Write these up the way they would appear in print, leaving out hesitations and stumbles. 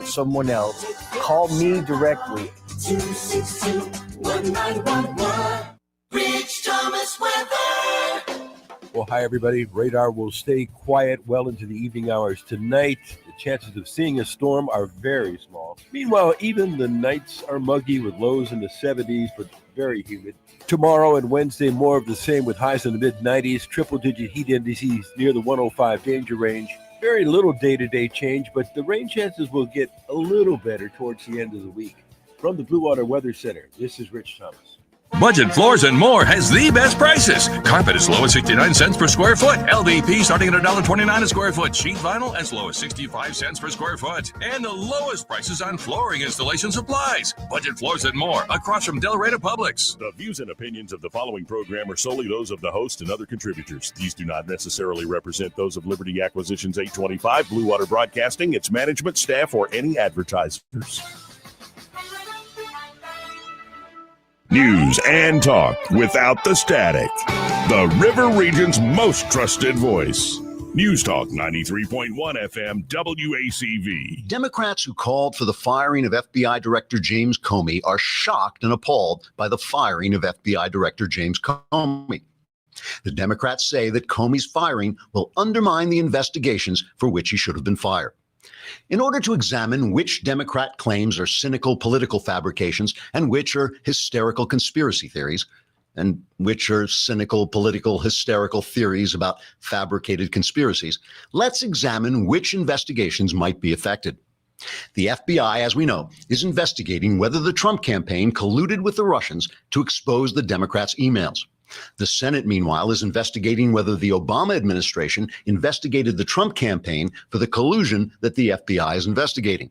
someone else, call me directly. 262-1911. Rich Thomas Weather. Well, hi, everybody. Radar will stay quiet well into the evening hours tonight. The chances of seeing a storm are very small. Meanwhile, even the nights are muggy with lows in the 70s, but very humid. Tomorrow and Wednesday, more of the same with highs in the mid-90s, triple-digit heat indices near the 105 danger range. Very little day-to-day change, but the rain chances will get a little better towards the end of the week. From the Blue Water Weather Center, this is Rich Thomas. Budget Floors and More has the best prices. Carpet as low as 69 cents per square foot. LVP starting at $1.29 a square foot. Sheet vinyl as low as 65 cents per square foot. And the lowest prices on flooring installation supplies. Budget Floors and More across from Delray Publix. The views and opinions of the following program are solely those of the host and other contributors. These do not necessarily represent those of Liberty Acquisitions 825, Blue Water Broadcasting, its management, staff, or any advertisers. News and talk without the static. The River Region's most trusted voice. News Talk 93.1 FM WACV. Democrats who called for the firing of FBI Director James Comey are shocked and appalled by the firing of FBI Director James Comey. The Democrats say that Comey's firing will undermine the investigations for which he should have been fired. In order to examine which Democrat claims are cynical political fabrications and which are hysterical conspiracy theories, and which are cynical political hysterical theories about fabricated conspiracies, let's examine which investigations might be affected. The FBI, as we know, is investigating whether the Trump campaign colluded with the Russians to expose the Democrats' emails. The Senate, meanwhile, is investigating whether the Obama administration investigated the Trump campaign for the collusion that the FBI is investigating.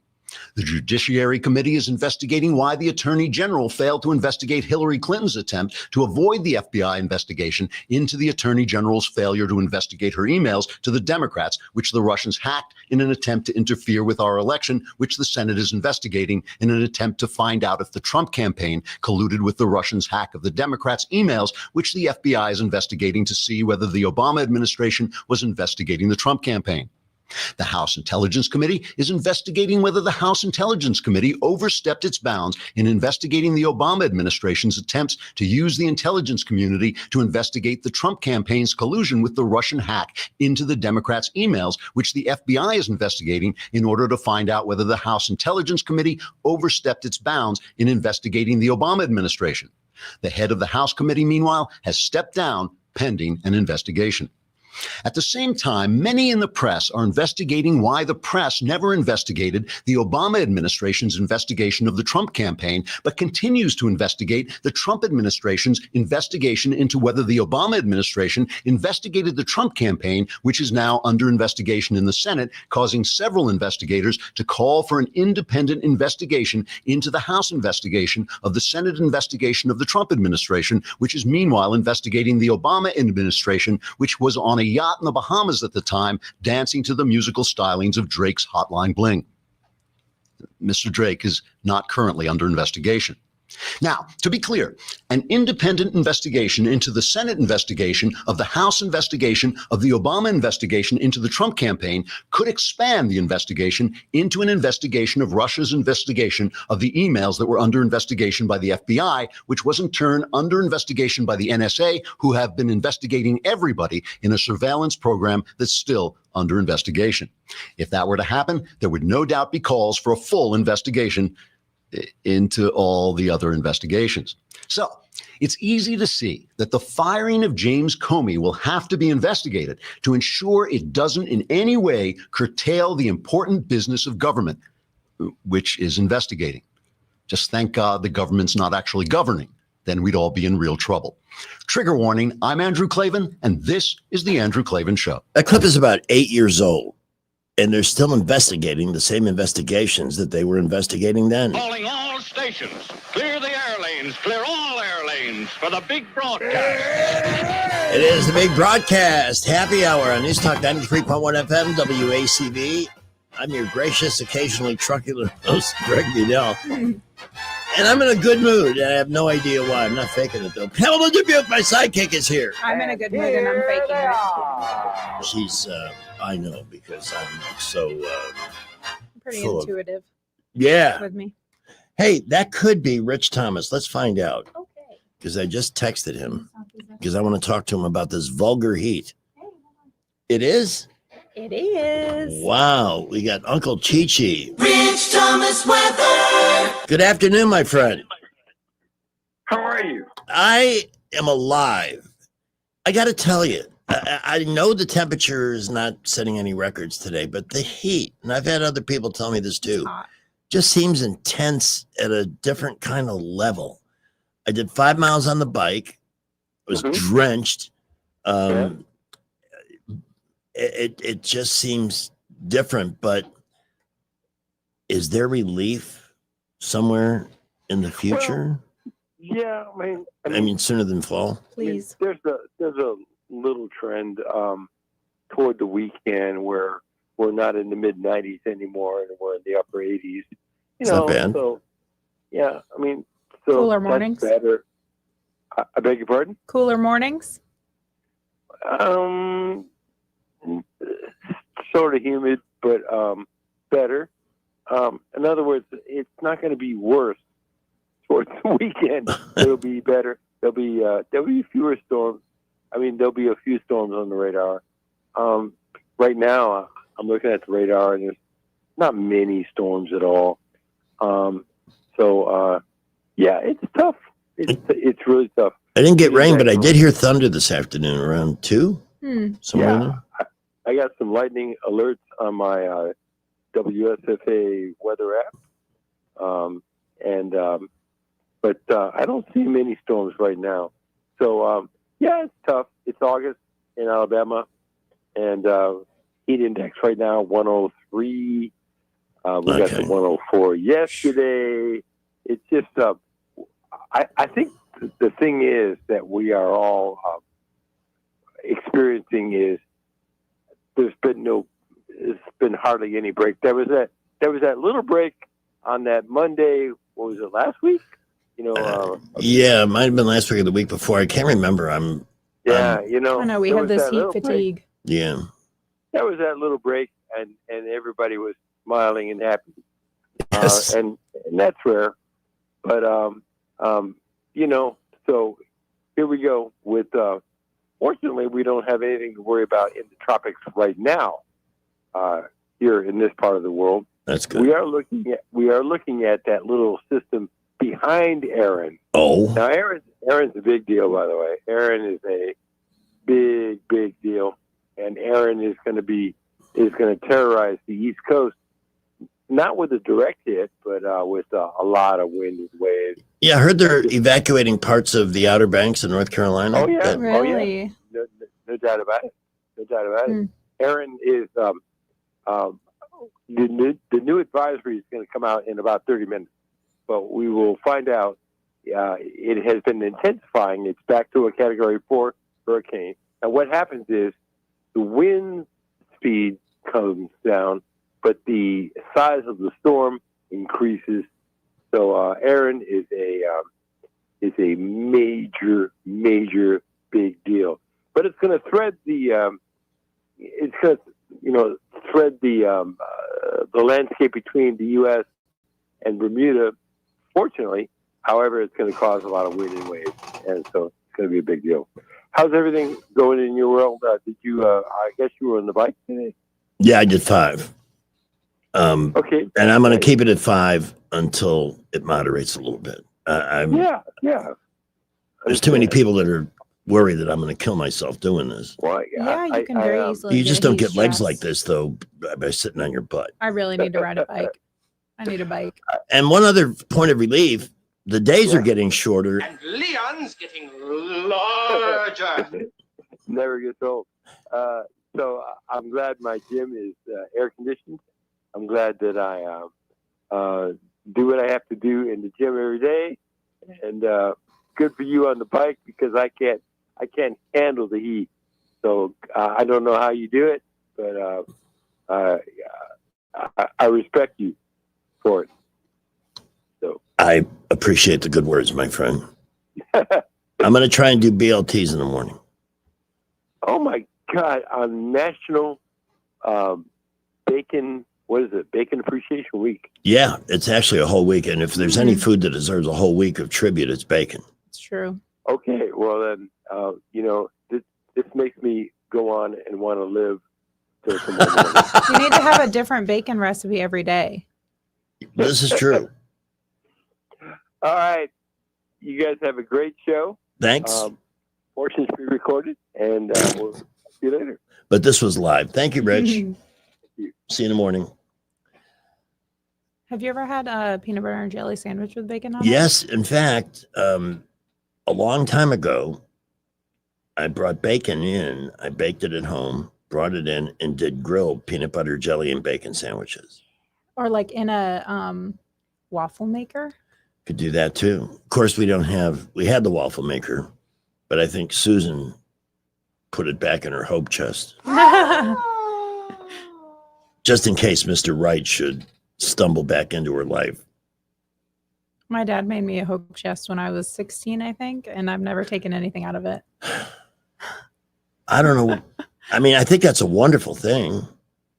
The Judiciary Committee is investigating why the Attorney General failed to investigate Hillary Clinton's attempt to avoid the FBI investigation into the Attorney General's failure to investigate her emails to the Democrats, which the Russians hacked in an attempt to interfere with our election, which the Senate is investigating in an attempt to find out if the Trump campaign colluded with the Russians' hack of the Democrats' emails, which the FBI is investigating to see whether the Obama administration was investigating the Trump campaign. The House Intelligence Committee is investigating whether the House Intelligence Committee overstepped its bounds in investigating the Obama administration's attempts to use the intelligence community to investigate the Trump campaign's collusion with the Russian hack into the Democrats' emails, which the FBI is investigating in order to find out whether the House Intelligence Committee overstepped its bounds in investigating the Obama administration. The head of the House committee, meanwhile, has stepped down pending an investigation. At the same time, many in the press are investigating why the press never investigated the Obama administration's investigation of the Trump campaign, but continues to investigate the Trump administration's investigation into whether the Obama administration investigated the Trump campaign, which is now under investigation in the Senate, causing several investigators to call for an independent investigation into the House investigation of the Senate investigation of the Trump administration, which is meanwhile investigating the Obama administration, which was on a yacht in the Bahamas at the time, dancing to the musical stylings of Drake's Hotline Bling. Mr. Drake is not currently under investigation. Now, to be clear, an independent investigation into the Senate investigation of the House investigation of the Obama investigation into the Trump campaign could expand the investigation into an investigation of Russia's investigation of the emails that were under investigation by the FBI, which was in turn under investigation by the NSA, who have been investigating everybody in a surveillance program that's still under investigation. If that were to happen, there would no doubt be calls for a full investigation into all the other investigations. So it's easy to see that the firing of James Comey will have to be investigated to ensure it doesn't in any way curtail the important business of government, which is investigating. Just thank God the government's not actually governing. Then we'd all be in real trouble. Trigger warning, I'm Andrew Klavan, and this is The Andrew Klavan Show. That clip is about 8 years old. And they're still investigating the same investigations that they were investigating then. Calling all stations. Clear the air lanes. Clear all air lanes for the big broadcast. It is the big broadcast. Happy hour on News Talk 93.1 FM WACV. I'm your gracious, occasionally truculent host, Greg Bedell. And I'm in a good mood, and I have no idea why. I'm not faking it, though. Pamela Dubuque, my sidekick, is here. I'm in a good mood, and I'm faking it. She's, I know, because I'm so pretty intuitive. Yeah. with me. Hey, that could be Rich Thomas. Let's find out. Okay. Because I just texted him because I want to talk to him about this vulgar heat. It is? It is. Wow. We got Uncle Chi-Chi. Rich Thomas weather. Good afternoon, my friend. How are you? I am alive. I got to tell you, I know the temperature is not setting any records today, but the heat, and I've had other people tell me this too, Hot. just seems intense at a different kind of level. I did 5 miles on the bike. I was drenched. It just seems different, but is there relief somewhere in the future? Yeah, I mean, sooner than fall. Please. There's a little trend toward the weekend where we're not in the mid 90s anymore and we're in the upper 80s. You It's know, not bad. so yeah, I mean, so Cooler that's mornings? better. I beg your pardon? Cooler mornings. Sort of humid, but better. In other words, it's not going to be worse towards the weekend. It'll be better. There'll be fewer storms. I mean, there'll be a few storms on the radar. Right now, I'm looking at the radar, and there's not many storms at all. Yeah, it's tough. It's really tough. I didn't get rain, but I did hear thunder this afternoon around 2. Somewhere in there. I got some lightning alerts on my WSFA weather app, but I don't see many storms right now. So yeah, it's tough. It's August in Alabama, and heat index right now 103. We got the 104 yesterday. It's just I think the thing is that we are all experiencing is there's been hardly any break. There was that little break on that Monday. What was it, last week? Yeah, it might have been last week or the week before. I can't remember. I know we there have was this that heat little fatigue. break. Yeah. That was that little break, and everybody was smiling and happy, Yes. and that's rare. But so here we go with. Fortunately, we don't have anything to worry about in the tropics right now. Here in this part of the world, That's good. we are looking at that little system behind Aaron. Oh. Now, Aaron's a big deal, by the way. Aaron is a big deal, and Aaron is going to terrorize the East Coast, not with a direct hit, but with a lot of wind and waves. Yeah, I heard they're evacuating parts of the Outer Banks in North Carolina. Oh yeah, Really? No doubt about it. No doubt about it. Aaron is the new advisory is going to come out in about 30 minutes, but we will find out. It has been intensifying. It's back to a Category 4 hurricane. And what happens is the wind speed comes down, but the size of the storm increases. So Aaron is a major big deal. But it's going to thread the the landscape between the U.S. and Bermuda. Fortunately, however, it's going to cause a lot of wind and waves, and so it's going to be a big deal. How's everything going in your world? Did you? I guess you were on the bike today. Yeah, I did 5. Okay, and I'm going to keep it at 5 until it moderates a little bit. Yeah. There's too many people that are worried that I'm going to kill myself doing this. Well, Yeah, you can very easily. You just don't get legs stress. like this though by sitting on your butt. I really need to ride a bike. I need a bike. And one other point of relief: the days are getting shorter. And Leon's getting larger. Never gets old. So I'm glad my gym is air conditioned. I'm glad that I do what I have to do in the gym every day, and good for you on the bike because I can't handle the heat. So I don't know how you do it, but I respect you for it. So I appreciate the good words, my friend. I'm going to try and do BLTs in the morning. Oh my God! On National Bacon what is it? Bacon Appreciation Week. Yeah, it's actually a whole week. And if there's any food that deserves a whole week of tribute, it's bacon. It's true. Okay, well then, this makes me go on and want to live till tomorrow morning. You need to have a different bacon recipe every day. This is true. All right. You guys have a great show. Thanks. Portions pre-recorded, and we'll see you later. But this was live. Thank you, Rich. See you in the morning. Have you ever had a peanut butter and jelly sandwich with bacon on it? Yes. In fact, a long time ago, I brought bacon in. I baked it at home, brought it in, and did grilled peanut butter, jelly, and bacon sandwiches. Or like in a waffle maker? Could do that too. Of course, we had the waffle maker, but I think Susan put it back in her hope chest. Just in case Mr. Wright should stumble back into her life. My dad made me a hope chest when I was 16, I think, and I've never taken anything out of it. I don't know. I mean, I think that's a wonderful thing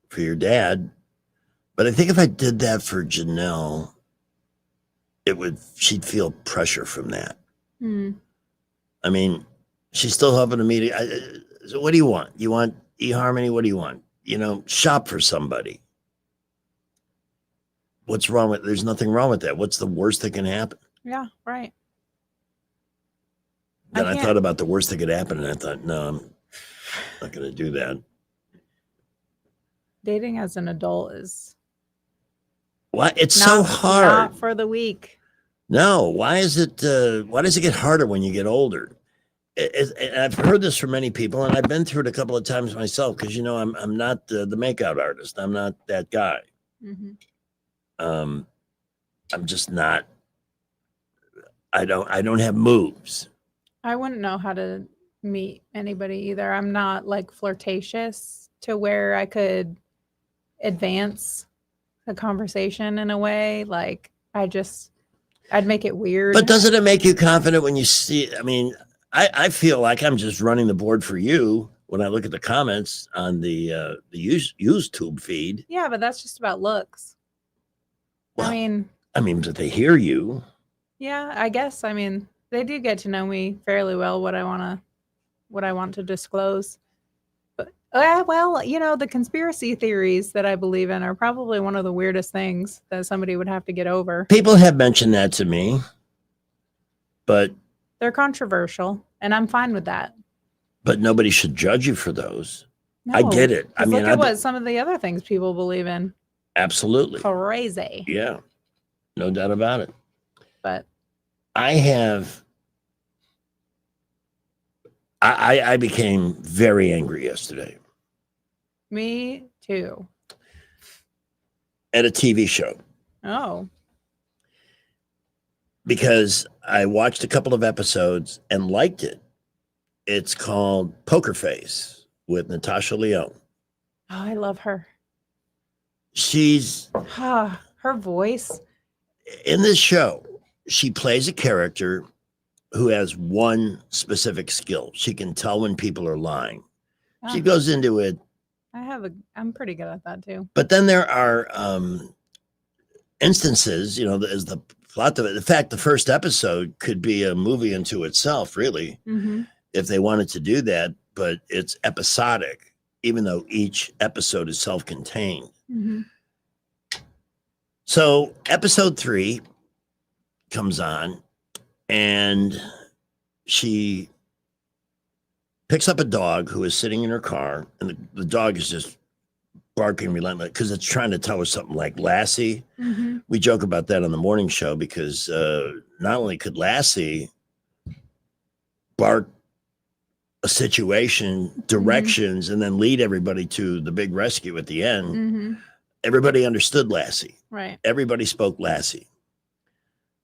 for your dad, but I think if I did that for Janelle, she'd feel pressure from that. I mean, she's still hoping to meet. So what do you want? You want eHarmony? What do you want? Shop for somebody. What's wrong with? There's nothing wrong with that. What's the worst that can happen? Yeah, right. Then I thought about the worst that could happen, and I thought, no, I'm not going to do that. Dating as an adult is Why? It's so hard. Not for the weak. No. Why is it? Why does it get harder when you get older? I've heard this from many people, and I've been through it a couple of times myself. Because I'm not the makeout artist. I'm not that guy. Mm-hmm. I'm just not. I don't have moves. I wouldn't know how to meet anybody either. I'm not like flirtatious to where I could advance the conversation in a way. Like I'd make it weird. But doesn't it make you confident when you see? I mean, I feel like I'm just running the board for you when I look at the comments on the YouTube feed. Yeah, but that's just about looks. Well, I mean, but they hear you. Yeah, I guess. I mean, they do get to know me fairly well. What I want to disclose. But the conspiracy theories that I believe in are probably one of the weirdest things that somebody would have to get over. People have mentioned that to me, but they're controversial, and I'm fine with that. But nobody should judge you for those. No, I get it. I mean, look at what some of the other things people believe in. Absolutely. Crazy. Yeah, no doubt about it. But I became very angry yesterday. Me too. At a TV show. Oh. Because I watched a couple of episodes and liked it. It's called Poker Face with Natasha Lyonne. Oh, I love her. She's her voice. In this show, she plays a character who has one specific skill. She can tell when people are lying. Oh. She goes into it. I'm pretty good at that too. But then there are instances, as the plot of it. In fact, the first episode could be a movie unto itself, really, if they wanted to do that. But it's episodic, even though each episode is self-contained. Mm-hmm. So episode 3 comes on, and she picks up a dog who is sitting in her car, and the dog is just barking relentlessly because it's trying to tell her something like Lassie. Mm-hmm. We joke about that on the morning show because not only could Lassie bark a situation, directions, and then lead everybody to the big rescue at the end, everybody understood Lassie. Right. Everybody spoke Lassie.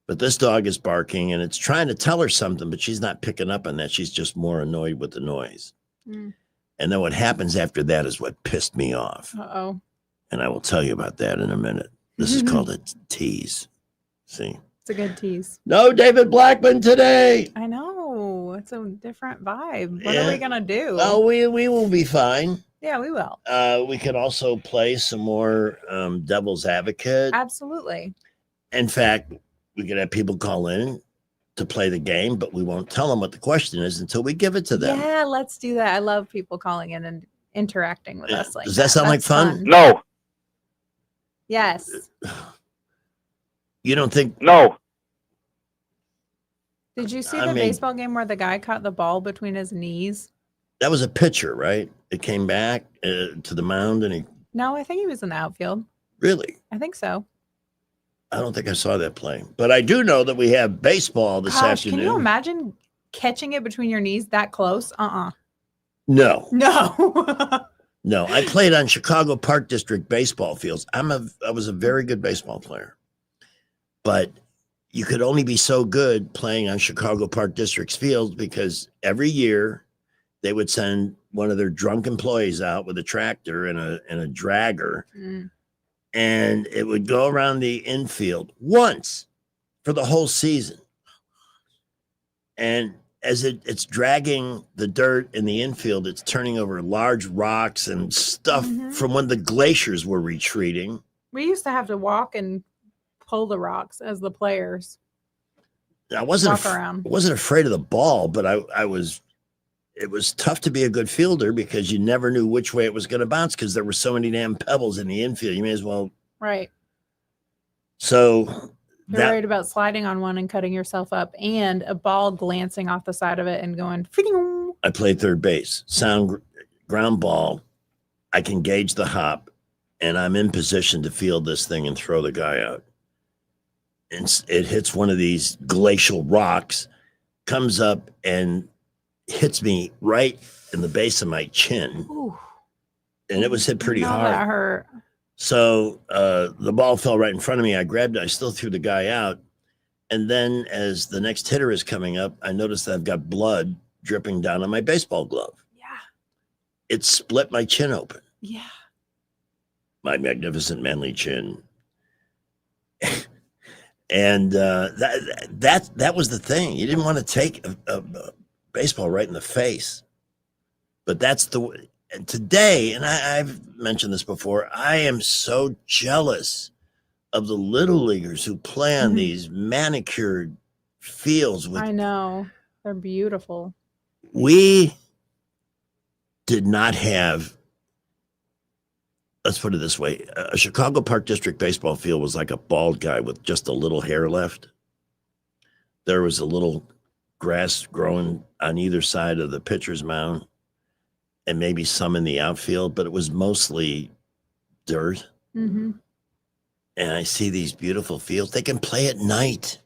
But this dog is barking, and it's trying to tell her something, but she's not picking up on that. She's just more annoyed with the noise. Mm. And then what happens after that is what pissed me off. Uh-oh. And I will tell you about that in a minute. This is called a tease. See? It's a good tease. No David Blackman today. I know. It's a different vibe. What are we going to do? Well, we will be fine. Yeah, we will. We could also play some more Devil's Advocate. Absolutely. In fact, we could have people call in to play the game, but we won't tell them what the question is until we give it to them. Yeah, let's do that. I love people calling in and interacting with us like Does that sound like That's fun? No. Yes. You don't think? No. Did you see I the mean- baseball game where the guy caught the ball between his knees? That was a pitcher, right? It came back to the mound and he No, I think he was in the outfield. really. I think so. I don't think I saw that play, but I do know that we have baseball this Gosh, afternoon. can you imagine catching it between your knees that close? No, No. no. I played on Chicago Park District baseball fields. I was a very good baseball player, but you could only be so good playing on Chicago Park District's fields because every year they would send one of their drunk employees out with a tractor and a dragger. Mm. And it would go around the infield once for the whole season. And as it's dragging the dirt in the infield, it's turning over large rocks and stuff from when the glaciers were retreating. We used to have to walk and pull the rocks as the players. I wasn't Walk around. wasn't afraid of the ball, but I was. It was tough to be a good fielder because you never knew which way it was going to bounce because there were so many damn pebbles in the infield. You may as well. Right. So You're worried about sliding on one and cutting yourself up and a ball glancing off the side of it and going, "Fing." I played third base, ground ball. I can gauge the hop and I'm in position to field this thing and throw the guy out. And it hits one of these glacial rocks, comes up and hits me right in the base of my chin. Ooh. And it was hit pretty No, hard. that hurt. So the ball fell right in front of me. I grabbed it. I still threw the guy out. And then as the next hitter is coming up, I noticed that I've got blood dripping down on my baseball glove. Yeah. It split my chin open. Yeah. My magnificent manly chin. And that was the thing. You didn't want to take a baseball right in the face. But that's and today, and I've mentioned this before, I am so jealous of the little leaguers who play on these manicured fields. I know. They're beautiful. We did not have, let's put it this way, a Chicago Park District baseball field was like a bald guy with just a little hair left. There was a little grass growing on either side of the pitcher's mound and maybe some in the outfield, but it was mostly dirt. Mm-hmm. And I see these beautiful fields. They can play at night.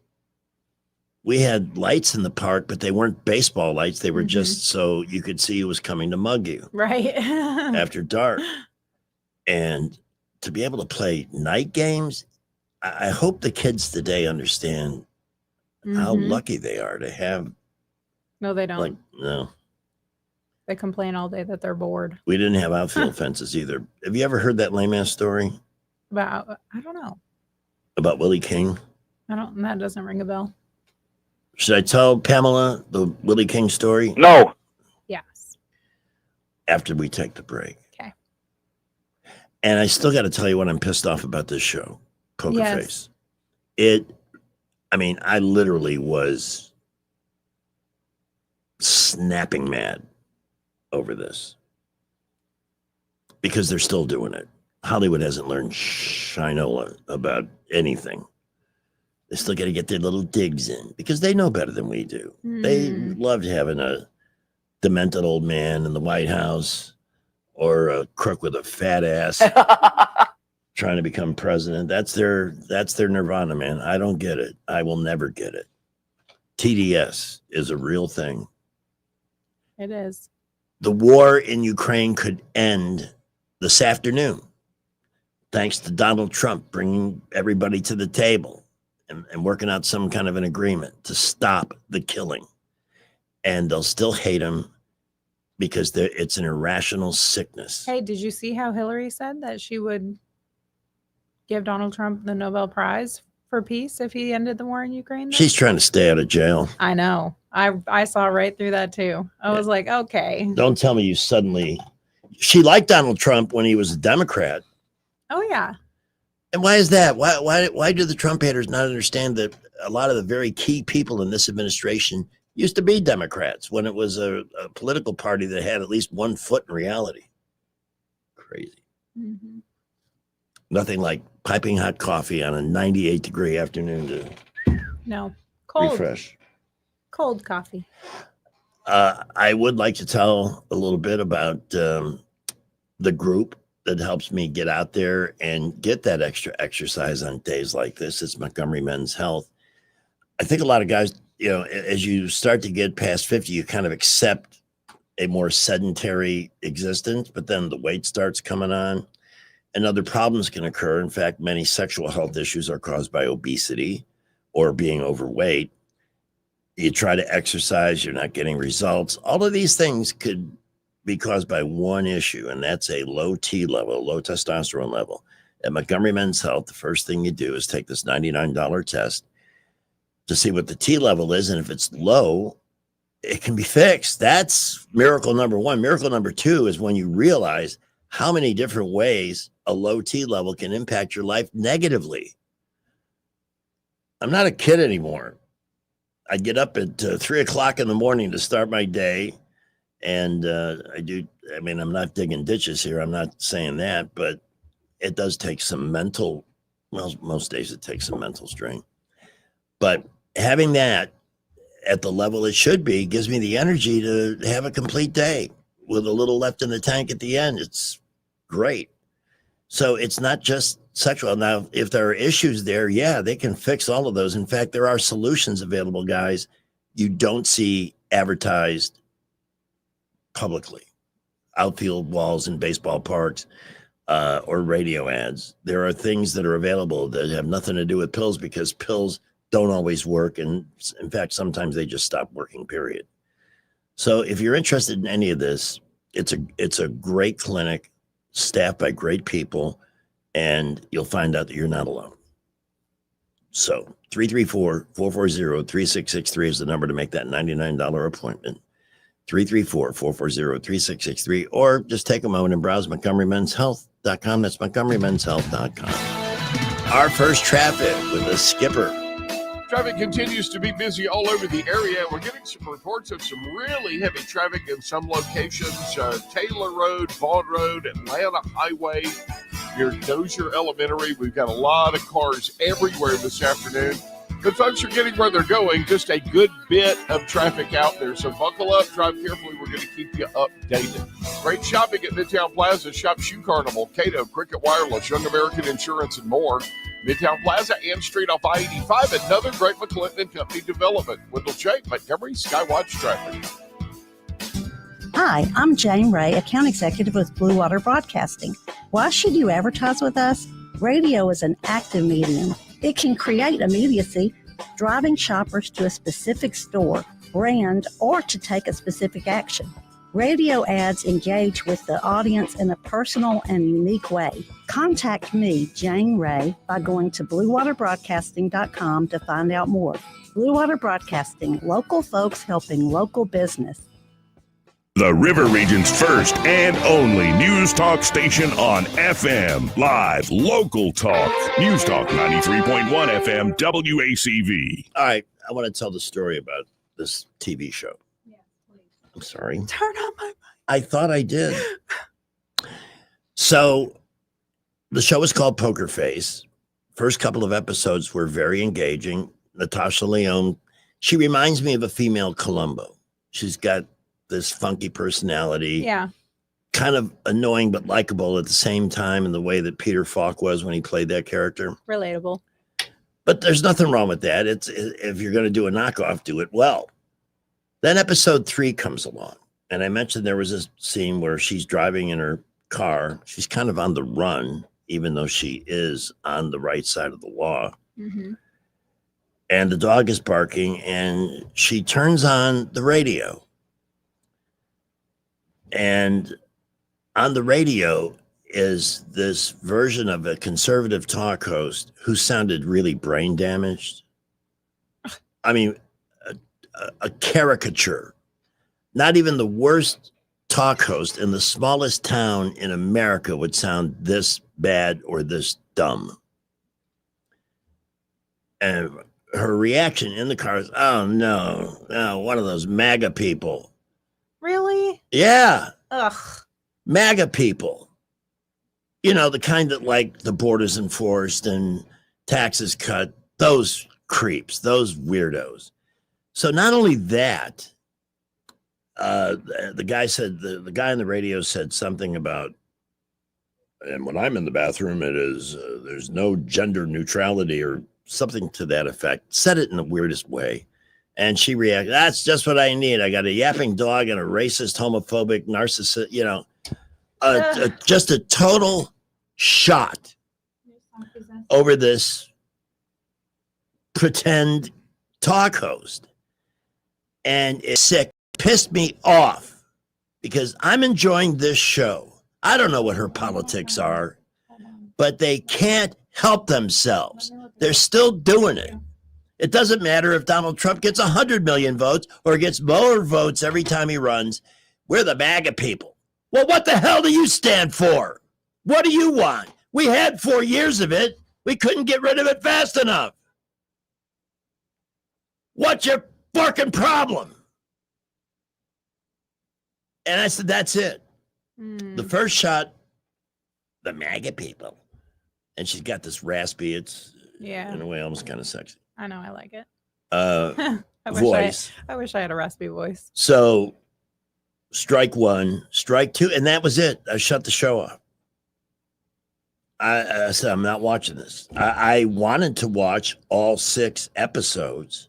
We had lights in the park, but they weren't baseball lights. They were just so you could see who was coming to mug you Right. after dark. And to be able to play night games, I hope the kids today understand how lucky they are to have. No, they don't. No, They complain all day that they're bored. we didn't have outfield fences either. Have you ever heard that lame ass story But I don't know. about Willie King? That doesn't ring a bell. Should I tell Pamela the Willie King story? No. Yes. After we take the break. Okay. And I still got to tell you what I'm pissed off about this show, Poker Yes. Face. I literally was snapping mad over this because they're still doing it. Hollywood hasn't learned shinola about anything. They still got to get their little digs in because they know better than we do. They loved having a demented old man in the White House or a crook with a fat ass trying to become president. That's their nirvana, man. I don't get it. I will never get it. TDS is a real thing. It is. The war in Ukraine could end this afternoon, thanks to Donald Trump bringing everybody to the table and working out some kind of an agreement to stop the killing. And they'll still hate him because it's an irrational sickness. Hey, did you see how Hillary said that she would give Donald Trump the Nobel Prize for peace if he ended the war in Ukraine? She's trying to stay out of jail. I know. I saw right through that too. I was like, okay. Don't tell me you suddenly she liked Donald Trump when he was a Democrat. Oh yeah. And why is that? Why do the Trump haters not understand that a lot of the very key people in this administration used to be Democrats when it was a political party that had at least one foot in reality? Crazy. Mm-hmm. Nothing like piping hot coffee on a 98-degree afternoon to cold refresh. Cold coffee. I would like to tell a little bit about the group that helps me get out there and get that extra exercise on days like this. It's Montgomery Men's Health. I think a lot of guys, as you start to get past 50, you kind of accept a more sedentary existence, but then the weight starts coming on and other problems can occur. In fact, many sexual health issues are caused by obesity or being overweight. You try to exercise, you're not getting results. All of these things could be caused by one issue, and that's a low T level, low testosterone level. At Montgomery Men's Health, the first thing you do is take this $99 test to see what the T level is, and if it's low, it can be fixed. That's miracle number one. Miracle number two is when you realize how many different ways a low T level can impact your life negatively. I'm not a kid anymore. I get up at 3 o'clock in the morning to start my day. And I'm not digging ditches here. I'm not saying that, but it does take some mental, most days it takes some mental strain. But having that at the level it should be gives me the energy to have a complete day with a little left in the tank at the end. It's great. So it's not just sexual. Now, if there are issues there, yeah, they can fix all of those. In fact, there are solutions available, guys. You don't see advertised publicly, outfield walls in baseball parks or radio ads. There are things that are available that have nothing to do with pills because pills don't always work. And in fact, sometimes they just stop working, period. So if you're interested in any of this, it's a great clinic staffed by great people, and you'll find out that you're not alone. So 334-440-3663 is the number to make that $99 appointment. 334-440-3663, or just take a moment and browse MontgomeryMen'sHealth.com. That's MontgomeryMen'sHealth.com. Our first traffic with a skipper. Traffic continues to be busy all over the area. We're getting some reports of some really heavy traffic in some locations. Taylor Road, Vaughn Road, Atlanta Highway, near Dozier Elementary. We've got a lot of cars everywhere this afternoon. But folks are getting where they're going. Just a good bit of traffic out there. So buckle up, drive carefully. We're going to keep you updated. Great shopping at Midtown Plaza. Shop Shoe Carnival, Cato, Cricket Wireless, Young American Insurance, and more. Midtown Plaza and Street off I-85. Another great McClinton & Company development. Wendell Jake, Montgomery, Skywatch traffic. Hi, I'm Jane Ray, account executive with Blue Water Broadcasting. Why should you advertise with us? Radio is an active medium. It can create immediacy, driving shoppers to a specific store, brand, or to take a specific action. Radio ads engage with the audience in a personal and unique way. Contact me, Jane Ray, by going to BlueWaterBroadcasting.com to find out more. Blue Water Broadcasting, local folks helping local business. The River Region's first and only news talk station on FM. Live, local talk. News Talk 93.1 FM, WACV. All right, I want to tell the story about this TV show. Yeah, please. I'm sorry. Turn on my mic. I thought I did. So the show is called Poker Face. First couple of episodes were very engaging. Natasha Lyonne, she reminds me of a female Columbo. She's got this funky personality. Yeah. Kind of annoying but likable at the same time in the way that Peter Falk was when he played that character. Relatable. But there's nothing wrong with that. It's if you're going to do a knockoff, do it well. Then episode 3 comes along. And I mentioned there was this scene where she's driving in her car. She's kind of on the run, even though she is on the right side of the law. Mm-hmm. And the dog is barking, and she turns on the radio. And on the radio is this version of a conservative talk host who sounded really brain damaged. I mean, a caricature. Not even the worst talk host in the smallest town in America would sound this bad or this dumb. And her reaction in the car is, oh, no, one of those MAGA people. Really? Yeah. Ugh. MAGA people. You know, the kind that like the borders enforced and taxes cut, those creeps, those weirdos. So not only that, the guy said, the guy on the radio said something about, and when I'm in the bathroom, it is, there's no gender neutrality or something to that effect. Said it in the weirdest way. And she reacted, that's just what I need. I got a yapping dog and a racist, homophobic, narcissist, you know, just a total shot over this pretend talk host. And it's sick, pissed me off because I'm enjoying this show. I don't know what her politics are, but they can't help themselves. They're still doing it. It doesn't matter if Donald Trump gets 100 million votes or gets more votes every time he runs. We're the MAGA people. Well, what the hell do you stand for? What do you want? We had 4 years of it. We couldn't get rid of it fast enough. What's your fucking problem? And I said, that's it. The first shot, the MAGA people. And she's got this raspy, it's in a way almost kind of sexy. I know, I like it. Voice. I wish I had a raspy voice. So strike one, strike two, and that was it. I shut the show off. I said, I'm not watching this. I wanted to watch all 6 episodes,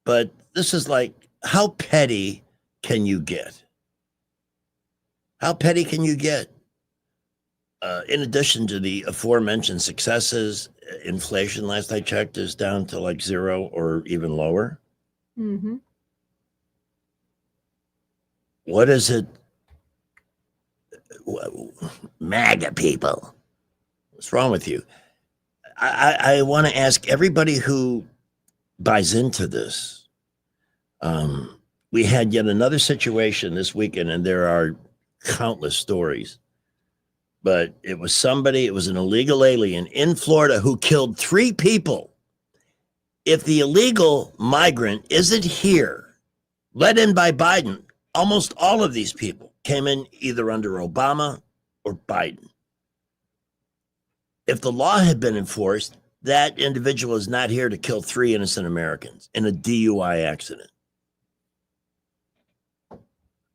but this is like, how petty can you get? How petty can you get? In addition to the aforementioned successes, inflation, last I checked, is down to like 0 or even lower. Mm-hmm. What is it? MAGA people. What's wrong with you? I want to ask everybody who buys into this. We had yet another situation this weekend, and there are countless stories. But it was an illegal alien in Florida who killed 3 people. If the illegal migrant isn't here, let in by Biden, almost all of these people came in either under Obama or Biden. If the law had been enforced, that individual is not here to kill 3 innocent Americans in a DUI accident.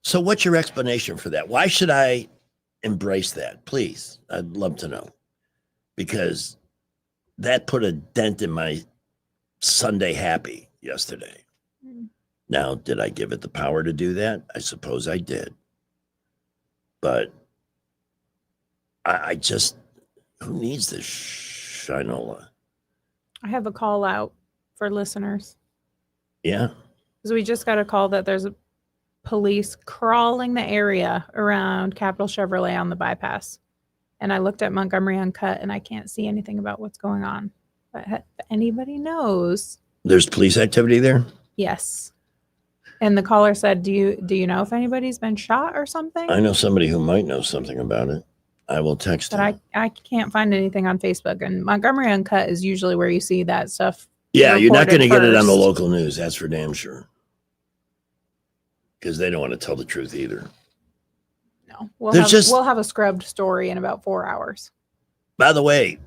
So what's your explanation for that? Why should I embrace that? Please, I'd love to know. Because that put a dent in my Sunday happy yesterday. Now, did I give it the power to do that? I suppose I did. But I just, who needs this shinola? I have a call out for listeners. Yeah. Because we just got a call that there's police crawling the area around Capital Chevrolet on the bypass. And I looked at Montgomery Uncut and I can't see anything about what's going on. But if anybody knows. There's police activity there? Yes. And the caller said, do you know if anybody's been shot or something? I know somebody who might know something about it. I will text him. But I can't find anything on Facebook. And Montgomery Uncut is usually where you see that stuff. Yeah, you're not going to get it on the local news. That's for damn sure. Because they don't want to tell the truth either. No. We'll have a scrubbed story in about 4 hours. By the way,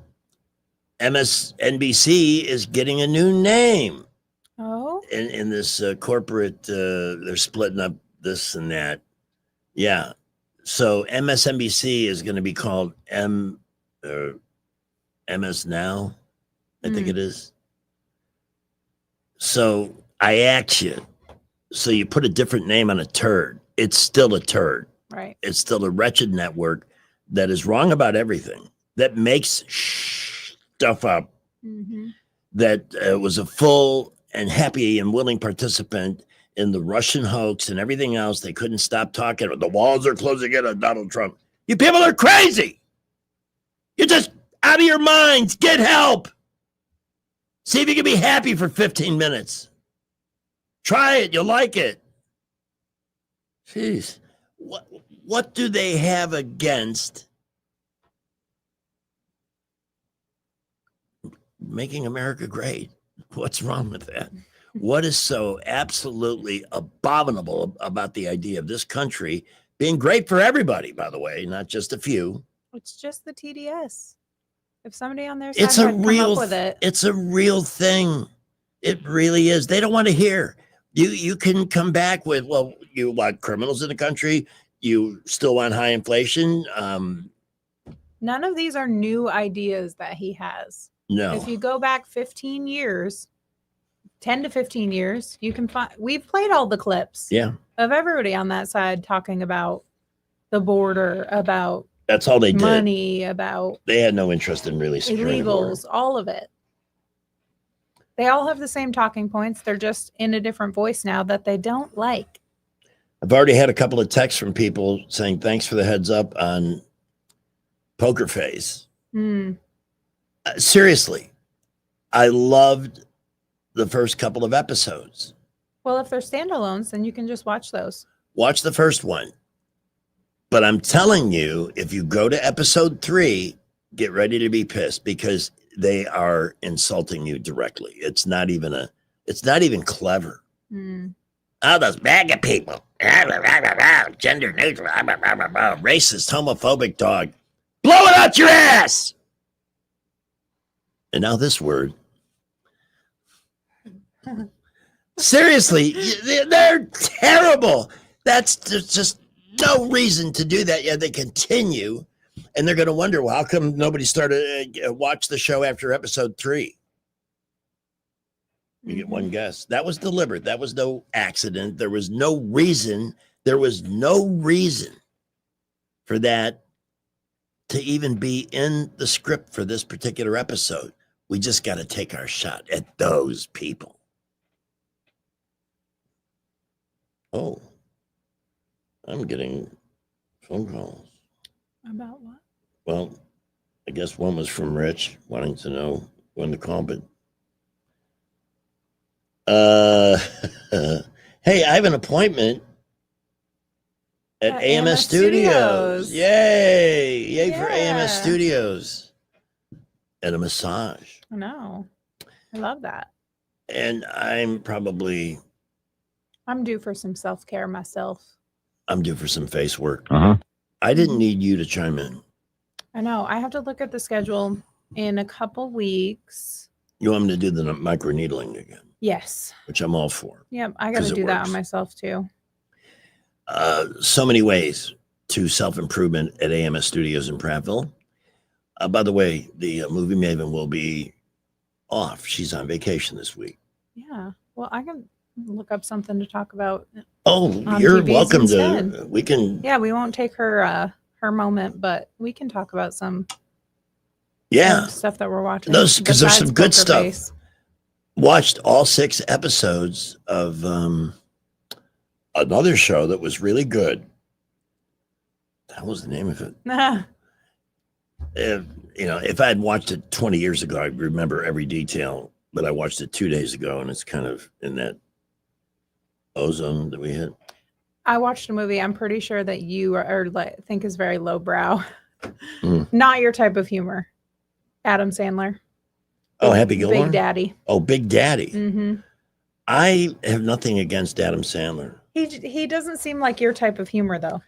MSNBC is getting a new name. Oh. In this corporate, they're splitting up this and that. Yeah. So MSNBC is going to be called MS Now, I think it is. So I ask you, so you put a different name on a turd. It's still a turd. Right. It's still a wretched network that is wrong about everything, that makes stuff up, that was a full and happy and willing participant in the Russian hoax and everything else. They couldn't stop talking. The walls are closing in on Donald Trump. You people are crazy. You're just out of your minds. Get help. See if you can be happy for 15 minutes. Try it. You'll like it. Jeez. What do they have against making America great? What's wrong with that? What is so absolutely abominable about the idea of this country being great for everybody, by the way, not just a few? It's just the TDS. If somebody on their side had come up with it. It's a real thing. It really is. They don't want to hear. You can come back with, well, you want criminals in the country. You still want high inflation. None of these are new ideas that he has. No. If you go back 15 years, 10 to 15 years, you can find, we've played all the clips of everybody on that side talking about the border, about that's all they money, did. about they had no interest in really securing illegals, all of it. They all have the same talking points. They're just in a different voice now that they don't like. I've already had a couple of texts from people saying, thanks for the heads up on Poker Face. Seriously, I loved the first couple of episodes. Well, if they're standalones, then you can just watch those. Watch the first one. But I'm telling you, if you go to episode 3, get ready to be pissed because they are insulting you directly. It's not even clever. Oh, those MAGA people. Gender neutral. Racist, homophobic dog. Blow it out your ass. And now this word. Seriously, they're terrible. There's just no reason to do that. Yet they continue, and they're going to wonder, well, how come nobody started watch the show after episode 3? You get one guess. That was deliberate. That was no accident. There was no reason. There was no reason for that to even be in the script for this particular episode. We just got to take our shot at those people. Oh, I'm getting phone calls. About what? Well, I guess one was from Rich wanting to know when to call, but hey, I have an appointment at AMS Studios. Yay for AMS Studios. And a massage. I know. I love that. And I'm due for some self-care myself. I'm due for some face work. I didn't need you to chime in. I know. I have to look at the schedule in a couple weeks. You want me to do the microneedling again? Yes. Which I'm all for. Yep. I got to do that on myself too. So many ways to self-improvement at AMS Studios in Prattville. By the way, the movie Maven will be off. She's on vacation this week. Yeah. Well, I can look up something to talk about. Oh, you're welcome to. We can. Yeah, we won't take her moment, but we can talk about some. Yeah. Stuff that we're watching. Those because there's some good stuff. Face. Watched all 6 episodes of another show that was really good. That was the name of it. If I had watched it 20 years ago, I'd remember every detail, but I watched it 2 days ago and it's kind of in that ozone that we hit. I watched a movie I'm pretty sure that you think is very lowbrow. Not your type of humor. Adam Sandler. Oh, Happy Gilmore? Big Daddy. Oh, Big Daddy. Mm-hmm. I have nothing against Adam Sandler. He doesn't seem like your type of humor, though.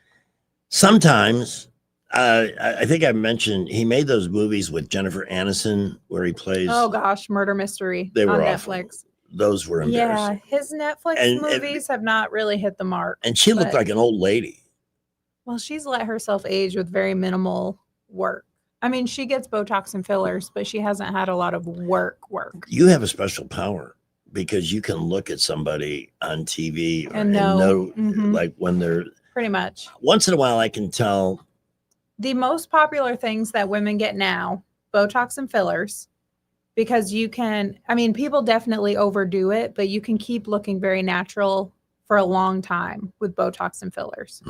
Sometimes. I think I mentioned he made those movies with Jennifer Aniston where he plays. Oh gosh, Murder Mystery they were on awful. Netflix. Those were embarrassing. Yeah, his Netflix movies have not really hit the mark. And she looked like an old lady. Well, she's let herself age with very minimal work. I mean, she gets Botox and fillers, but she hasn't had a lot of work. You have a special power because you can look at somebody on TV and know like when they're pretty much. Once in a while, I can tell. The most popular things that women get now, Botox and fillers, because people definitely overdo it, but you can keep looking very natural for a long time with Botox and fillers.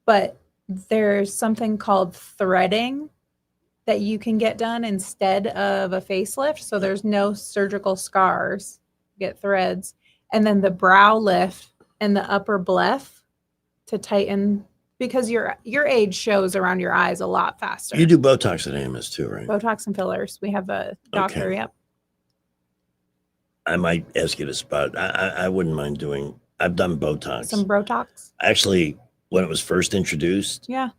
But there's something called threading that you can get done instead of a facelift. So there's no surgical scars, you get threads. And then the brow lift and the upper bleph to tighten because your age shows around your eyes a lot faster. You do Botox at AMS too, right? Botox and fillers. We have a doctor. Okay. Yep. I might ask you to spot. I wouldn't mind doing. I've done Botox. Some Botox. Actually, when it was first introduced, Yeah.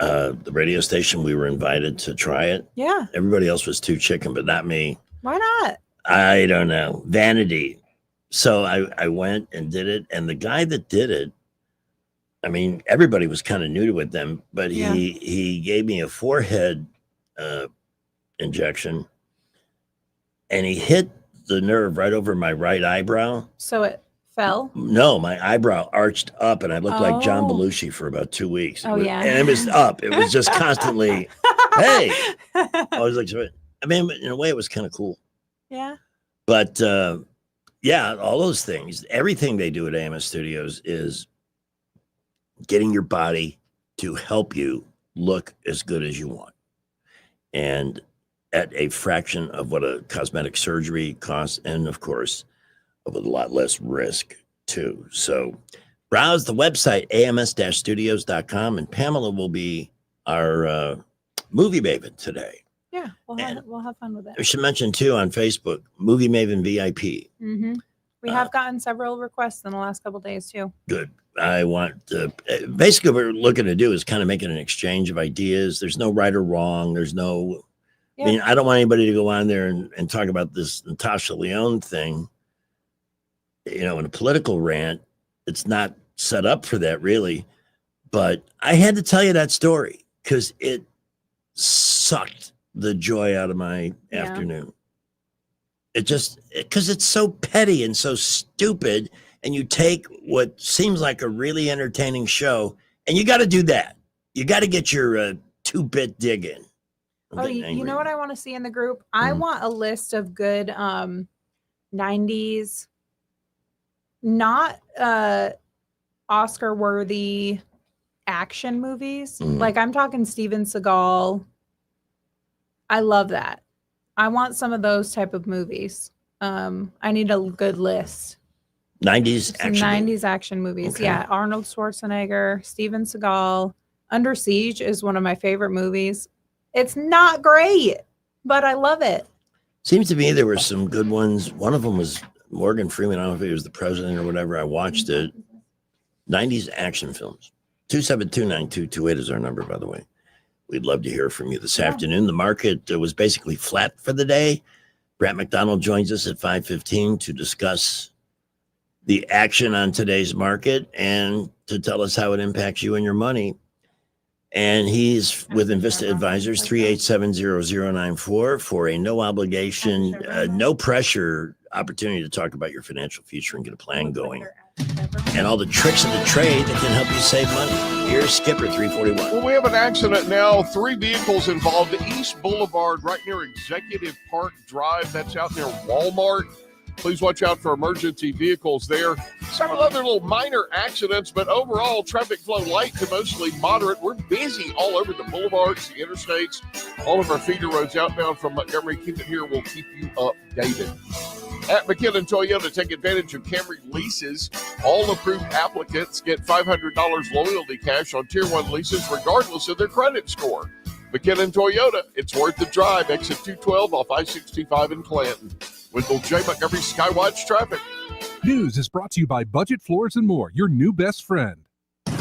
The radio station, we were invited to try it. Yeah. Everybody else was too chicken, but not me. Why not? I don't know. Vanity. So I went and did it. And the guy that did it, I mean, everybody was kind of new to it then, but he gave me a forehead injection and he hit the nerve right over my right eyebrow. So it fell? No, my eyebrow arched up and I looked like John Oh. Belushi for about 2 weeks. Oh, yeah. And it was up. It was just constantly, hey. I was like, I mean, in a way, it was kind of cool. Yeah. But yeah, all those things, everything they do at AMS Studios is getting your body to help you look as good as you want. And at a fraction of what a cosmetic surgery costs. And of course, with a lot less risk too. So browse the website, ams-studios.com, and Pamela will be our movie maven today. Yeah. We'll have fun with it. I should mention too on Facebook, Movie Maven VIP. Mm-hmm. We have gotten several requests in the last couple of days too. Good. I want to, basically what we're looking to do is kind of make it an exchange of ideas. There's no right or wrong. There's no, I mean, I don't want anybody to go on there and talk about this Natasha Lyonne thing, you know, in a political rant. It's not set up for that really, but I had to tell you that story because it sucked the joy out of my afternoon. It just, because it's so petty and so stupid, and you take what seems like a really entertaining show, and you got to do that. You got to get your 2-bit dig in. Oh, you know what I want to see in the group? I want a list of good 90s, not Oscar-worthy action movies. Like I'm talking Steven Seagal. I love that. I want some of those type of movies. I need a good list. 90s action. 90s action movies. Okay. Yeah. Arnold Schwarzenegger, Steven Seagal. Under Siege is one of my favorite movies. It's not great, but I love it. Seems to me there were some good ones. One of them was Morgan Freeman. I don't know if he was the president or whatever. I watched it. 90s action films. 272-9228 is our number, by the way. We'd love to hear from you this afternoon. The market was basically flat for the day. Brett McDonald joins us at 5:15 to discuss the action on today's market and to tell us how it impacts you and your money. And he's with Invista Advisors, 387-0094 for a no obligation, no pressure opportunity to talk about your financial future and get a plan going. And all the tricks of the trade that can help you save money. Here's Skipper 341. Well, we have an accident now. 3 vehicles involved. East Boulevard, right near Executive Park Drive. That's out near Walmart. Please watch out for emergency vehicles there. Several other little minor accidents, but overall, traffic flow light to mostly moderate. We're busy all over the boulevards, the interstates, all of our feeder roads outbound from Montgomery. Keep it here. We'll keep you updated. At McKinnon Toyota, take advantage of Camry leases. All approved applicants get $500 loyalty cash on Tier 1 leases, regardless of their credit score. McKinnon Toyota, it's worth the drive. Exit 212 off I-65 in Clanton. Wendell J. Montgomery Skywatch Traffic. News is brought to you by Budget Floors and More, your new best friend. From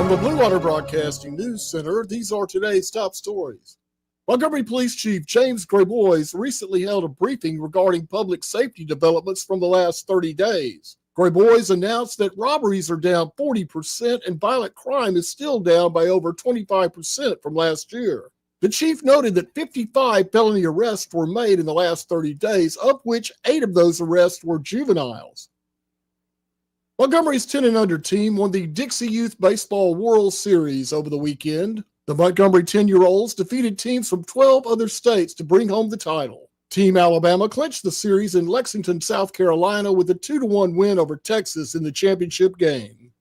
the Blue Water Broadcasting News Center, these are today's top stories. Montgomery Police Chief James Grabois recently held a briefing regarding public safety developments from the last 30 days. Grabois announced that robberies are down 40% and violent crime is still down by over 25% from last year. The chief noted that 55 felony arrests were made in the last 30 days, of which 8 of those arrests were juveniles. Montgomery's 10 and under team won the Dixie Youth Baseball World Series over the weekend. The Montgomery 10-year-olds defeated teams from 12 other states to bring home the title. Team Alabama clinched the series in Lexington, South Carolina with a 2-1 win over Texas in the championship game.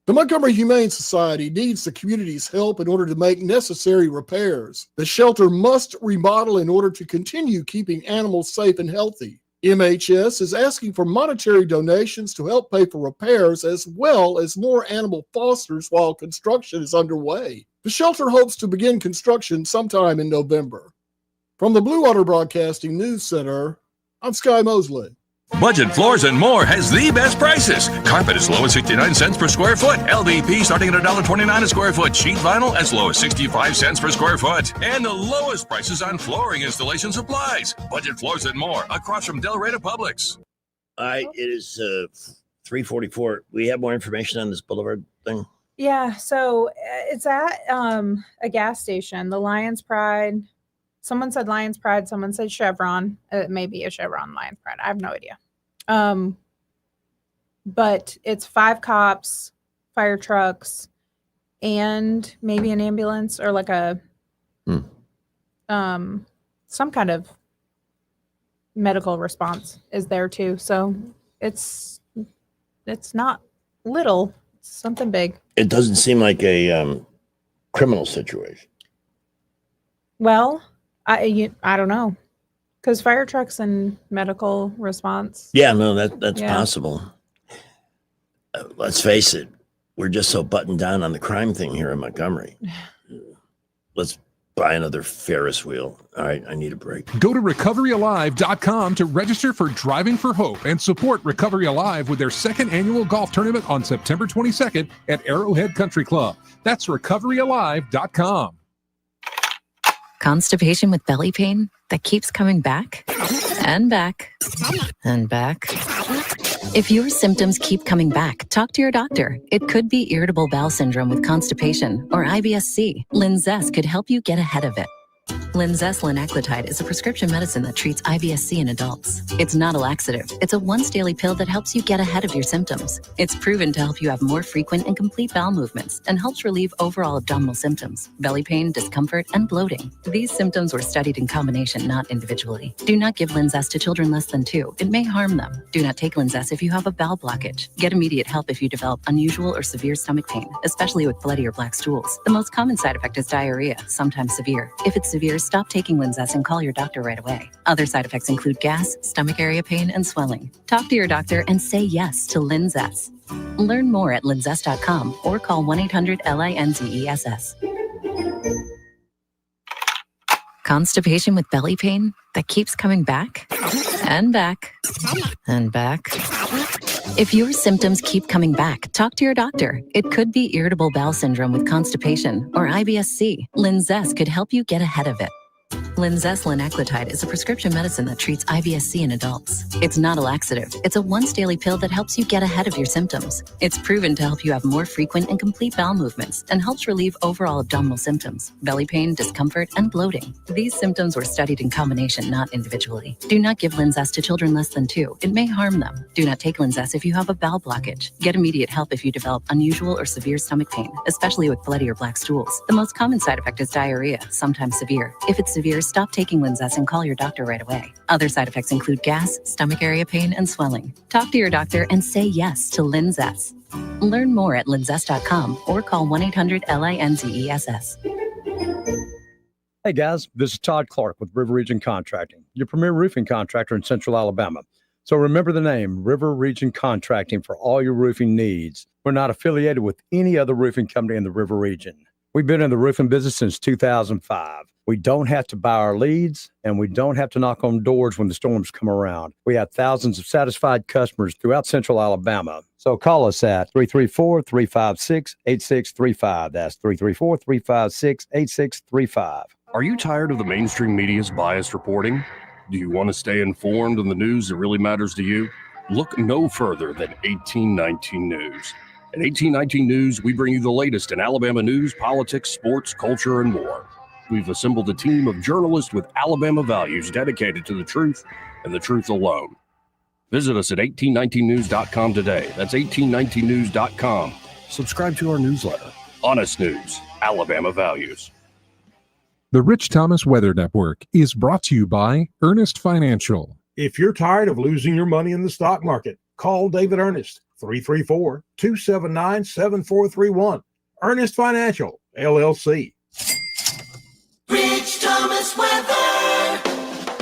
The Montgomery Humane Society needs the community's help in order to make necessary repairs. The shelter must remodel in order to continue keeping animals safe and healthy. MHS is asking for monetary donations to help pay for repairs as well as more animal fosters while construction is underway. The shelter hopes to begin construction sometime in November. From the Blue Water Broadcasting News Center, I'm Sky Mosley. Budget Floors and More has the best prices. Carpet as low as 69 cents per square foot. LVP starting at $1.29 a square foot. Sheet vinyl as low as 65 cents per square foot. And the lowest prices on flooring installation supplies. Budget Floors and More across from Del Rey Publix. All right, it is 3:44. We have more information on this Boulevard thing. Yeah, so it's at a gas station, the Lions Pride. Someone said Lions Pride, someone said Chevron. It may be a Chevron Lions Pride. I have no idea. But it's 5 cops, fire trucks, and maybe an ambulance or like a some kind of medical response is there too. So it's not little, it's something big. It doesn't seem like a criminal situation. Well, I don't know, because fire trucks and medical response. Yeah, no, that's Yeah. possible. Let's face it, we're just so buttoned down on the crime thing here in Montgomery. Let's buy another Ferris wheel. All right, I need a break. Go to recoveryalive.com to register for Driving for Hope and support Recovery Alive with their second annual golf tournament on September 22nd at Arrowhead Country Club. That's recoveryalive.com. Constipation with belly pain that keeps coming back and back and back. If your symptoms keep coming back, talk to your doctor. It could be irritable bowel syndrome with constipation or IBS-C. Linzess could help you get ahead of it. Linzess linaclotide is a prescription medicine that treats IBS-C in adults. It's not a laxative. It's a once daily pill that helps you get ahead of your symptoms. It's proven to help you have more frequent and complete bowel movements and helps relieve overall abdominal symptoms, belly pain, discomfort, and bloating. These symptoms were studied in combination, not individually. Do not give Linzess to children less than 2. It may harm them. Do not take Linzess if you have a bowel blockage. Get immediate help if you develop unusual or severe stomach pain, especially with bloody or black stools. The most common side effect is diarrhea, sometimes severe. If it's severe, stop taking Linzess and call your doctor right away. Other side effects include gas, stomach area pain, and swelling. Talk to your doctor and say yes to Linzess. Learn more at linzess.com or call 1-800-LINZESS. Constipation with belly pain that keeps coming back and back and back. If your symptoms keep coming back, talk to your doctor. It could be irritable bowel syndrome with constipation or IBS-C. Linzess could help you get ahead of it. Linzess linaclotide is a prescription medicine that treats IBS-C in adults. It's not a laxative. It's a once daily pill that helps you get ahead of your symptoms. It's proven to help you have more frequent and complete bowel movements and helps relieve overall abdominal symptoms, belly pain, discomfort, and bloating. These symptoms were studied in combination, not individually. Do not give Linzess to children less than 2. It may harm them. Do not take Linzess if you have a bowel blockage. Get immediate help if you develop unusual or severe stomach pain, especially with bloody or black stools. The most common side effect is diarrhea, sometimes severe. If it's severe, stop taking Linzess and call your doctor right away. Other side effects include gas, stomach area pain, and swelling. Talk to your doctor and say yes to Linzess. Learn more at linzess.com or call 1-800-LINZESS. Hey guys, this is Todd Clark with River Region Contracting, your premier roofing contractor in Central Alabama. So remember the name, River Region Contracting, for all your roofing needs. We're not affiliated with any other roofing company in the River Region. We've been in the roofing business since 2005. We don't have to buy our leads, and we don't have to knock on doors when the storms come around. We have thousands of satisfied customers throughout Central Alabama. So call us at 334-356-8635. That's 334-356-8635. Are you tired of the mainstream media's biased reporting? Do you want to stay informed on the news that really matters to you? Look no further than 1819 News. At 1819 News, we bring you the latest in Alabama news, politics, sports, culture, and more. We've assembled a team of journalists with Alabama values dedicated to the truth and the truth alone. Visit us at 1819news.com today. That's 1819news.com. Subscribe to our newsletter. Honest News, Alabama Values. The Rich Thomas Weather Network is brought to you by Earnest Financial. If you're tired of losing your money in the stock market, call David Earnest, 334-279-7431. Earnest Financial, LLC. Rich Thomas Weather.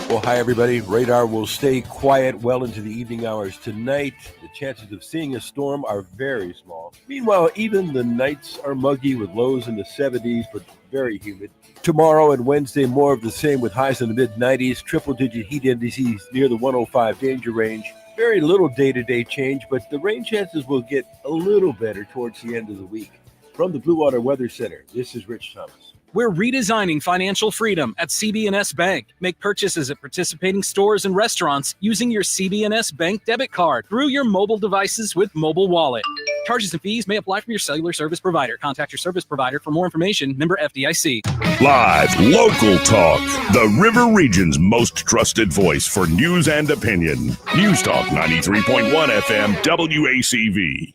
Well, hi, everybody. Radar will stay quiet well into the evening hours tonight. The chances of seeing a storm are very small. Meanwhile, even the nights are muggy with lows in the 70s, but very humid. Tomorrow and Wednesday, more of the same with highs in the mid-90s, triple-digit heat indices near the 105 danger range. Very little day-to-day change, but the rain chances will get a little better towards the end of the week. From the Blue Water Weather Center, this is Rich Thomas. We're redesigning financial freedom at CB&S Bank. Make purchases at participating stores and restaurants using your CB&S Bank debit card through your mobile devices with Mobile Wallet. Charges and fees may apply from your cellular service provider. Contact your service provider for more information. Member FDIC. Live local talk. The River Region's most trusted voice for news and opinion. News Talk 93.1 FM WACV.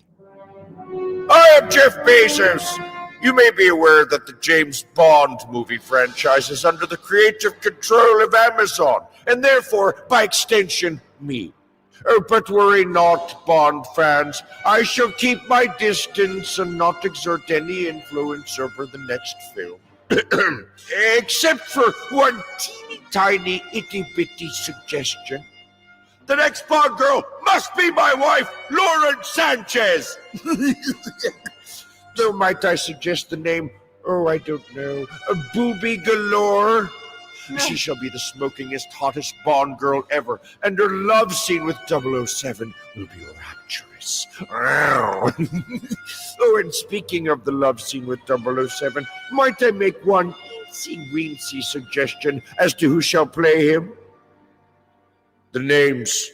I am Jeff Bezos. You may be aware that the James Bond movie franchise is under the creative control of Amazon, and therefore, by extension, me. Oh, but worry not, Bond fans. I shall keep my distance and not exert any influence over the next film. Except for one teeny tiny itty bitty suggestion. The next Bond girl must be my wife, Lauren Sanchez. Though might I suggest the name, I don't know, Booby Galore? She shall be the smokingest, hottest Bond girl ever, and her love scene with 007 will be rapturous. Oh, and speaking of the love scene with 007, might I make one teensy-weensy suggestion as to who shall play him? The name's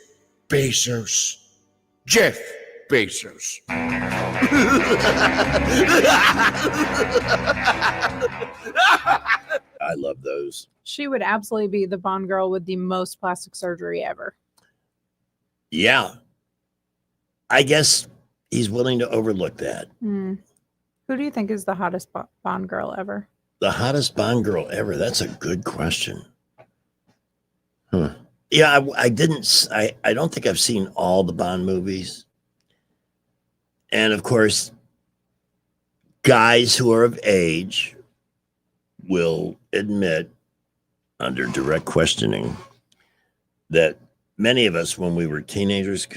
Bezos. Jeff Bezos. I love those. She would absolutely be the Bond girl with the most plastic surgery ever. Yeah. I guess he's willing to overlook that. Who do you think is the hottest Bond girl ever? The hottest Bond girl ever? That's a good question. Yeah, I don't think I've seen all the Bond movies. And of course, guys who are of age will admit under direct questioning that many of us, when we were teenagers,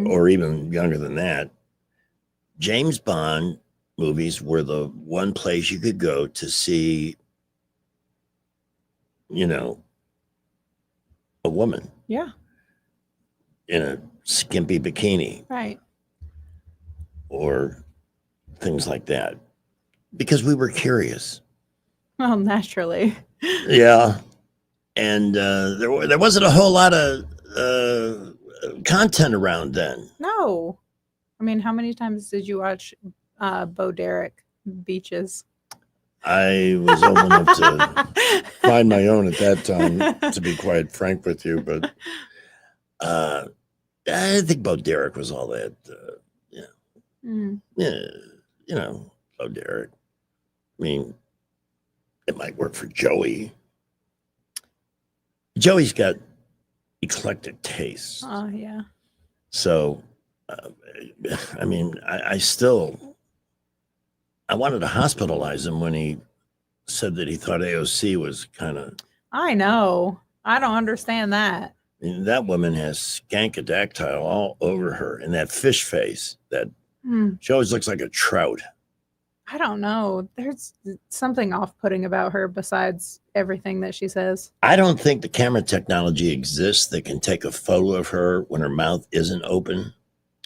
or even younger than that, James Bond movies were the one place you could go to see, a woman. Yeah. In a skimpy bikini. Right. Or things like that. Because we were curious. Well, naturally. Yeah. And there wasn't a whole lot of content around then. No. I mean, how many times did you watch Bo Derek Beaches? I was old enough to find my own at that time, to be quite frank with you. But I think Bo Derek was all that. Bo Derek. I mean, it might work for Joey. Joey's got eclectic tastes. Oh, yeah. So, I mean, I wanted to hospitalize him when he said that he thought AOC was kind of... I know. I don't understand that. I mean, that woman has skankadactyl all over her, and that fish face. She always looks like a trout. I don't know. There's something off-putting about her besides everything that she says. I don't think the camera technology exists that can take a photo of her when her mouth isn't open.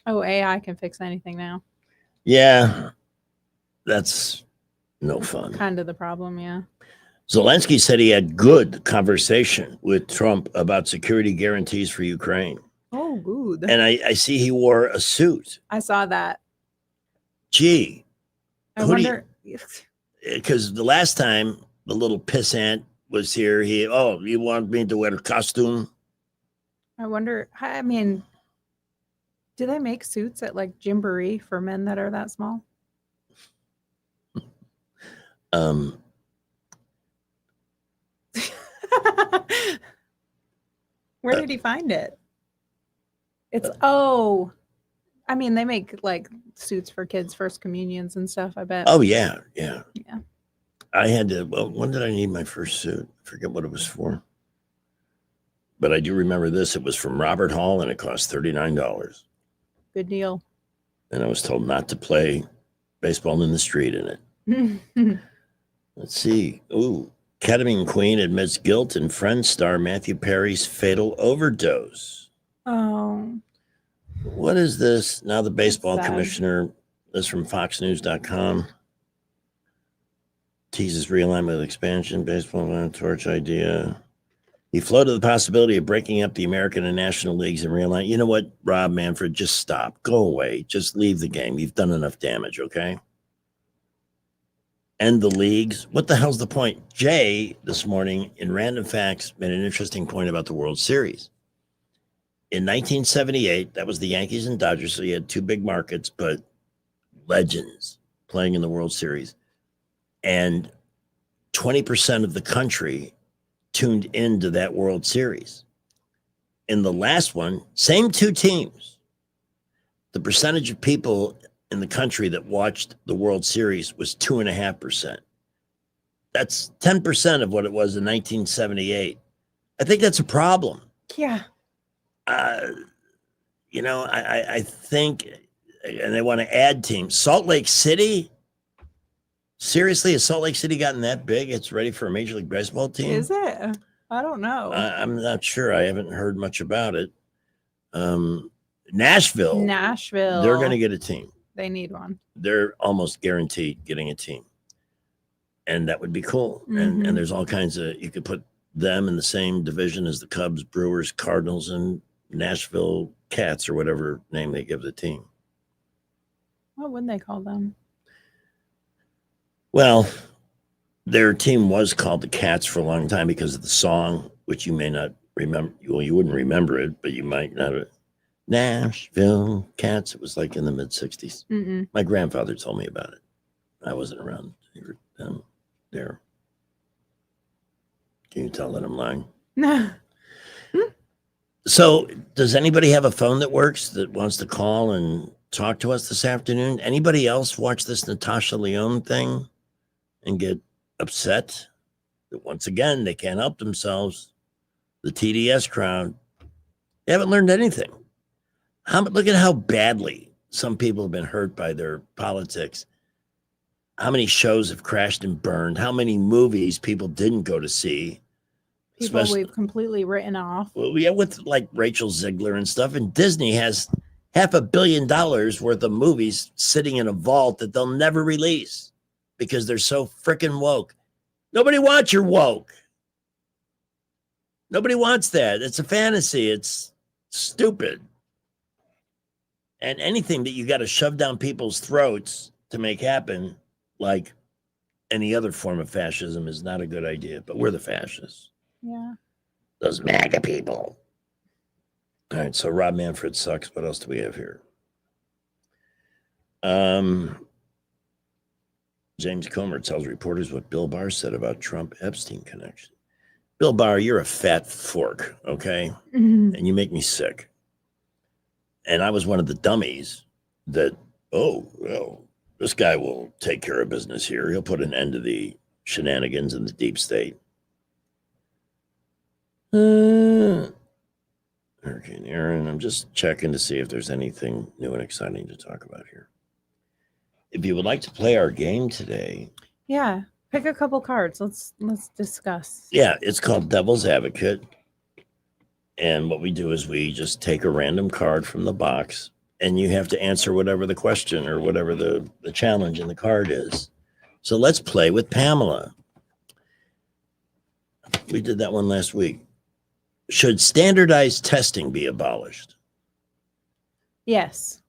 Oh, AI can fix anything now. Yeah, that's no fun. Kind of the problem, yeah. Zelensky said he had good conversation with Trump about security guarantees for Ukraine. Oh, good. And I see he wore a suit. I saw that. Gee. I wonder... Because the last time the little pissant was here, you want me to wear a costume? I wonder, I mean, do they make suits at like Gymboree for men that are that small? Where did he find it? It's I mean, they make like suits for kids' first communions and stuff, I bet. Oh yeah. Yeah. I had to. Well, when did I need my first suit? I forget what it was for. but I do remember this. It was from Robert Hall, and it cost $39. Good deal. And I was told not to play baseball in the street in it. Let's see. Ooh, Ketamine Queen admits guilt in Friends star Matthew Perry's fatal overdose. Oh. What is this? Now the baseball sad. commissioner, this from FoxNews.com, teases realignment with expansion, baseball torch idea. He floated the possibility of breaking up the American and National Leagues and realign. You know what, Rob Manfred, just stop. Go away. Just leave the game. You've done enough damage, okay? End the leagues. What the hell's the point? Jay, this morning, in Random Facts, made an interesting point about the World Series. In 1978, that was the Yankees and Dodgers, so you had two big markets, but legends playing in the World Series. And 20% of the country tuned into that World Series. In the last one, same two teams, the percentage of people in the country that watched the World Series was 2.5%. That's 10% of what it was in 1978. I think that's a problem. Yeah. You know, I think, and they want to add teams. Salt Lake City? Seriously, has Salt Lake City gotten that big? It's ready for a Major League Baseball team? Is it? I don't know. I'm not sure. I haven't heard much about it. Nashville. They're going to get a team. They need one. They're almost guaranteed getting a team. And that would be cool. And there's all kinds of, you could put them in the same division as the Cubs, Brewers, Cardinals, and Nashville Cats, or whatever name they give the team. What would they call them? Well, their team was called the Cats for a long time because of the song, which you may not remember. Well, you wouldn't remember it, but you might not. Nashville Cats. It was like in the mid 60s. My grandfather told me about it. I wasn't around there. Can you tell that I'm lying? No. So does anybody have a phone that works that wants to call and talk to us this afternoon? Anybody else watch this Natasha Lyonne thing and get upset that once again they can't help themselves? The TDS crowd, they haven't learned anything. Look at how badly some people have been hurt by their politics. How many shows have crashed and burned? How many movies people didn't go to see? People we've completely written off. Well, yeah, with like Rachel Ziegler and stuff. And Disney has $500 million worth of movies sitting in a vault that they'll never release because they're so freaking woke. Nobody wants your woke. Nobody wants that. It's a fantasy. It's stupid. And anything that you got to shove down people's throats to make happen, like any other form of fascism, is not a good idea. But we're the fascists. Yeah. Those MAGA people. All right, so Rob Manfred sucks. What else do we have here? James Comer tells reporters what Bill Barr said about Trump-Epstein connection. Bill Barr, you're a fat fork, okay? And you make me sick. And I was one of the dummies that, oh, well, this guy will take care of business here. He'll put an end to the shenanigans in the deep state. Hurricane Aaron, I'm just checking to see if there's anything new and exciting to talk about here. If you would like to play our game today. Yeah. Pick a couple cards. Let's discuss. Yeah, it's called Devil's Advocate. And what we do is we just take a random card from the box and you have to answer whatever the question or whatever the challenge in the card is. So let's play with Pamela. We did that one last week. Should standardized testing be abolished? Yes.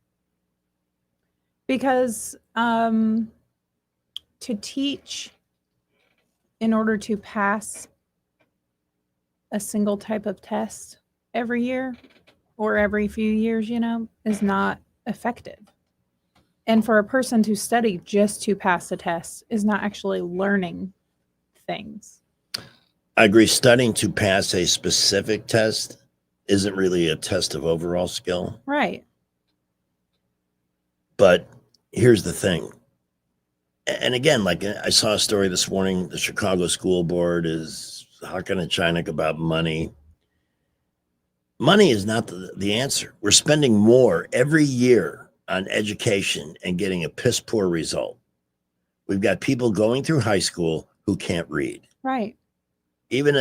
Because to teach in order to pass a single type of test every year or every few years, is not effective. And for a person to study just to pass a test is not actually learning things. I agree. Studying to pass a specific test isn't really a test of overall skill. Right. But here's the thing. And again, like I saw a story this morning, the Chicago School Board is hucking at China about money. Money is not the answer. We're spending more every year on education and getting a piss poor result. We've got people going through high school who can't read. Right. Even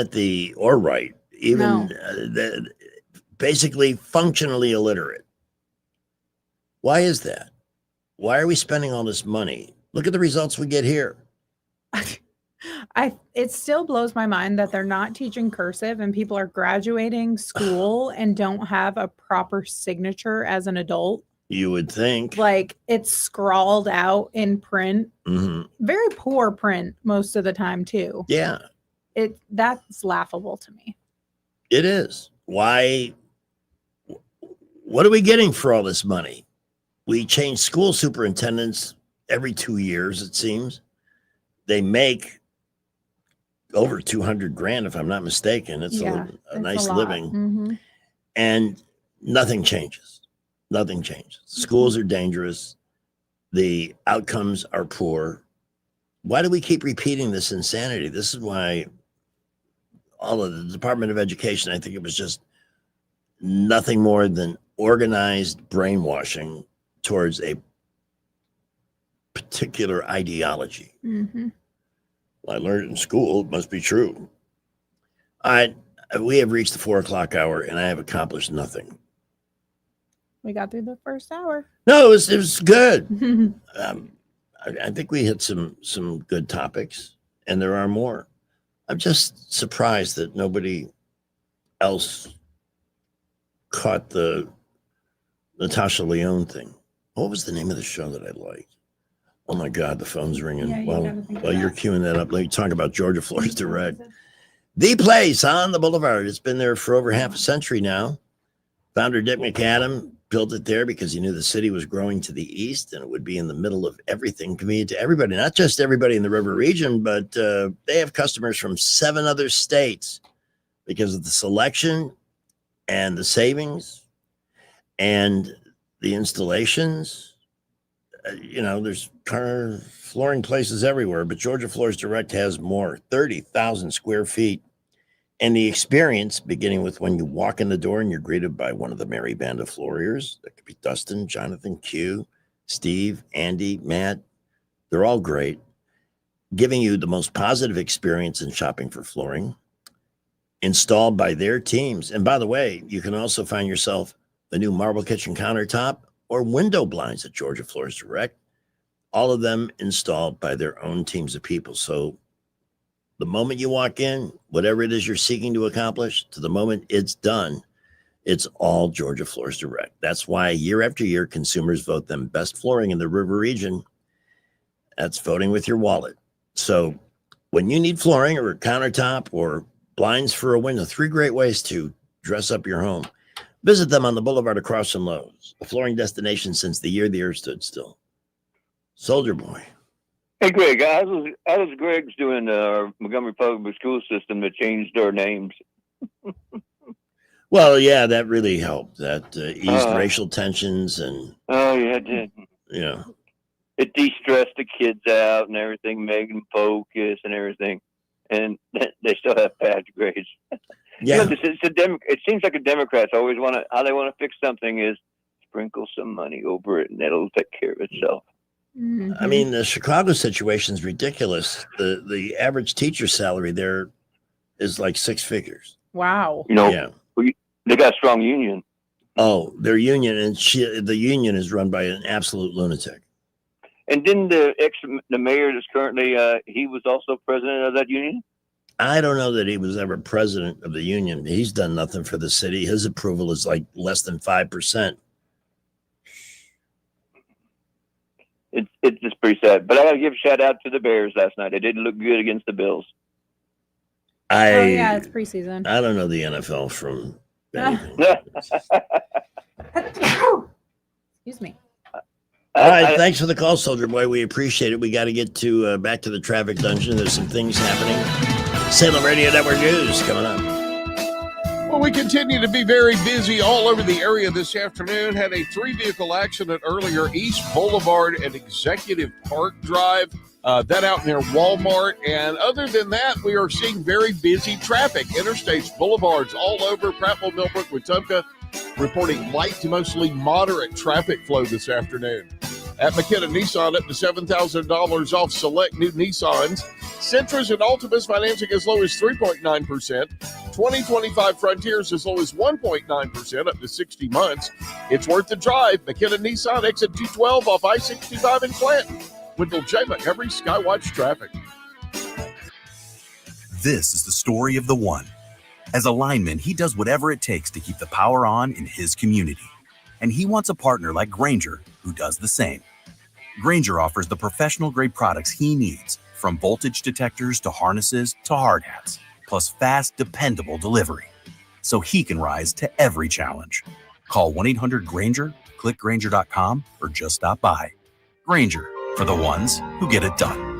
basically functionally illiterate. Why is that? Why are we spending all this money? Look at the results we get here. It still blows my mind that they're not teaching cursive and people are graduating school and don't have a proper signature as an adult. You would think. Like it's scrawled out in print. Mm-hmm. Very poor print most of the time too. Yeah. That's laughable to me. It is. Why? What are we getting for all this money? We change school superintendents every 2 years, it seems. They make over $200,000, if I'm not mistaken. It's a nice living. Mm-hmm. And nothing changes. Nothing changes. Schools are dangerous. The outcomes are poor. Why do we keep repeating this insanity? This is why all of the Department of Education, I think it was just nothing more than organized brainwashing towards a particular ideology. Mm-hmm. Well, I learned it in school. It must be true. We have reached the 4:00 hour, and I have accomplished nothing. We got through the first hour. No, it was good. I think we hit some good topics, and there are more. I'm just surprised that nobody else caught the Natasha Lyonne thing. What was the name of the show that I liked? Oh my God, the phone's ringing. Yeah, Well, you're queuing that up. Let me talk about Georgia Floors Direct. The place on the boulevard. It's been there for over half a century now. Founder Dick McAdam built it there because he knew the city was growing to the east and it would be in the middle of everything, convenient to everybody, not just everybody in the river region, but they have customers from 7 other states because of the selection and the savings and the installations. There's flooring places everywhere, but Georgia Floors Direct has more, 30,000 square feet. And the experience, beginning with when you walk in the door and you're greeted by one of the merry band of floorers. That could be Dustin, Jonathan, Q, Steve, Andy, Matt. They're all great, giving you the most positive experience in shopping for flooring, installed by their teams. And by the way, you can also find yourself a new marble kitchen countertop or window blinds at Georgia Floors Direct, all of them installed by their own teams of people. So the moment you walk in, whatever it is you're seeking to accomplish, to the moment it's done, it's all Georgia Floors Direct. That's why year after year, consumers vote them best flooring in the river region. That's voting with your wallet. So when you need flooring or a countertop or blinds for a window, 3 great ways to dress up your home. Visit them on the boulevard across from Lowe's, a flooring destination since the year the earth stood still. Soldier Boy. Hey, Greg, how's Greg's doing Montgomery Public School System that changed their names? Well, yeah, that really helped. That eased racial tensions and... Oh, yeah, it did. Yeah. It de-stressed the kids out and everything, made them focus and everything. And they still have bad grades. Yeah. It seems like the Democrats always how they want to fix something is sprinkle some money over it and it'll take care of itself. Mm-hmm. I mean, the Chicago situation is ridiculous. The average teacher salary there is like 6 figures. Wow. Yeah. They got a strong union. Oh, their union, and the union is run by an absolute lunatic. And didn't the mayor that's currently, he was also president of that union? I don't know that he was ever president of the union. He's done nothing for the city. His approval is like less than 5%. It's just pretty sad. But I got to give a shout out to the Bears last night. They didn't look good against the Bills. It's preseason. I don't know the NFL from anything. Excuse me. All right, thanks for the call, Soldier Boy. We appreciate it. We got to get to back to the traffic dungeon. There's some things happening. Salem Radio Network News coming up. Well, we continue to be very busy all over the area this afternoon. Had a 3-vehicle accident earlier, East Boulevard and Executive Park Drive. That out near Walmart. And other than that, we are seeing very busy traffic. Interstates, boulevards all over Prattville, Millbrook, Wetumpka, reporting light to mostly moderate traffic flow this afternoon. At McKenna Nissan, up to $7,000 off select new Nissans. Sentras and Altimas financing as low as 3.9%. 2025 Frontiers as low as 1.9%, up to 60 months. It's worth the drive. McKenna Nissan, exit 212 off I-65 in Clanton. Wendell J. Montgomery, Skywatch Traffic. This is the story of the one. As a lineman, he does whatever it takes to keep the power on in his community. And he wants a partner like Grainger who does the same. Grainger offers the professional-grade products he needs, from voltage detectors to harnesses to hard hats, plus fast, dependable delivery, so he can rise to every challenge. Call 1-800-GRAINGER, click Grainger.com, or just stop by. Grainger, for the ones who get it done.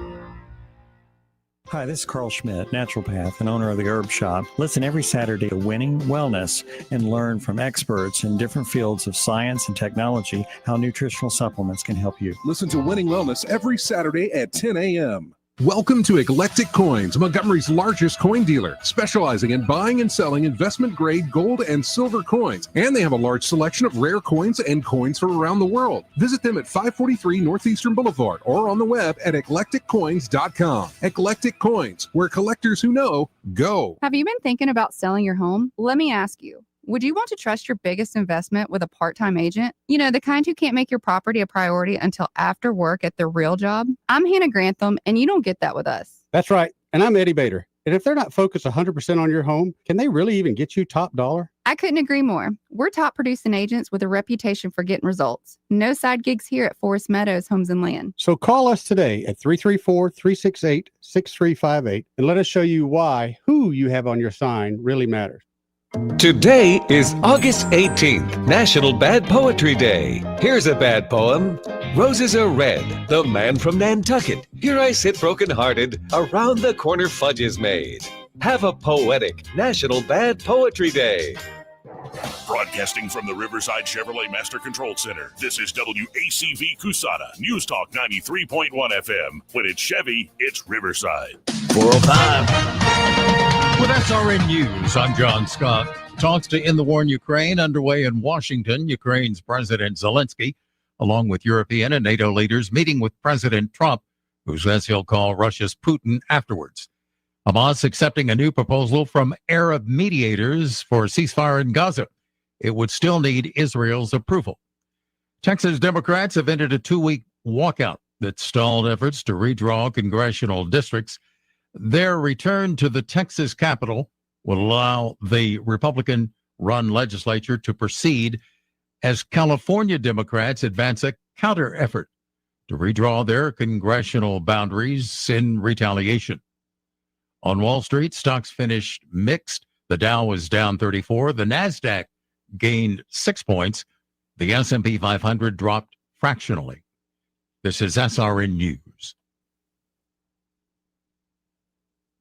Hi, this is Carl Schmidt, naturopath and owner of the Herb Shop. Listen every Saturday to Winning Wellness and learn from experts in different fields of science and technology how nutritional supplements can help you. Listen to Winning Wellness every Saturday at 10 a.m. Welcome to Eclectic Coins, Montgomery's largest coin dealer, specializing in buying and selling investment-grade gold and silver coins. And they have a large selection of rare coins and coins from around the world. Visit them at 543 Northeastern Boulevard or on the web at eclecticcoins.com. Eclectic Coins, where collectors who know go. Have you been thinking about selling your home? Let me ask you. Would you want to trust your biggest investment with a part-time agent? You know, the kind who can't make your property a priority until after work at their real job? I'm Hannah Grantham, and you don't get that with us. That's right. And I'm Eddie Bader. And if they're not focused 100% on your home, can they really even get you top dollar? I couldn't agree more. We're top producing agents with a reputation for getting results. No side gigs here at Forest Meadows Homes and Land. So call us today at 334-368-6358 and let us show you why who you have on your sign really matters. Today is August 18th, National Bad Poetry Day. Here's a bad poem. Roses are red, the man from Nantucket. Here I sit broken-hearted, around the corner fudge is made. Have a poetic National Bad Poetry Day. Broadcasting from the Riverside Chevrolet Master Control Center, this is WACV Cusada, News Talk 93.1 FM. When it's Chevy, it's Riverside. 405. With SRN News, I'm John Scott. Talks to end the war in Ukraine underway in Washington. Ukraine's President Zelensky, along with European and NATO leaders, meeting with President Trump, who says he'll call Russia's Putin afterwards. Hamas accepting a new proposal from Arab mediators for a ceasefire in Gaza. It would still need Israel's approval. Texas Democrats have ended a 2-week walkout that stalled efforts to redraw congressional districts. Their return to the Texas Capitol will allow the Republican-run legislature to proceed as California Democrats advance a counter-effort to redraw their congressional boundaries in retaliation. On Wall Street, stocks finished mixed. The Dow was down 34. The NASDAQ gained 6 points. The S&P 500 dropped fractionally. This is SRN News.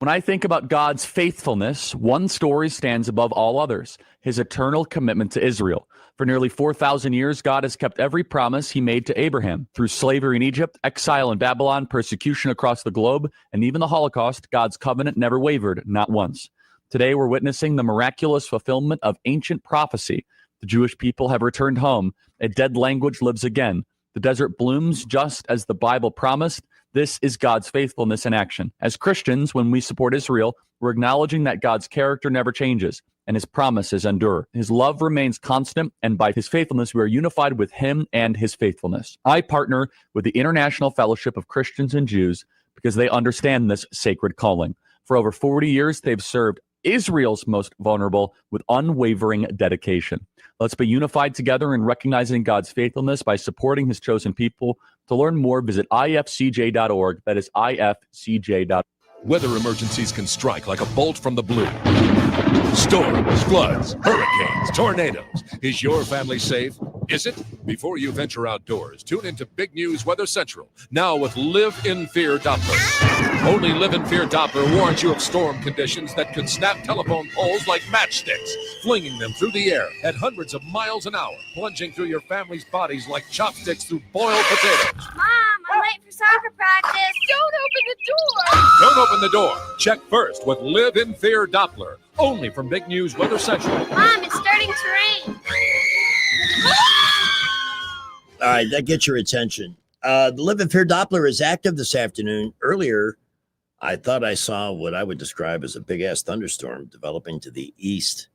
When I think about God's faithfulness, one story stands above all others: his eternal commitment to Israel. For nearly 4,000 years, God has kept every promise he made to Abraham. Through slavery in Egypt, exile in Babylon, persecution across the globe, and even the Holocaust, God's covenant never wavered, not once. Today, we're witnessing the miraculous fulfillment of ancient prophecy. The Jewish people have returned home. A dead language lives again. The desert blooms just as the Bible promised. This is God's faithfulness in action. As Christians, when we support Israel, we're acknowledging that God's character never changes and his promises endure. His love remains constant, and by his faithfulness, we are unified with him and his faithfulness. I partner with the International Fellowship of Christians and Jews because they understand this sacred calling. For over 40 years, they've served Israel's most vulnerable with unwavering dedication. Let's be unified together in recognizing God's faithfulness by supporting his chosen people. To learn more, visit ifcj.org. That is ifcj.org. Weather emergencies can strike like a bolt from the blue. Storms, floods, hurricanes, tornadoes. Is your family safe? Is it? Before you venture outdoors, tune into Big News Weather Central, now with Live in Fear Doppler. Only Live in Fear Doppler warns you of storm conditions that could snap telephone poles like matchsticks, flinging them through the air at hundreds of miles an hour, plunging through your family's bodies like chopsticks through boiled potatoes. Mom, I'm late for soccer practice. Don't open the door. Don't open the door. Check first with Live in Fear Doppler. Only from Big News Weather Central. Mom, it's starting to rain. All right, that gets your attention. The Live in Fear Doppler is active this afternoon. Earlier, I thought I saw what I would describe as a big-ass thunderstorm developing to the east,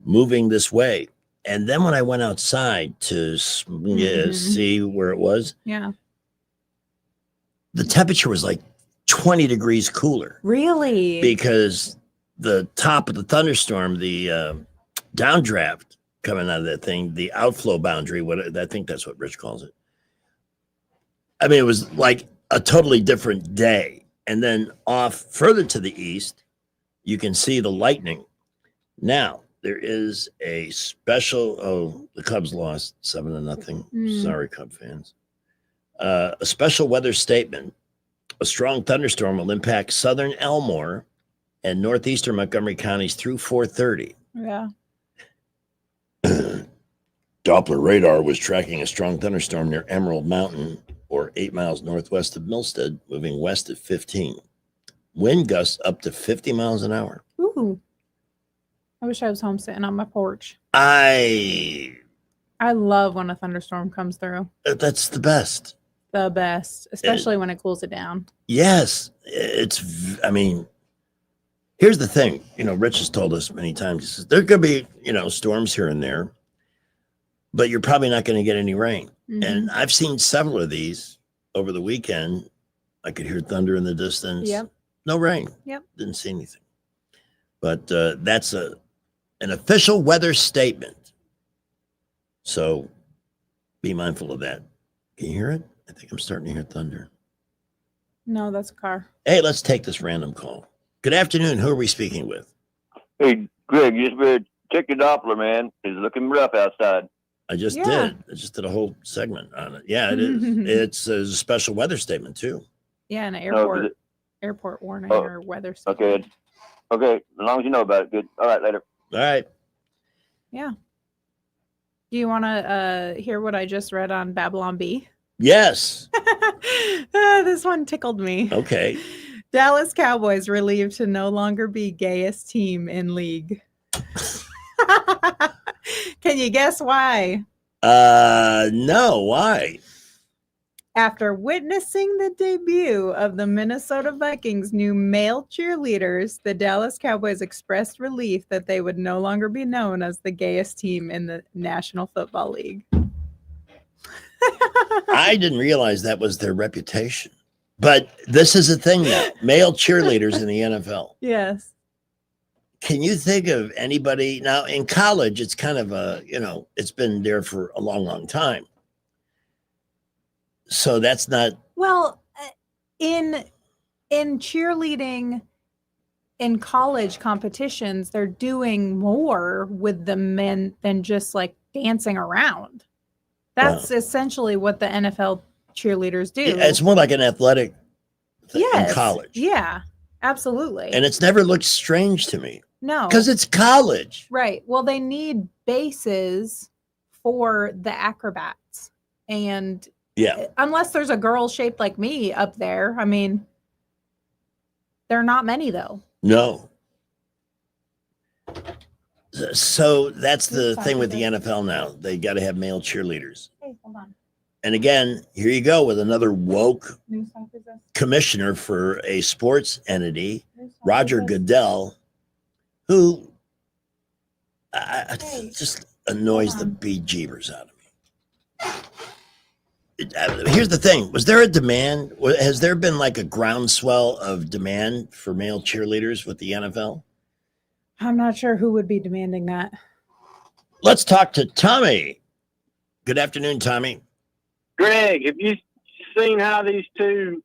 moving this way. And then when I went outside to see where it was, Yeah. the temperature was like 20 degrees cooler. Really? Because the top of the thunderstorm, the downdraft coming out of that thing, the outflow boundary, what I think that's what Rich calls it. I mean, it was like a totally different day. And then off further to the east, you can see the lightning. Now, there is a special, the Cubs lost 7-0. Sorry, Cub fans. A special weather statement. A strong thunderstorm will impact southern Elmore and northeastern Montgomery counties through 4:30. Yeah. Doppler radar was tracking a strong thunderstorm near Emerald Mountain, or 8 miles northwest of Milstead, moving west at 15. Wind gusts up to 50 miles an hour. Ooh. I wish I was home sitting on my porch. I love when a thunderstorm comes through. That's the best. The best, especially when it cools it down. Yes. I mean, here's the thing. Rich has told us many times, he says, there could be, storms here and there, but you're probably not going to get any rain. Mhm. And I've seen several of these over the weekend. I could hear thunder in the distance. Yep. No rain. Yep. Didn't see anything. But that's an official weather statement. So be mindful of that. Can you hear it? I think I'm starting to hear thunder. No, that's a car. Hey, let's take this random call. Good afternoon. Who are we speaking with? Hey, Greg, you just better check your Doppler, man. It's looking rough outside. I just did. I just did a whole segment on it. Yeah, it is. It's a special weather statement, too. Yeah, an Oh, is airport warning Oh, or weather. Okay. Okay. As long as you know about it. Good. All right. Later. All right. Yeah. Do you want to hear what I just read on Babylon Bee? Yes. This one tickled me. Okay. Dallas Cowboys relieved to no longer be gayest team in league. Can you guess why? No. Why? After witnessing the debut of the Minnesota Vikings' new male cheerleaders, the Dallas Cowboys expressed relief that they would no longer be known as the gayest team in the National Football League. I didn't realize that was their reputation. But this is a thing now. Male cheerleaders in the NFL. Yes. Can you think of anybody now in college? It's kind of it's been there for a long, long time. So that's not. Well, in cheerleading in college competitions, they're doing more with the men than just like dancing around. That's essentially what the NFL cheerleaders do. It's more like an athletic thing in college. Yeah, absolutely. And it's never looked strange to me. No. Because it's college. Right. Well, they need bases for the acrobats. And unless there's a girl shaped like me up there, I mean, there are not many though. No. So that's the thing with the NFL now. They got to have male cheerleaders. Hey, hold on. And again, here you go with another woke New stuff is this? commissioner for a sports entity, Roger Goodell, who just annoys the bejeebers out of me. Here's the thing. Was there a demand? Has there been like a groundswell of demand for male cheerleaders with the NFL? I'm not sure who would be demanding that. Let's talk to Tommy. Good afternoon, Tommy. Greg, have you seen how these two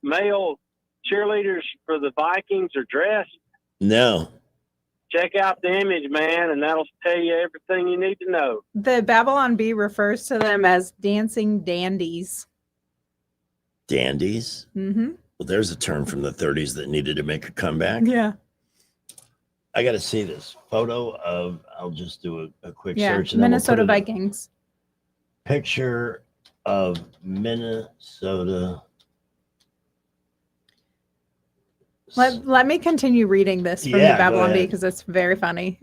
male cheerleaders for the Vikings are dressed? No. Check out the image, man, and that'll tell you everything you need to know. The Babylon Bee refers to them as dancing dandies. Dandies? Mm-hmm. Well, there's a term from the 30s that needed to make a comeback. Yeah. I got to see this photo of, I'll just do a quick Yeah, search. And then we'll Minnesota put it up. Vikings. Picture of Minnesota. Let me continue reading this from Yeah, the go Babylon Bee ahead. because it's very funny.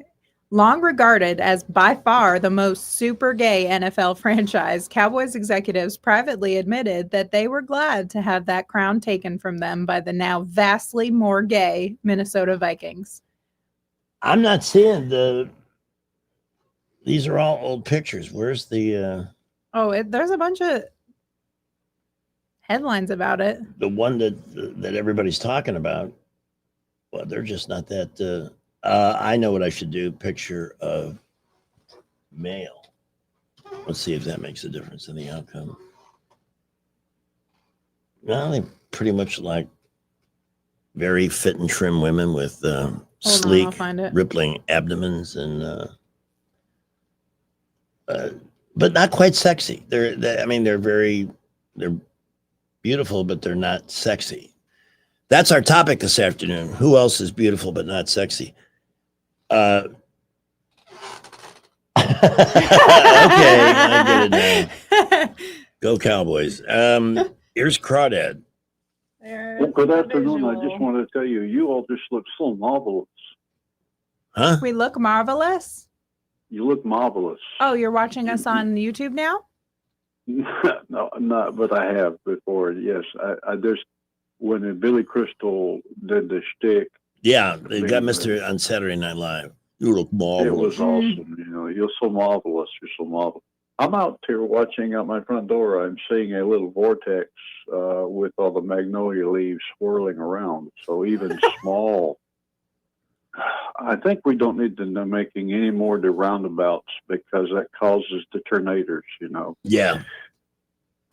Long regarded as by far the most super gay NFL franchise, Cowboys executives privately admitted that they were glad to have that crown taken from them by the now vastly more gay Minnesota Vikings. I'm not seeing these are all old pictures. Where's the There's a bunch of headlines about it. the one that everybody's talking about? Well, they're just not that. I know what I should do. Picture of male. Let's see if that makes a difference in the outcome. Well, they pretty much like very fit and trim women with sleek, I'll find it. rippling abdomens and but not quite sexy. They're beautiful, but they're not sexy. That's our topic this afternoon. Who else is beautiful but not sexy? Okay, I get it now. Go Cowboys. Here's Crawdad. Well, good afternoon. I just wanted to tell you, you all just look so marvelous. Huh? We look marvelous. You look marvelous. Oh, you're watching us on YouTube now? No, I'm not, but I have before. Yes, I just when Billy Crystal did the shtick. Yeah, they got Mr. on Saturday Night Live. You look marvelous. It was awesome. You know, you're so marvelous. You're so marvelous. I'm out here watching out my front door. I'm seeing a little vortex with all the magnolia leaves swirling around. So even small. I think we don't need to be making any more the roundabouts because that causes the tornadoes, you know. Yeah.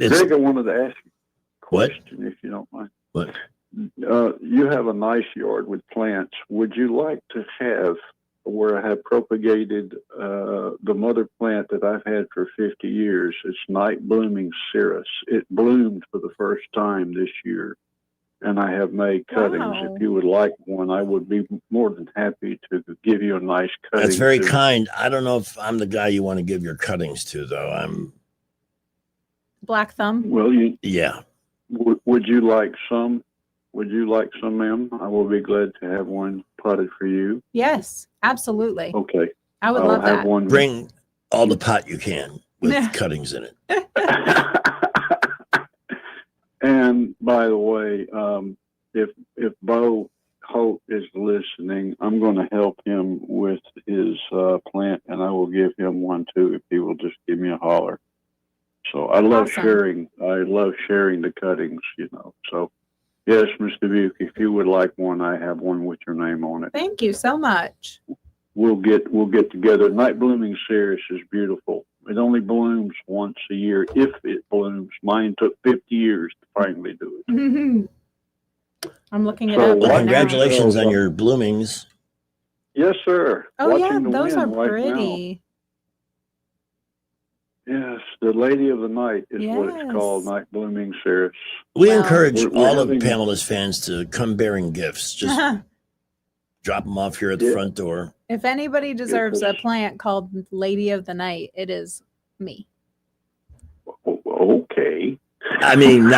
Greg, I wanted to ask you a What? question, if you don't mind. What? You have a nice yard with plants. Would you like to have where I have propagated the mother plant that I've had for 50 years? It's night blooming cirrus. It bloomed for the first time this year, and I have made cuttings. Wow. If you would like one, I would be more than happy to give you a nice cutting. That's very to- kind. I don't know if I'm the guy you want to give your cuttings to, though. I'm. Black thumb. Well, Yeah. would you like some? Would you like some, ma'am? I will be glad to have one potted for you. Yes, absolutely. Okay. I would I'll love have that. one. Bring all the pot you can with Yeah. cuttings in it. And by the way, if Bo Holt is listening, I'm going to help him with his plant, and I will give him one too if he will just give me a holler. So I love Awesome. sharing. I love sharing the cuttings, you know. So yes, Mr. Buke, if you would like one, I have one with your name on it. Thank you so much. We'll get together. Night blooming cereus is beautiful. It only blooms once a year, if it blooms. Mine took 50 years to finally do it. I'm looking it So up. what- right now. Congratulations on your bloomings. Yes, sir. Oh yeah, Watching the those are wind right now. pretty. Yes, the lady of the night is what it's Yes. called, night blooming cereus. We Well- encourage We're all of having- Pamela's fans to come bearing gifts. Just drop them off here at the Yeah. front door. If anybody deserves a was- plant called Lady of the Night, it is me. Okay. I mean,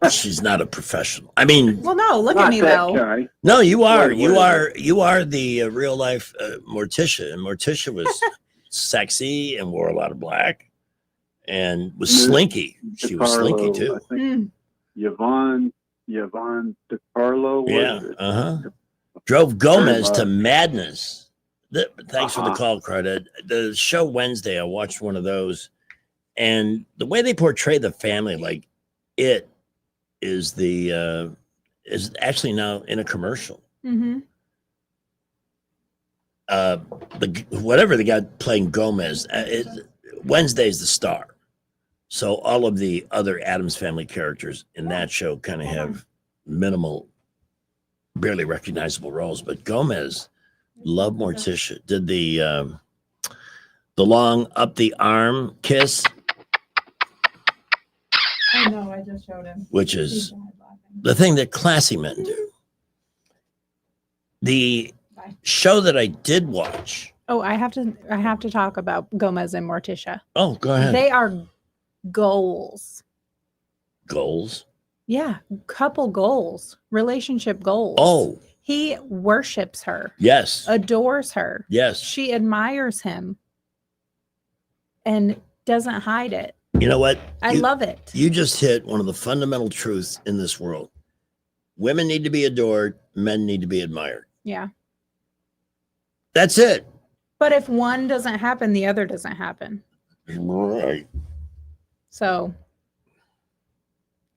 she's not a professional. I mean, Well, no, look at Not me that though. kind. no, you are. Wait, You wait. are. You are the real life Morticia, and Morticia was sexy and wore a lot of black, and was Miss slinky. She was slinky DiCarlo, too. I think Yvonne DiCarlo. Yeah. Was it? Drove Gomez Very to much. madness. Thanks for the Uh-huh. call, Crawdad. The show Wednesday, I watched one of those, and the way they portray the family, like it is is actually now in a commercial. Mm-hmm. Whatever the guy playing Gomez, Wednesday's the star. So all of the other Addams Family characters in that show kind of have minimal, barely recognizable roles. But Gomez, love Morticia, did the long up the arm kiss, I know. I just showed him. which is the thing that classy men do. The show that I did watch. Oh, I have to talk about Gomez and Morticia. Oh, go ahead. They are goals. Goals? Yeah, couple goals, relationship goals. Oh. He worships her. Yes. Adores her. Yes. She admires him and doesn't hide it. You know what? I love it. You just hit one of the fundamental truths in this world. Women need to be adored. Men need to be admired. Yeah. That's it. But if one doesn't happen, the other doesn't happen. Right. So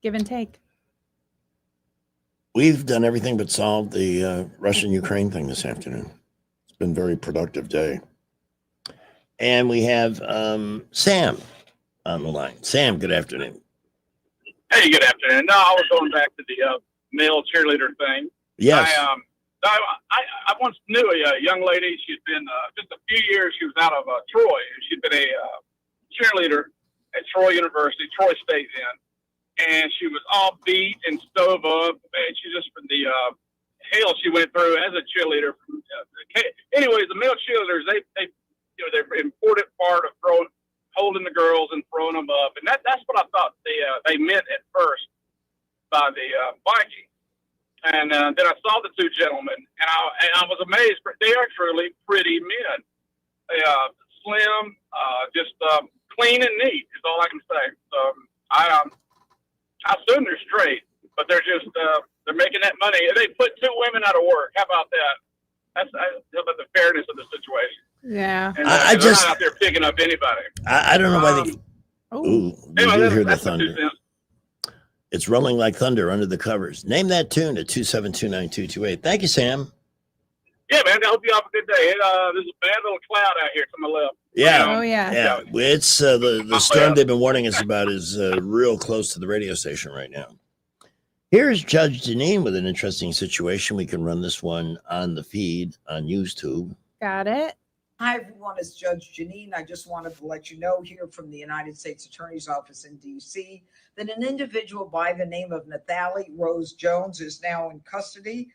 give and take. We've done everything but solve the Russian-Ukraine thing this afternoon. It's been a very productive day. And we have Sam on the line. Sam, good afternoon. Hey, good afternoon. No, I was going back to the male cheerleader thing. Yes. I once knew a young lady. She'd been just a few years. She was out of Troy. She'd been a cheerleader at Troy University, Troy State then. And she was all beat and stove up. And she just from the hell she went through as a cheerleader. Anyways, the male cheerleaders, they're an important part of holding the girls and throwing them up, and that's what I thought they meant at first by the Viking. And then I saw the two gentlemen, and I was amazed. They are truly pretty men. They slim, just clean and neat is all I can say. So I assume they're straight, but they're just they're making that money. They put two women out of work. How about that? That's about the fairness of the situation. Yeah. And I they're just- not out there picking up anybody. I don't know why they. Ooh, Anyway, you do hear the that's my 2 thunder. cents. It's rolling like thunder under the covers. Name that tune at 2729228. Thank you, Sam. Yeah, man. I hope you have a good day. There's a bad little cloud out here to my left. Yeah. Oh, yeah. Yeah. It's the storm they've been warning us about is real close to the radio station right now. Here's Judge Janine with an interesting situation. We can run this one on the feed on YouTube. Got it. Hi, everyone. It's Judge Janine. I just wanted to let you know here from the United States Attorney's Office in D.C. that an individual by the name of Nathalie Rose Jones is now in custody,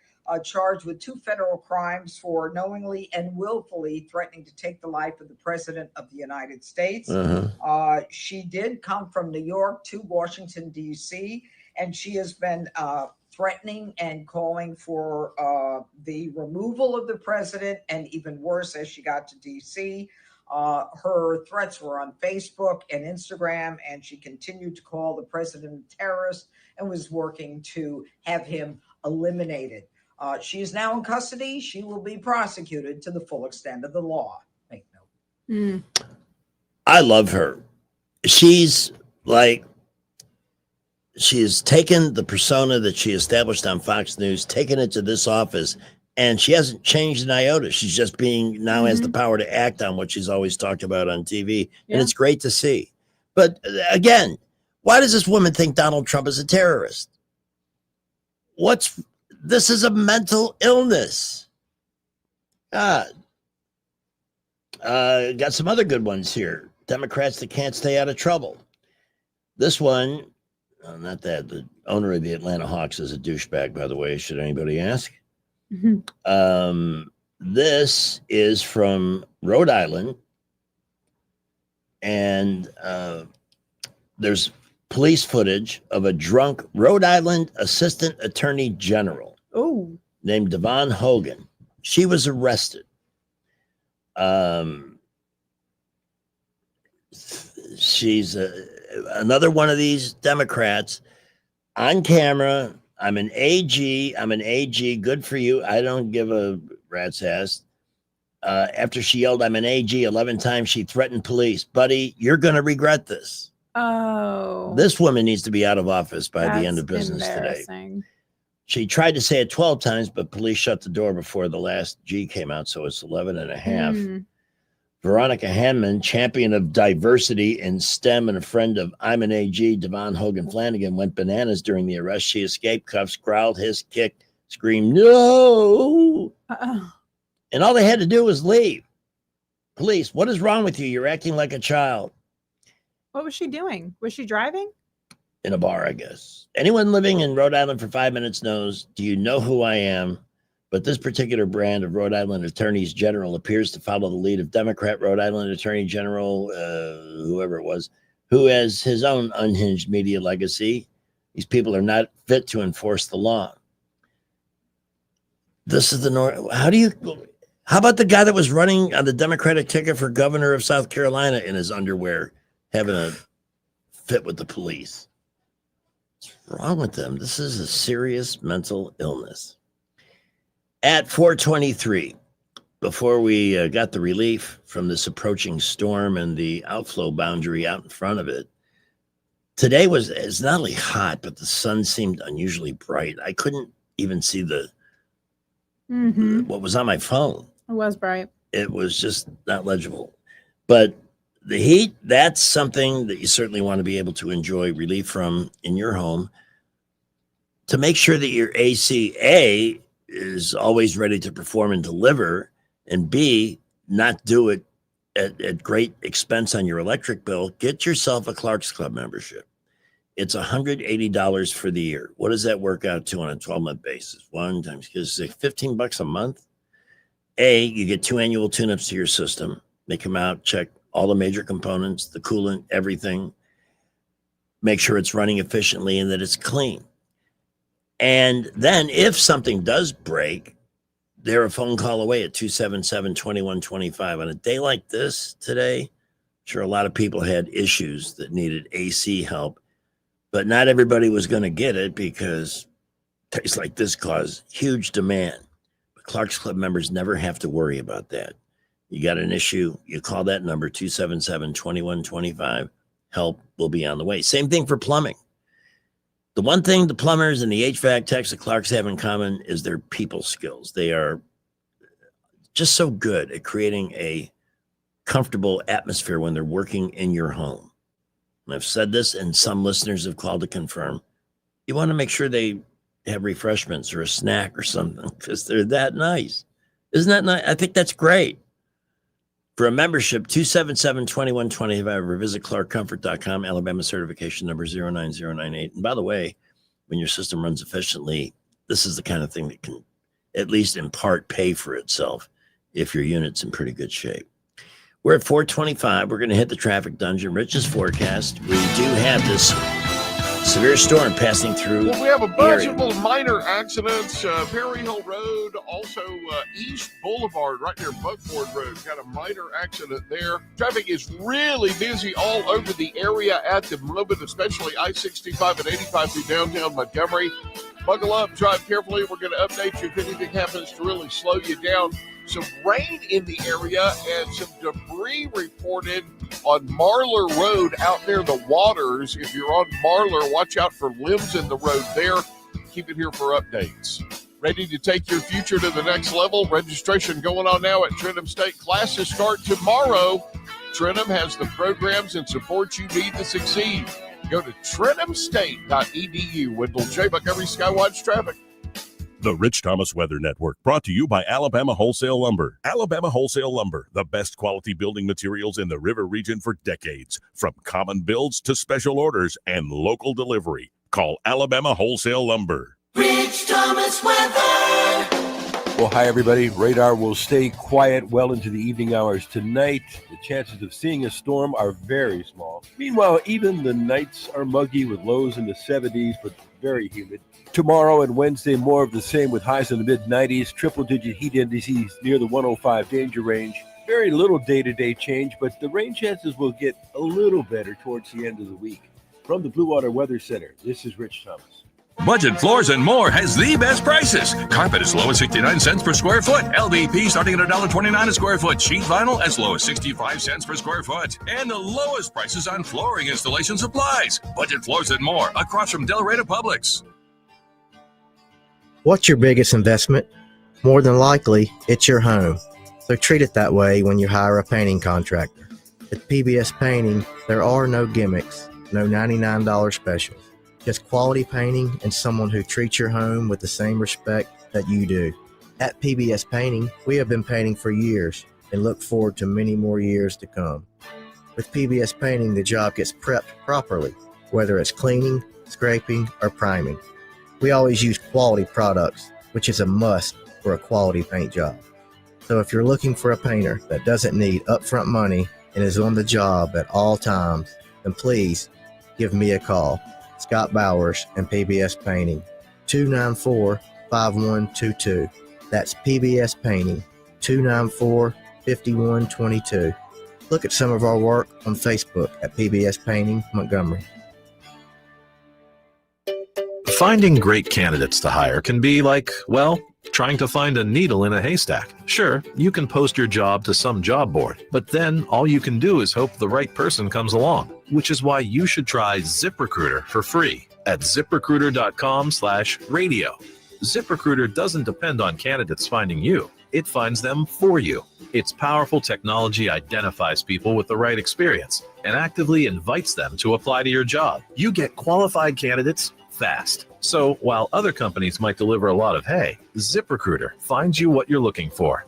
charged with 2 federal crimes for knowingly and willfully threatening to take the life of the President of the United States. She did come from New York to Washington, D.C., and she has been threatening and calling for the removal of the president, and even worse, as she got to DC, her threats were on Facebook and Instagram, and she continued to call the president a terrorist and was working to have him eliminated. She is now in custody. She will be prosecuted to the full extent of the law. Make note. I love her. She's like, she has taken the persona that she established on Fox News, taken it to this office, and she hasn't changed an iota. She's just being now has the power to act on what she's always talked about on TV. And it's great to see. But again, why does this woman think Donald Trump is a terrorist? This is a mental illness. God. Got some other good ones here. Democrats that can't stay out of trouble. This one, not that. The owner of the Atlanta Hawks is a douchebag, by the way, should anybody ask. This is from Rhode Island. And there's police footage of a drunk Rhode Island Assistant Attorney General named Devon Hogan. She was arrested. She's another one of these Democrats on camera. I'm an AG. Good for you. I don't give a rat's ass. After she yelled, "I'm an AG," 11 times, she threatened police. Buddy, you're going to regret this. Oh. This woman needs to be out of office by the end of That's business today. embarrassing. She tried to say it 12 times, but police shut the door before the last G came out, so it's 11 and a half. Veronica Hanman, champion of diversity in STEM and a friend of I'm an AG, Devon Hogan Flanagan, went bananas during the arrest. She escaped cuffs, growled, hissed, kicked, screamed, "No!" And all they had to do was leave. Police, what is wrong with you? You're acting like a child. What was she doing? Was she driving? In a bar, I guess. Anyone living in Rhode Island for 5 minutes knows, do you know who I am? But this particular brand of Rhode Island Attorneys General appears to follow the lead of Democrat Rhode Island Attorney General, whoever it was, who has his own unhinged media legacy. These people are not fit to enforce the law. This is the North. How about the guy that was running on the Democratic ticket for governor of South Carolina in his underwear, having a fit with the police? What's wrong with them? This is a serious mental illness. At 4:23, before we got the relief from this approaching storm and the outflow boundary out in front of it, today it's not only hot, but the sun seemed unusually bright. I couldn't even see what was on my phone. It was bright. It was just not legible. But the heat, that's something that you certainly want to be able to enjoy relief from in your home. To make sure that your AC, A, is always ready to perform and deliver, and B, not do it at great expense on your electric bill, get yourself a Clark's Club membership. It's $180 for the year. What does that work out to on a 12-month basis? One times, because it's $15 a month. A, you get 2 annual tune-ups to your system. They come out, check all the major components, the coolant, everything. Make sure it's running efficiently and that it's clean. And then if something does break, they're a phone call away at 277-2125. On a day like this today, I'm sure a lot of people had issues that needed AC help, but not everybody was going to get it because days like this cause huge demand. But Clark's Club members never have to worry about that. You got an issue, you call that number, 277-2125. Help will be on the way. Same thing for plumbing. The one thing the plumbers and the HVAC techs at Clark's have in common is their people skills. They are just so good at creating a comfortable atmosphere when they're working in your home. And I've said this, and some listeners have called to confirm. You want to make sure they have refreshments or a snack or something because they're that nice. Isn't that nice? I think that's great. For a membership, 277-2125, or visit clarkcomfort.com, Alabama certification number 09098. And by the way, when your system runs efficiently, this is the kind of thing that can, at least in part, pay for itself if your unit's in pretty good shape. We're at 425. We're going to hit the traffic dungeon. Rich's forecast. We do have this severe storm passing through. Well, we have a bunch of little minor accidents. Perry Hill Road, also East Boulevard, right near Buckford Road. Got a minor accident there. Traffic is really busy all over the area at the moment, especially I-65 and 85 through downtown Montgomery. Buckle up, drive carefully. We're going to update you if anything happens to really slow you down. Some rain in the area and some debris reported on Marlar Road out near the waters. If you're on Marlar, watch out for limbs in the road there. Keep it here for updates. Ready to take your future to the next level? Registration going on now at Trentham State. Classes start tomorrow. Trentham has the programs and support you need to succeed. Go to trenthamstate.edu. Wendell J. Montgomery Skywatch Traffic. The Rich Thomas Weather Network, brought to you by Alabama Wholesale Lumber. Alabama Wholesale Lumber, the best quality building materials in the River region for decades. From common builds to special orders and local delivery. Call Alabama Wholesale Lumber. Rich Thomas Weather. Well, hi, everybody. Radar will stay quiet well into the evening hours tonight. The chances of seeing a storm are very small. Meanwhile, even the nights are muggy with lows in the 70s, but very humid. Tomorrow and Wednesday, more of the same with highs in the mid-90s, triple-digit heat indices near the 105 danger range. Very little day-to-day change, but the rain chances will get a little better towards the end of the week. From the Blue Water Weather Center, this is Rich Thomas. Budget Floors and More has the best prices. Carpet as low as 69 cents per square foot. LVP starting at $1.29 a square foot. Sheet vinyl as low as 65 cents per square foot. And the lowest prices on flooring installation supplies. Budget Floors and More across from Delray Publix. What's your biggest investment? More than likely, it's your home. So treat it that way when you hire a painting contractor. At PBS Painting, there are no gimmicks, no $99 specials. Just quality painting and someone who treats your home with the same respect that you do. At PBS Painting, we have been painting for years and look forward to many more years to come. With PBS Painting, the job gets prepped properly, whether it's cleaning, scraping, or priming. We always use quality products, which is a must for a quality paint job. So if you're looking for a painter that doesn't need upfront money and is on the job at all times, then please give me a call. Scott Bowers and PBS Painting, 294-5122. That's PBS Painting, 294-5122. Look at some of our work on Facebook at PBS Painting Montgomery. Finding great candidates to hire can be like, well, trying to find a needle in a haystack. Sure, you can post your job to some job board, but then all you can do is hope the right person comes along, which is why you should try ZipRecruiter for free at ZipRecruiter.com/radio. ZipRecruiter doesn't depend on candidates finding you. It finds them for you. Its powerful technology identifies people with the right experience and actively invites them to apply to your job. You get qualified candidates fast. So while other companies might deliver a lot of hay, ZipRecruiter finds you what you're looking for.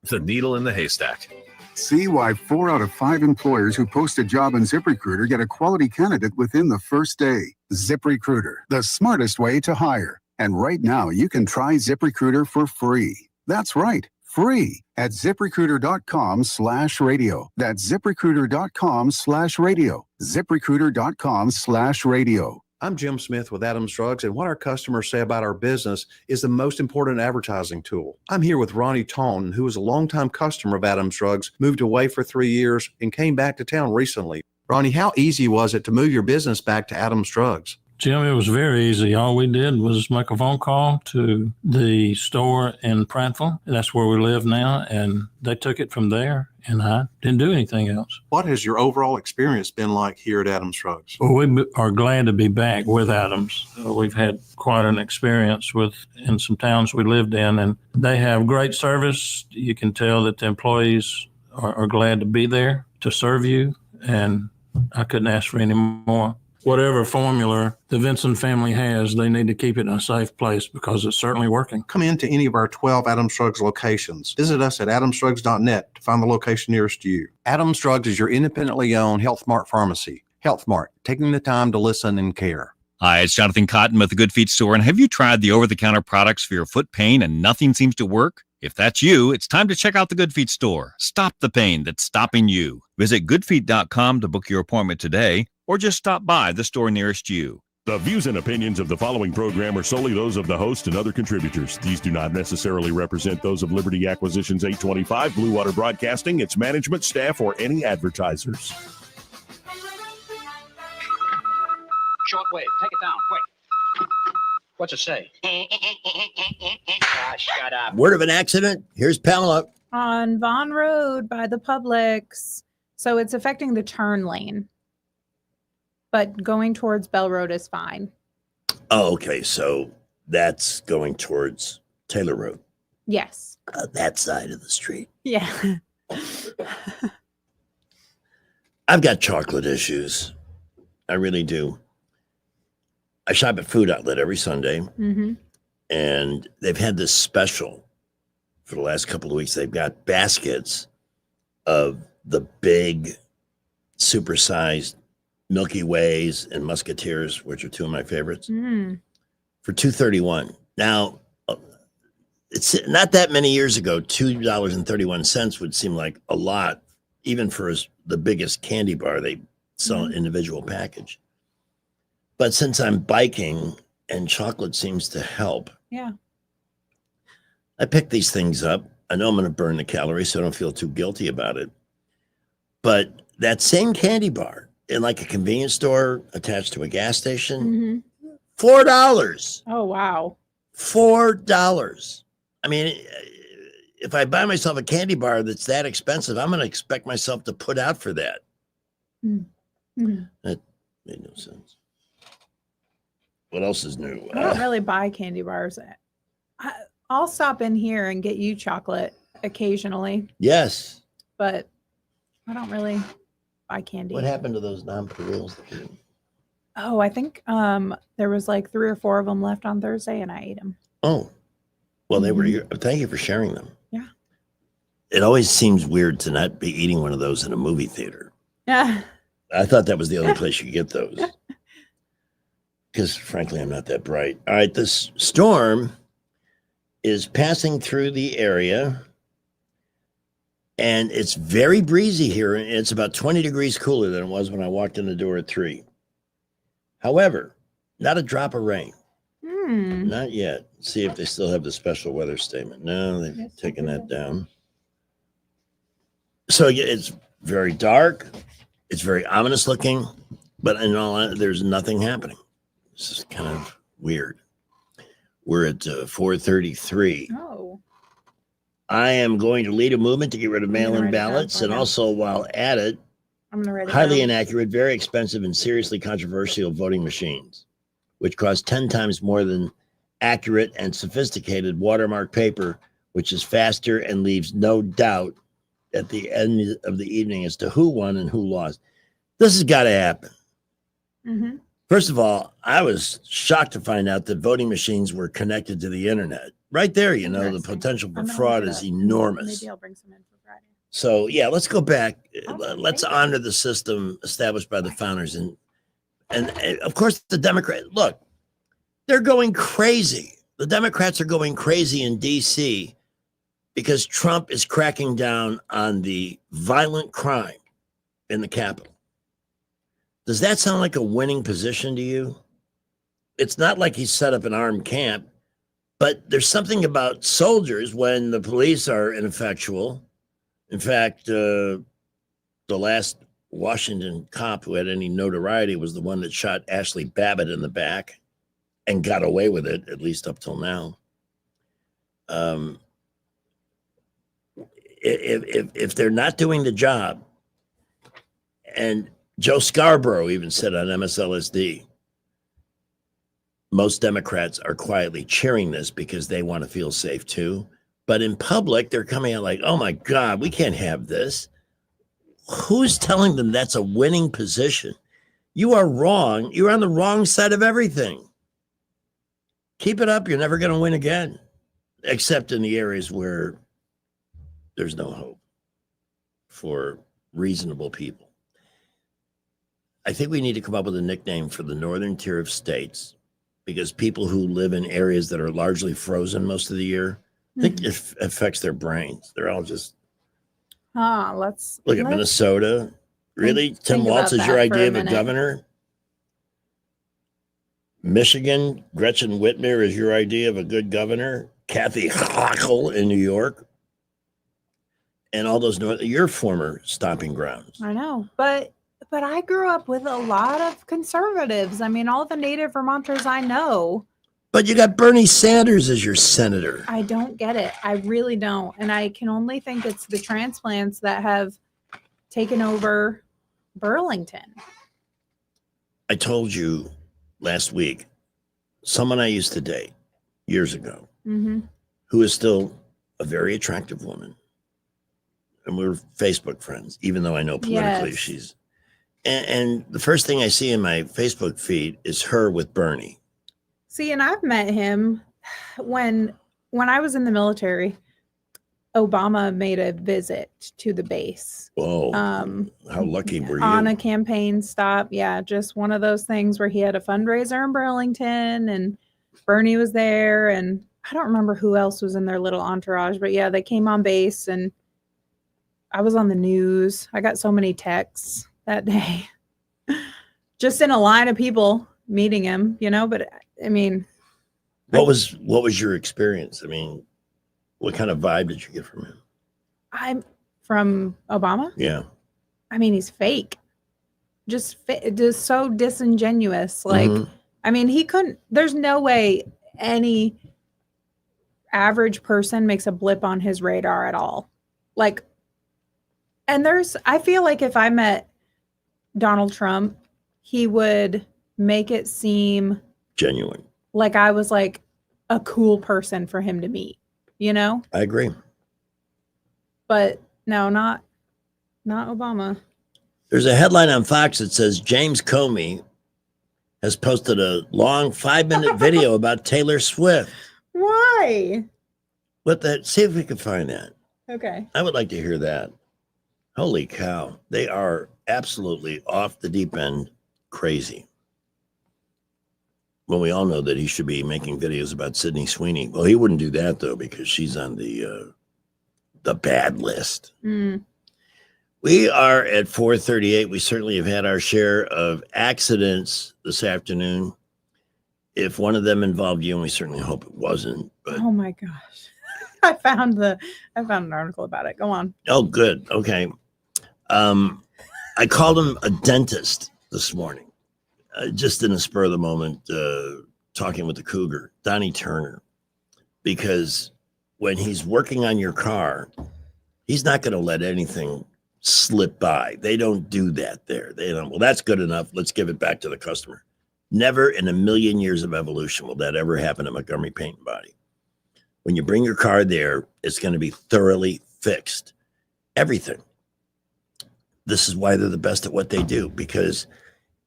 The needle in the haystack. See why 4 out of 5 employers who post a job on ZipRecruiter get a quality candidate within the first day. ZipRecruiter, the smartest way to hire. And right now, you can try ZipRecruiter for free. That's right, free at ZipRecruiter.com/radio. That's ZipRecruiter.com/radio. ZipRecruiter.com/radio. I'm Jim Smith with Adams Drugs, and what our customers say about our business is the most important advertising tool. I'm here with Ronnie Tone, who is a longtime customer of Adams Drugs, moved away for 3 years, and came back to town recently. Ronnie, how easy was it to move your business back to Adams Drugs? Jim, it was very easy. All we did was make a phone call to the store in Prattville. That's where we live now, and they took it from there, and I didn't do anything else. What has your overall experience been like here at Adams Drugs? Well, we are glad to be back with Adams. We've had quite an experience in some towns we lived in, and they have great service. You can tell that the employees are glad to be there to serve you, and I couldn't ask for any more. Whatever formula the Vinson family has, they need to keep it in a safe place because it's certainly working. Come into any of our 12 Adams Drugs locations. Visit us at adamsdrugs.net to find the location nearest you. Adams Drugs is your independently owned Health Mart pharmacy. Health Mart, taking the time to listen and care. Hi, it's Jonathan Cotton with the Good Feet Store. And have you tried the over-the-counter products for your foot pain and nothing seems to work? If that's you, it's time to check out the Good Feet Store. Stop the pain that's stopping you. Visit goodfeet.com to book your appointment today, or just stop by the store nearest you. The views and opinions of the following program are solely those of the host and other contributors. These do not necessarily represent those of Liberty Acquisitions 825, Blue Water Broadcasting, its management, staff, or any advertisers. Shortwave, take it down, quick. What's it say? Shut up. Word of an accident. Here's Pamela. On Vaughn Road by the Publix. So it's affecting the turn lane. But going towards Bell Road is fine. Oh, okay. So that's going towards Taylor Road. Yes. That side of the street. Yeah. I've got chocolate issues. I really do. I shop at Food Outlet every Sunday. Mm-hmm. And they've had this special for the last couple of weeks. They've got baskets of the big, supersized Milky Ways and Musketeers, which are two of my favorites, for $2.31. Now, it's not that many years ago, $2.31 would seem like a lot, even for the biggest candy bar they sell an individual package. But since I'm biking and chocolate seems to help, yeah, I pick these things up. I know I'm going to burn the calories, so I don't feel too guilty about it. But that same candy bar, in like a convenience store attached to a gas station, $4. Oh, wow. $4. I mean, if I buy myself a candy bar that's that expensive, I'm going to expect myself to put out for that. Mm-hmm. That made no sense. What else is new? I don't really buy candy bars. I'll stop in here and get you chocolate occasionally. Yes. But I don't really buy candy. What happened to those nonpareils? Oh, I think there was like 3 or 4 of them left on Thursday, and I ate them. Oh, well, they were here. Thank you for sharing them. Yeah. It always seems weird to not be eating one of those in a movie theater. Yeah. I thought that was the only place you could get those. Because frankly, I'm not that bright. All right, this storm is passing through the area. And it's very breezy here. And it's about 20 degrees cooler than it was when I walked in the door at 3. However, not a drop of rain. Not yet. See if they still have the special weather statement. No, they've taken that down. So it's very dark. It's very ominous looking, but in all, there's nothing happening. This is kind of weird. We're at 4:33. Oh. I am going to lead a movement to get rid of mail-in write it down ballots, for and you. also while at it, I'm gonna write it highly down. inaccurate, very expensive, and seriously controversial voting machines, which cost 10 times more than accurate and sophisticated watermark paper, which is faster and leaves no doubt at the end of the evening as to who won and who lost. This has got to happen. Mm-hmm. First of all, I was shocked to find out that voting machines were connected to the internet. Right there, you know, the potential for fraud is enormous. Maybe I'll bring some in for Friday. So, yeah, let's go back. Let's honor the system established by the founders. And of course, the Democrats, look, they're going crazy. The Democrats are going crazy in D.C. because Trump is cracking down on the violent crime in the Capitol. Does that sound like a winning position to you? It's not like he's set up an armed camp, but there's something about soldiers when the police are ineffectual. In fact, the last Washington cop who had any notoriety was the one that shot Ashley Babbitt in the back and got away with it, at least up till now. If they're not doing the job, and Joe Scarborough even said on MSLSD, most Democrats are quietly cheering this because they want to feel safe too. But in public, they're coming out like, oh my God, we can't have this. Who's telling them that's a winning position? You are wrong. You're on the wrong side of everything. Keep it up. You're never going to win again, except in the areas where there's no hope for reasonable people. I think we need to come up with a nickname for the northern tier of states, because people who live in areas that are largely frozen most of the year, I think it affects their brains. They're all just, Let's look at Minnesota. Really? Tim think Walz about is your that for idea a of a minute. governor? Michigan, Gretchen Whitmer is your idea of a good governor? Kathy Hochul in New York? And all those your former stomping grounds. I know, but I grew up with a lot of conservatives. I mean, all the native Vermonters I know. But you got Bernie Sanders as your senator. I don't get it. I really don't. And I can only think it's the transplants that have taken over Burlington. I told you last week, someone I used to date years ago, Mm-hmm. who is still a very attractive woman. And we're Facebook friends, even though I know politically Yes. she's. And the first thing I see in my Facebook feed is her with Bernie. See, and I've met him when I was in the military. Obama made a visit to the base. Whoa. How lucky were you? On a campaign stop. Yeah, just one of those things where he had a fundraiser in Burlington and Bernie was there, and I don't remember who else was in their little entourage, but yeah, they came on base and I was on the news. I got so many texts that day. Just in a line of people meeting him, you know, but I mean, What was your experience? I mean, what kind of vibe did you get from him? I'm from Obama. Yeah. I mean, he's fake. Just so disingenuous. Like, Mhm. I mean, there's no way any average person makes a blip on his radar at all. Like, and I feel like if I met Donald Trump, he would make it seem Genuine. like I was like a cool person for him to meet, you know? I agree. But no, not Obama. There's a headline on Fox that says James Comey has posted a long 5-minute video about Taylor Swift. Why? See if we can find that. Okay. I would like to hear that. Holy cow. They are absolutely off the deep end crazy. Well, we all know that he should be making videos about Sydney Sweeney. Well, he wouldn't do that, though, because she's on the the bad list. Mm. We are at 4:38. We certainly have had our share of accidents this afternoon. If one of them involved you, and we certainly hope it wasn't. But Oh my gosh. I found an article about it. Go on. oh, good. Okay. I called him a dentist this morning, just in the spur of the moment, talking with the Cougar, Donnie Turner, because when he's working on your car, he's not going to let anything slip by. They don't do that there. They don't. Well, that's good enough. Let's give it back to the customer. Never in a million years of evolution will that ever happen at Montgomery Paint and Body. When you bring your car there, it's going to be thoroughly fixed. Everything. This is why they're the best at what they do, because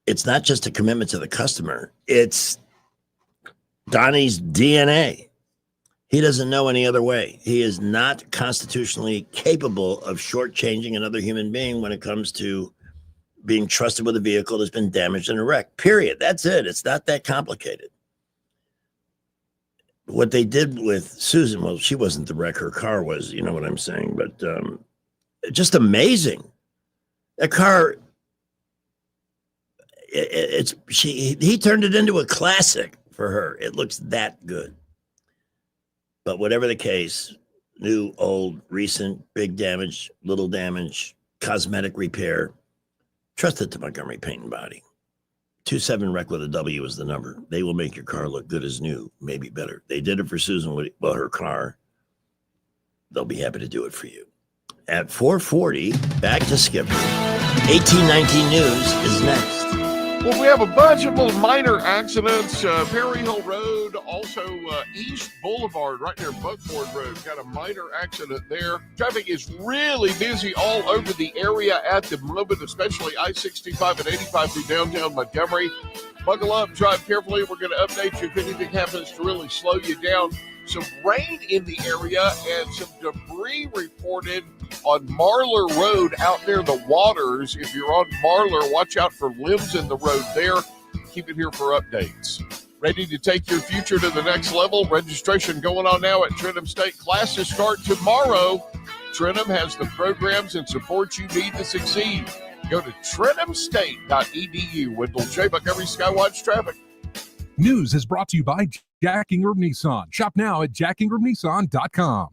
it's not just a commitment to the customer. It's Donnie's DNA. He doesn't know any other way. He is not constitutionally capable of shortchanging another human being when it comes to being trusted with a vehicle that's been damaged in a wreck. Period. That's it. It's not that complicated. What they did with Susan, well, she wasn't the wreck. Her car was, you know what I'm saying? But just amazing. That car, he turned it into a classic for her. It looks that good. But whatever the case, new, old, recent, big damage, little damage, cosmetic repair, trust it to Montgomery Paint and Body. 27 Rec with a W is the number. They will make your car look good as new, maybe better. They did it for Susan, well, her car. They'll be happy to do it for you. At 4:40, back to Skipper. 1819 News is next. Well, we have a bunch of little minor accidents. Perry Hill Road, also East Boulevard, right near Buckford Road. Got a minor accident there. Traffic is really busy all over the area at the moment, especially I-65 and 85 through downtown Montgomery. Buckle up, drive carefully. We're going to update you if anything happens to really slow you down. Some rain in the area and some debris reported on Marlar Road out there, the waters. If you're on Marlar, watch out for limbs in the road there. Keep it here for updates. Ready to take your future to the next level? Registration going on now at Trentham State. Classes start tomorrow. Trentham has the programs and support you need to succeed. Go to trenthamstate.edu. Wendell J. Montgomery Skywatch Traffic. News is brought to you by Jack Ingram Nissan. Shop now at jackingramnissan.com.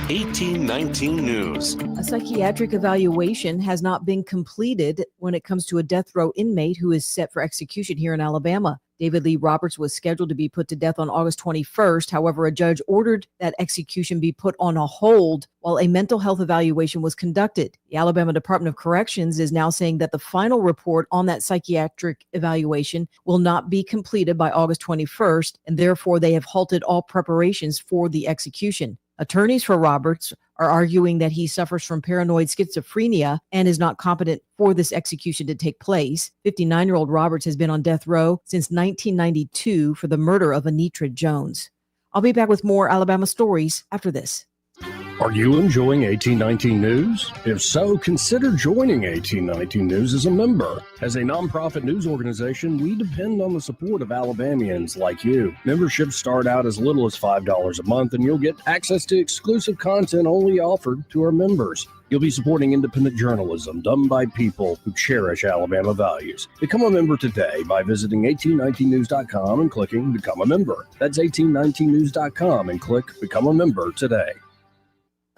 1819 News. A psychiatric evaluation has not been completed when it comes to a death row inmate who is set for execution here in Alabama. David Lee Roberts was scheduled to be put to death on August 21st. However, a judge ordered that execution be put on a hold while a mental health evaluation was conducted. The Alabama Department of Corrections is now saying that the final report on that psychiatric evaluation will not be completed by August 21st, and therefore they have halted all preparations for the execution. Attorneys for Roberts are arguing that he suffers from paranoid schizophrenia and is not competent for this execution to take place. 59-year-old Roberts has been on death row since 1992 for the murder of Anitra Jones. I'll be back with more Alabama stories after this. Are you enjoying 1819 News? If so, consider joining 1819 News as a member. As a nonprofit news organization, we depend on the support of Alabamians like you. Memberships start out as little as $5 a month, and you'll get access to exclusive content only offered to our members. You'll be supporting independent journalism done by people who cherish Alabama values. Become a member today by visiting 1819news.com and clicking Become a Member. That's 1819news.com and click Become a Member today.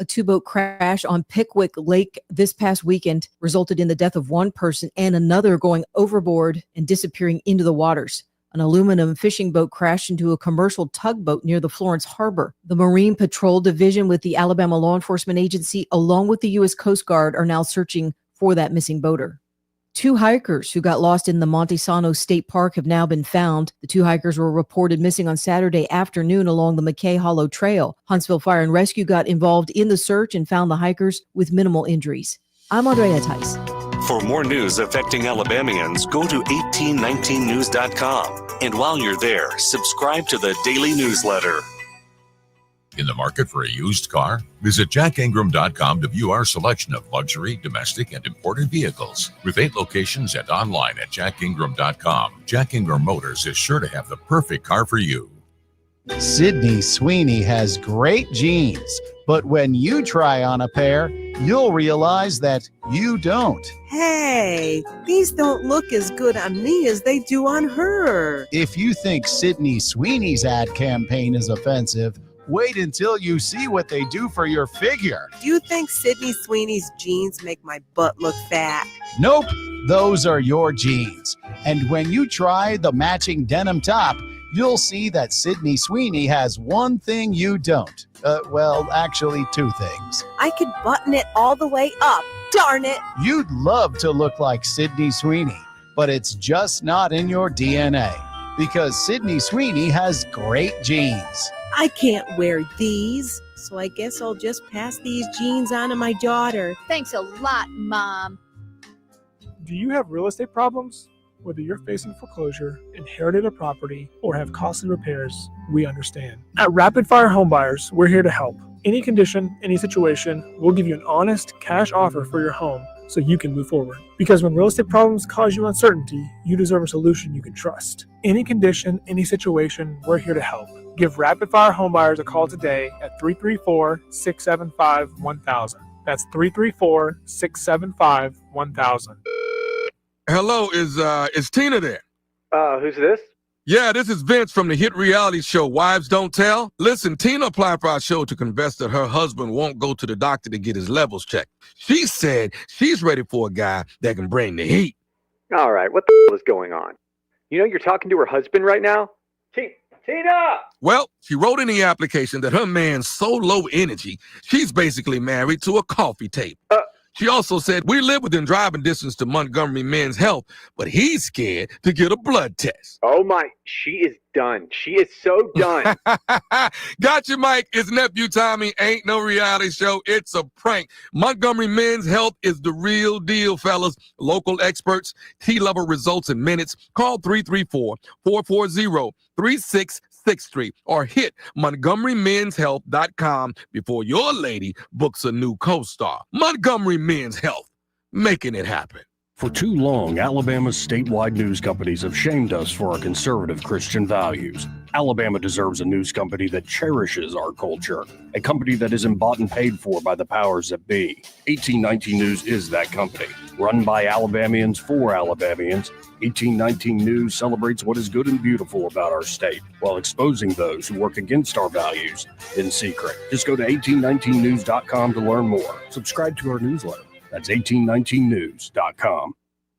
A two-boat crash on Pickwick Lake this past weekend resulted in the death of one person and another going overboard and disappearing into the waters. An aluminum fishing boat crashed into a commercial tugboat near the Florence Harbor. The Marine Patrol Division with the Alabama Law Enforcement Agency, along with the U.S. Coast Guard, are now searching for that missing boater. Two hikers who got lost in the Montesano State Park have now been found. The two hikers were reported missing on Saturday afternoon along the McKay Hollow Trail. Huntsville Fire and Rescue got involved in the search and found the hikers with minimal injuries. I'm Andrea Tice. For more news affecting Alabamians, go to 1819news.com. And while you're there, subscribe to the daily newsletter. In the market for a used car? Visit jackingram.com to view our selection of luxury, domestic, and imported vehicles. With 8 locations and online at jackingram.com, Jack Ingram Motors is sure to have the perfect car for you. Sydney Sweeney has great jeans, But when you try on a pair, you'll realize that you don't. Hey, these don't look as good on me as they do on her. If you think Sydney Sweeney's ad campaign is offensive, wait until you see what they do for your figure. Do you think Sydney Sweeney's jeans make my butt look fat? Nope, those are your jeans. And when you try the matching denim top, you'll see that Sydney Sweeney has one thing you don't. Well, actually, two things. I could button it all the way up. Darn it. You'd love to look like Sydney Sweeney, but it's just not in your DNA because Sydney Sweeney has great jeans. I can't wear these, so I guess I'll just pass these jeans on to my daughter. Thanks a lot, Mom. Do you have real estate problems? Whether you're facing foreclosure, inherited a property, or have costly repairs, we understand. At Rapid Fire Homebuyers, we're here to help. Any condition, any situation, we'll give you an honest cash offer for your home so you can move forward. Because when real estate problems cause you uncertainty, you deserve a solution you can trust. Any condition, any situation, we're here to help. Give Rapid Fire Homebuyers a call today at 334-675-1000. That's 334-675-1000. Hello, is Tina there? Who's this? Yeah, this is Vince from the hit reality show Wives Don't Tell. Listen, Tina applied for our show to confess that her husband won't go to the doctor to get his levels checked. She said she's ready for a guy that can bring the heat. All right, what the hell is going on? You know you're talking to her husband right now? Tina! Well, she wrote in the application that her man's so low energy, she's basically married to a coffee table. She also said, we live within driving distance to Montgomery Men's Health, but he's scared to get a blood test. Oh my, she is done. She is so done. Gotcha, Mike. It's nephew Tommy. Ain't no reality show. It's a prank. Montgomery Men's Health is the real deal, fellas. Local experts, T-level results in minutes. Call 334-440-3663 or hit MontgomeryMen'sHealth.com before your lady books a new co-star. Montgomery Men's Health, making it happen. For too long, Alabama's statewide news companies have shamed us for our conservative Christian values. Alabama deserves a news company that cherishes our culture, a company that isn't bought and paid for by the powers that be. 1819 News is that company. Run by Alabamians for Alabamians, 1819 News celebrates what is good and beautiful about our state while exposing those who work against our values in secret. Just go to 1819news.com to learn more. Subscribe to our newsletter. That's 1819news.com.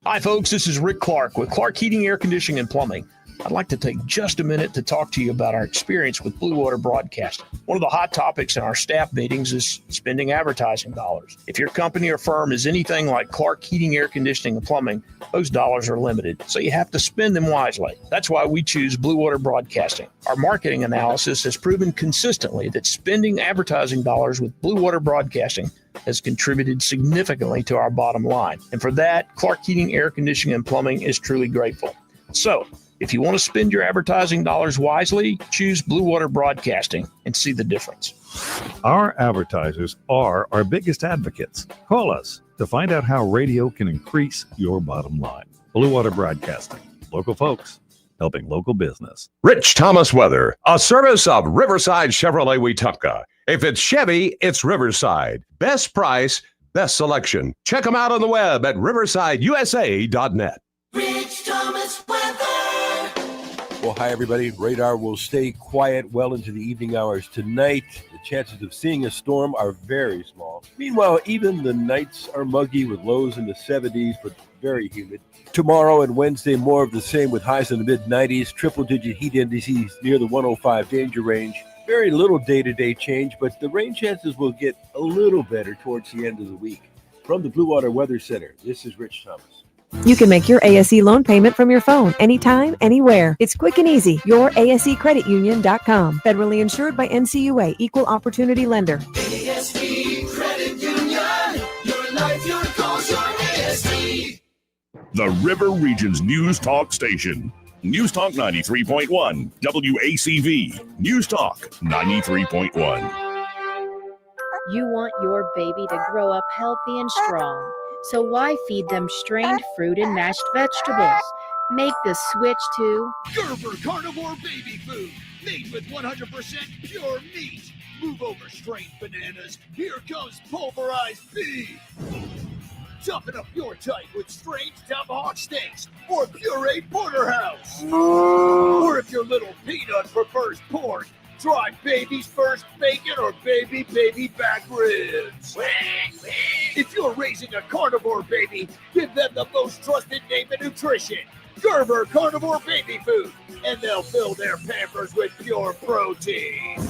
Hi, folks. This is Rick Clark with Clark Heating, Air Conditioning, and Plumbing. I'd like to take just a minute to talk to you about our experience with Blue Water Broadcasting. One of the hot topics in our staff meetings is spending advertising dollars. If your company or firm is anything like Clark Heating, Air Conditioning, and Plumbing, those dollars are limited, so you have to spend them wisely. That's why we choose Blue Water Broadcasting. Our marketing analysis has proven consistently that spending advertising dollars with Blue Water Broadcasting has contributed significantly to our bottom line. And for that, Clark Heating, Air Conditioning, and Plumbing is truly grateful. So, if you want to spend your advertising dollars wisely, choose Blue Water Broadcasting and see the difference. Our advertisers are our biggest advocates. Call us to find out how radio can increase your bottom line. Blue Water Broadcasting. Local folks helping local business. Rich Thomas Weather, a service of Riverside Chevrolet Wetumpka. If it's Chevy, it's Riverside. Best price, best selection. Check them out on the web at riversideusa.net. Rich Thomas Weather. Well, hi, everybody. Radar will stay quiet well into the evening hours tonight. The chances of seeing a storm are very small. Meanwhile, even the nights are muggy with lows in the 70s, but very humid. Tomorrow and Wednesday, more of the same with highs in the mid-90s, triple-digit heat indices near the 105 danger range. Very little day-to-day change, but the rain chances will get a little better towards the end of the week. From the Blue Water Weather Center, this is Rich Thomas. You can make your ASE loan payment from your phone anytime, anywhere. It's quick and easy. YourASECreditUnion.com. Federally insured by NCUA. Equal Opportunity Lender. ASE Credit Union. Your life, your goals, your ASE. The River Region's News Talk Station. News Talk 93.1. WACV. News Talk 93.1. You want your baby to grow up healthy and strong. So why feed them strained fruit and mashed vegetables? Make the switch to Gerber Carnivore Baby Food, made with 100% pure meat. Move over, strange bananas. Here comes pulverized beef. Toughen up your type with strange tomahawk steaks or pureed porterhouse. Or if your little peanut prefers pork, try baby's first bacon or baby back ribs. If you're raising a carnivore baby, give them the most trusted name in nutrition, Gerber Carnivore Baby Food, and they'll fill their Pampers with pure protein.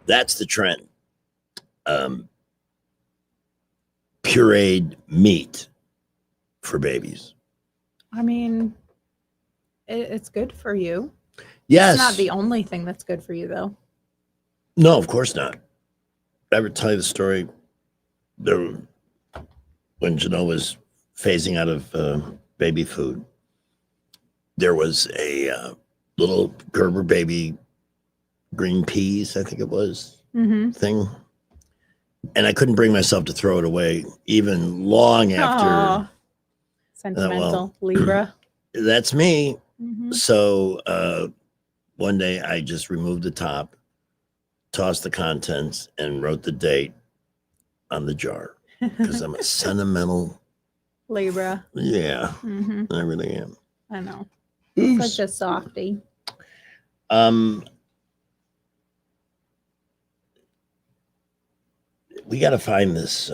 That's the trend. Pureed meat for babies. I mean, it's good for you. Yes. It's not the only thing that's good for you, though. No, of course not. Ever tell you the story when Janelle was phasing out of baby food? There was a little Gerber baby green peas, I think it was, thing. And I couldn't bring myself to throw it away, even long after. Sentimental Libra. That's me. So one day I just removed the top, tossed the contents, and wrote the date on the jar because I'm a sentimental. Libra. Yeah, Mhm. I really am. I know. Oops. Such a softie. We got to find this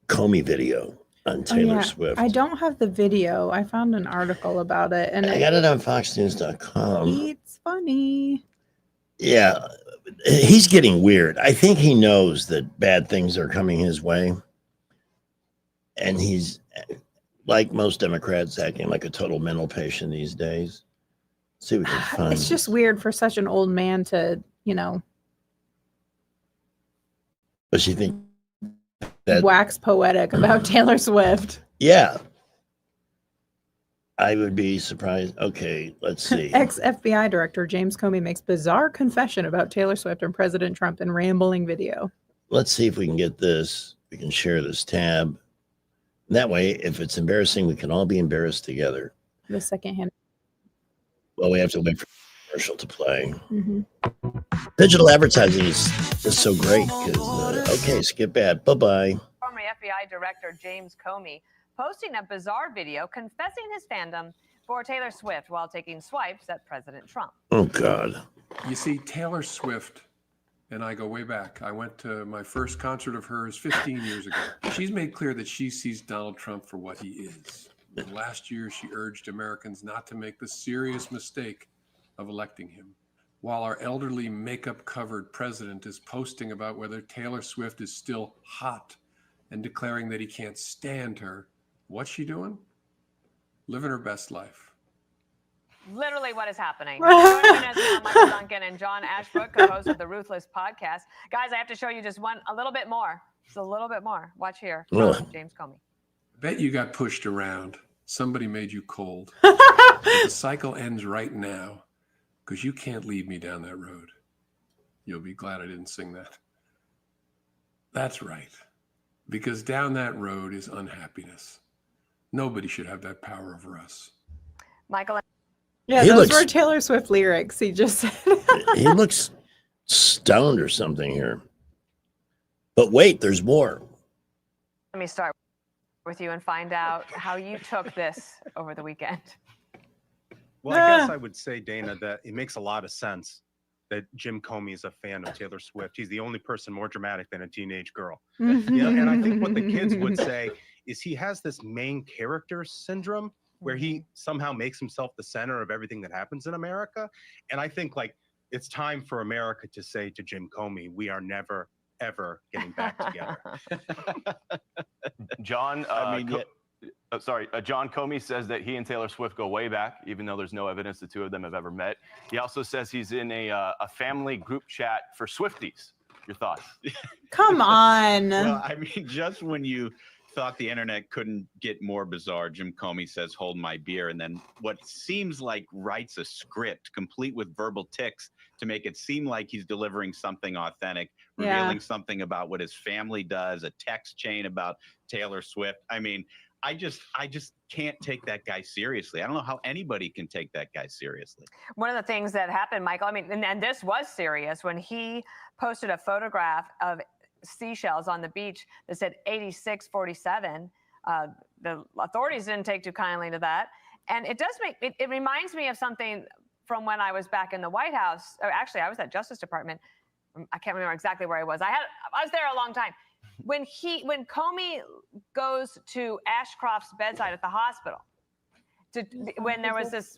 Comey video on Taylor Swift. I don't have the video. I found an article about it, and I got it on FoxNews.com. It's funny. Yeah, he's getting weird. I think he knows that bad things are coming his way. And he's, like most Democrats, acting like a total mental patient these days. See if we can find. It's just weird for such an old man to, Does she think that? wax poetic about Taylor Swift. Yeah. I would be surprised. Okay, let's see. Ex-FBI Director James Comey makes bizarre confession about Taylor Swift and President Trump in rambling video. Let's see if we can get this. We can share this tab. That way, if it's embarrassing, we can all be embarrassed together. The secondhand. Well, we have to wait for the commercial to play. Mm-hmm. Digital advertising is just so great. Okay, skip ad. Bye-bye. Former FBI Director James Comey posting a bizarre video confessing his fandom for Taylor Swift while taking swipes at President Trump. Oh, God. You see, Taylor Swift and I go way back. I went to my first concert of hers 15 years ago. She's made clear that she sees Donald Trump for what he is. And last year, she urged Americans not to make the serious mistake of electing him. While our elderly makeup-covered president is posting about whether Taylor Swift is still hot and declaring that he can't stand her, what's she doing? Living her best life. Literally what is happening. Joining us now, Michael Duncan and John Ashbrook, co-host of the Ruthless podcast. Guys, I have to show you just a little bit more. Just a little bit more. Watch here. James Comey. I bet you got pushed around. Somebody made you cold. The cycle ends right now because you can't lead me down that road. You'll be glad I didn't sing that. That's right. Because down that road is unhappiness. Nobody should have that power over us. Michael. Yeah, those were Taylor Swift lyrics. He just said. He looks stoned or something here. But wait, there's more. Let me start with you and find out how you took this over the weekend. Well, I guess I would say, Dana, that it makes a lot of sense that Jim Comey is a fan of Taylor Swift. He's the only person more dramatic than a teenage girl. And I think what the kids would say is he has this main character syndrome where he somehow makes himself the center of everything that happens in America. And I think it's time for America to say to Jim Comey, we are never, ever getting back together. John, John Comey says that he and Taylor Swift go way back, even though there's no evidence the two of them have ever met. He also says he's in a family group chat for Swifties. Your thoughts? Come on. Well, I mean, just when you thought the internet couldn't get more bizarre, Jim Comey says, "Hold my beer," and then what seems like writes a script complete with verbal tics to make it seem like he's delivering something authentic, revealing something about what his family does, a text chain about Taylor Swift. I mean, I just can't take that guy seriously. I don't know how anybody can take that guy seriously. One of the things that happened, Michael, I mean, and this was serious, when he posted a photograph of seashells on the beach that said 8647. The authorities didn't take too kindly to that. And it does it reminds me of something from when I was back in the White House. Or actually, I was at Justice Department. I can't remember exactly where I was. I was there a long time. When Comey goes to Ashcroft's bedside at the hospital, when there was this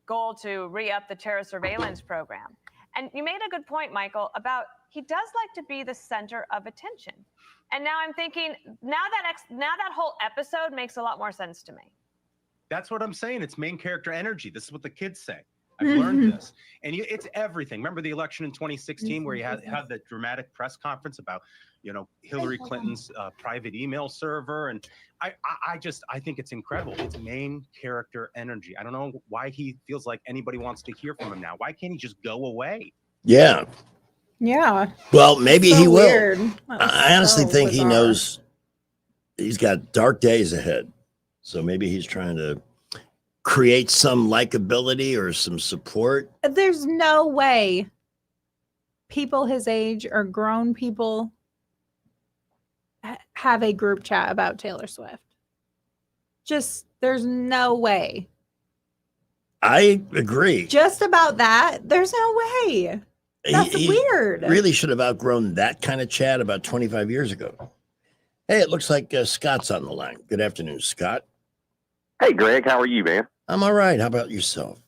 goal to re-up the terror surveillance program. And you made a good point, Michael, about he does like to be the center of attention. And now I'm thinking, now that whole episode makes a lot more sense to me. That's what I'm saying. It's main character energy. This is what the kids say. I've learned this. And it's everything. Remember the election in 2016 where you had the dramatic press conference about, Hillary Clinton's private email server. And I think it's incredible. It's main character energy. I don't know why he feels like anybody wants to hear from him now. Why can't he just go away? Yeah. Yeah. Well, maybe So he will. weird. I honestly so think he bizarre. knows he's got dark days ahead. So maybe he's trying to create some likability or some support. There's no way people his age or grown people have a group chat about Taylor Swift. Just, there's no way. I agree. Just about that, there's no way. That's He weird. Really should have outgrown that kind of chat about 25 years ago. Hey, it looks like Scott's on the line. Good afternoon, Scott. Hey, Greg, how are you, man? I'm all right. How about yourself?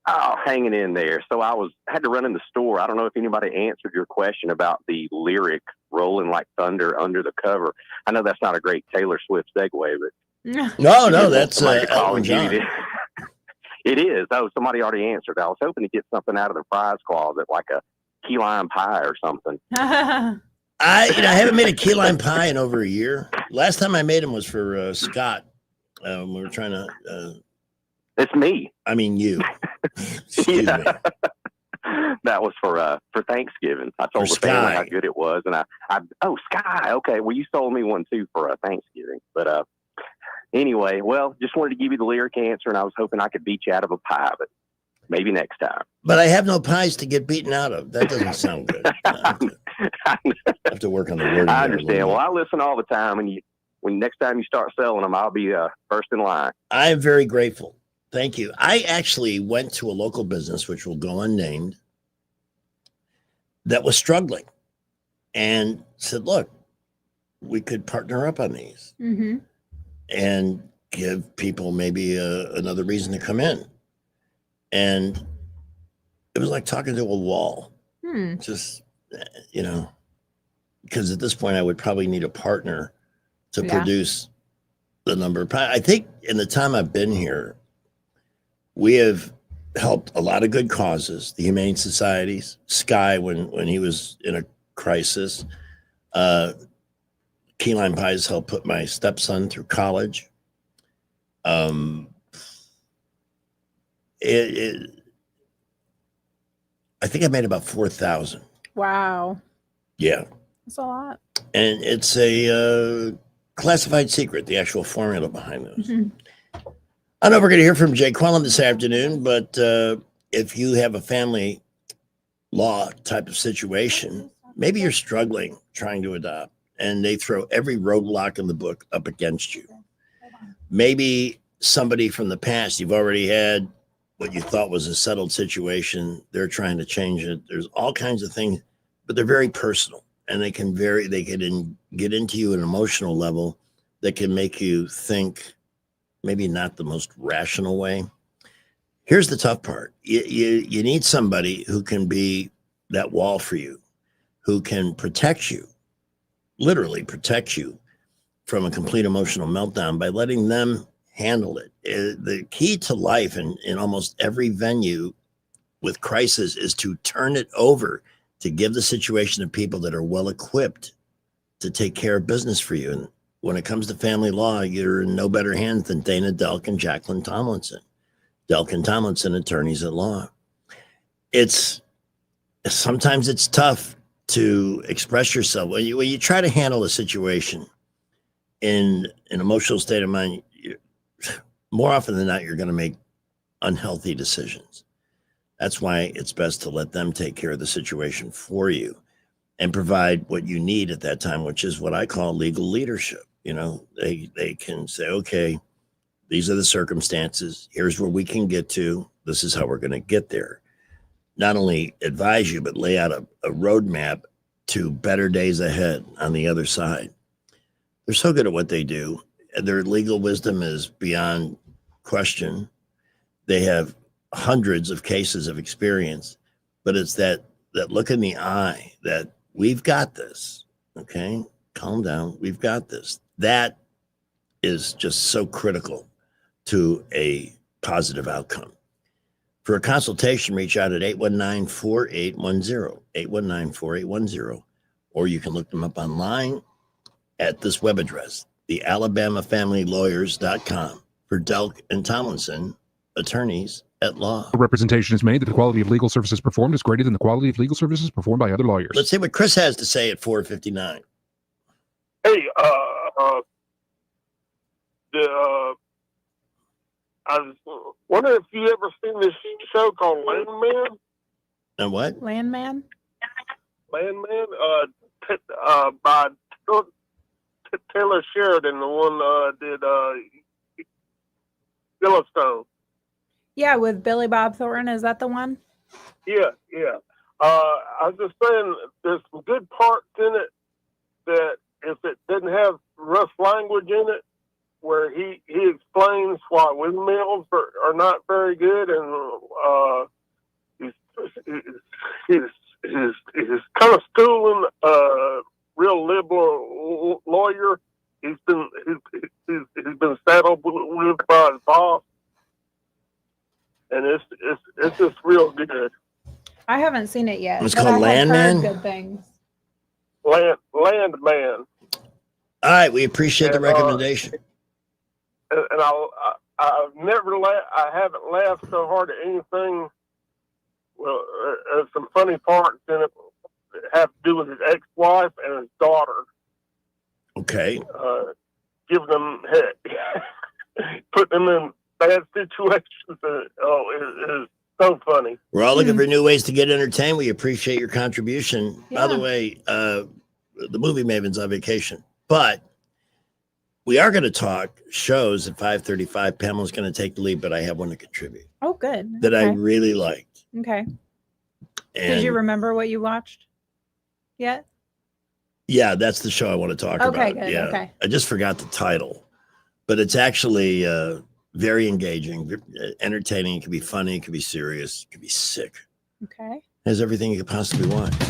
Oh, hanging in there. So I had to run in the store. I don't know if anybody answered your question about the lyric "Rolling Like Thunder" under the cover. I know that's not a great Taylor Swift segue, but No, that's somebody to call Elton and give you John. It is. Oh, somebody already answered. I was hoping to get something out of the prize closet, like a key lime pie or something. I haven't made a key lime pie in over a year. Last time I made them was for Scott. We were trying to. It's me. I mean you. Excuse me. That was for Thanksgiving. I told For the family Sky. how good it was, and Sky. Okay, well you sold me one too for Thanksgiving. But anyway, well, just wanted to give you the lyric answer, and I was hoping I could beat you out of a pie, but maybe next time. But I have no pies to get beaten out of. That doesn't sound good. I have to work on the wording. I there a little understand. Well, bit. I listen all the time, and when next time you start selling them, I'll be first in line. I am very grateful. Thank you. I actually went to a local business, which will go unnamed, that was struggling and said, look, we could partner up on these Mm-hmm. and give people maybe another reason to come in. And it was like talking to a wall. Just, because at this point I would probably need a partner to Yeah. produce the number of pies. I think in the time I've been here, we have helped a lot of good causes, the Humane Societies, Sky when he was in a crisis. Key lime pies helped put my stepson through college. I think I made about 4,000. Wow. Yeah. That's a lot. And it's a classified secret, the actual formula behind those. Mhm. I know we're going to hear from Jay Quellen this afternoon, but if you have a family law type of situation, maybe you're struggling trying to adopt and they throw every roadblock in the book up against you. Maybe somebody from the past, you've already had what you thought was a settled situation. They're trying to change it. There's all kinds of things, but they're very personal and they can get into you at an emotional level that can make you think maybe not the most rational way. Here's the tough part. You need somebody who can be that wall for you, who can protect you, literally protect you from a complete emotional meltdown by letting them handle it. The key to life in almost every venue with crisis is to turn it over, to give the situation to people that are well equipped to take care of business for you. And when it comes to family law, you're in no better hands than Dana Delk and Jacqueline Tomlinson. Delk and Tomlinson, attorneys at law. Sometimes it's tough to express yourself. When you try to handle a situation in an emotional state of mind, more often than not, you're going to make unhealthy decisions. That's why it's best to let them take care of the situation for you and provide what you need at that time, which is what I call legal leadership. You know, they can say, okay, these are the circumstances. Here's where we can get to. This is how we're going to get there. Not only advise you, but lay out a roadmap to better days ahead on the other side. They're so good at what they do. Their legal wisdom is beyond question. They have hundreds of cases of experience, but it's that look in the eye that we've got this. Okay, calm down. We've got this. That is just so critical to a positive outcome. For a consultation, reach out at 819-4810, 819-4810, or you can look them up online at this web address, thealabamafamilylawyers.com, for Delk and Tomlinson, attorneys at law. The representation is made that the quality of legal services performed is greater than the quality of legal services performed by other lawyers. Let's see what Chris has to say at 4:59. Hey, I was wondering if you ever seen this show called Landman? And what? Landman? Landman? By Taylor Sheridan, the one did Yellowstone. Yeah, with Billy Bob Thornton. Is that the one? Yeah. I was just saying, there's some good parts in it that if it didn't have rough language in it, where he explains why windmills are not very good, and he's kind of schooling a real liberal lawyer. He's been saddled with by his boss, and it's just real good. I haven't seen it yet. It's but called I have Landman? heard good things. Landman. All right, we appreciate the recommendation. And I've never I haven't laughed so hard at anything. Well, there's some funny parts in it that have to do with his ex-wife and his daughter. Okay. Giving them putting them in bad situations. It is so funny. We're all looking for new ways to get entertained. We appreciate your contribution. By the way, the movie Maven's on vacation, but we are going to talk shows at 5:35. Pamela's going to take the lead, but I have one to contribute Oh, good. that I Okay. really liked. Okay. And Did you remember what you watched yet? yeah, that's the show I want to talk Okay, about. good, Yeah, okay. I just forgot the title, but it's actually very engaging, entertaining. It can be funny, it can be serious, it can be sick. Okay. It has everything you could possibly want. All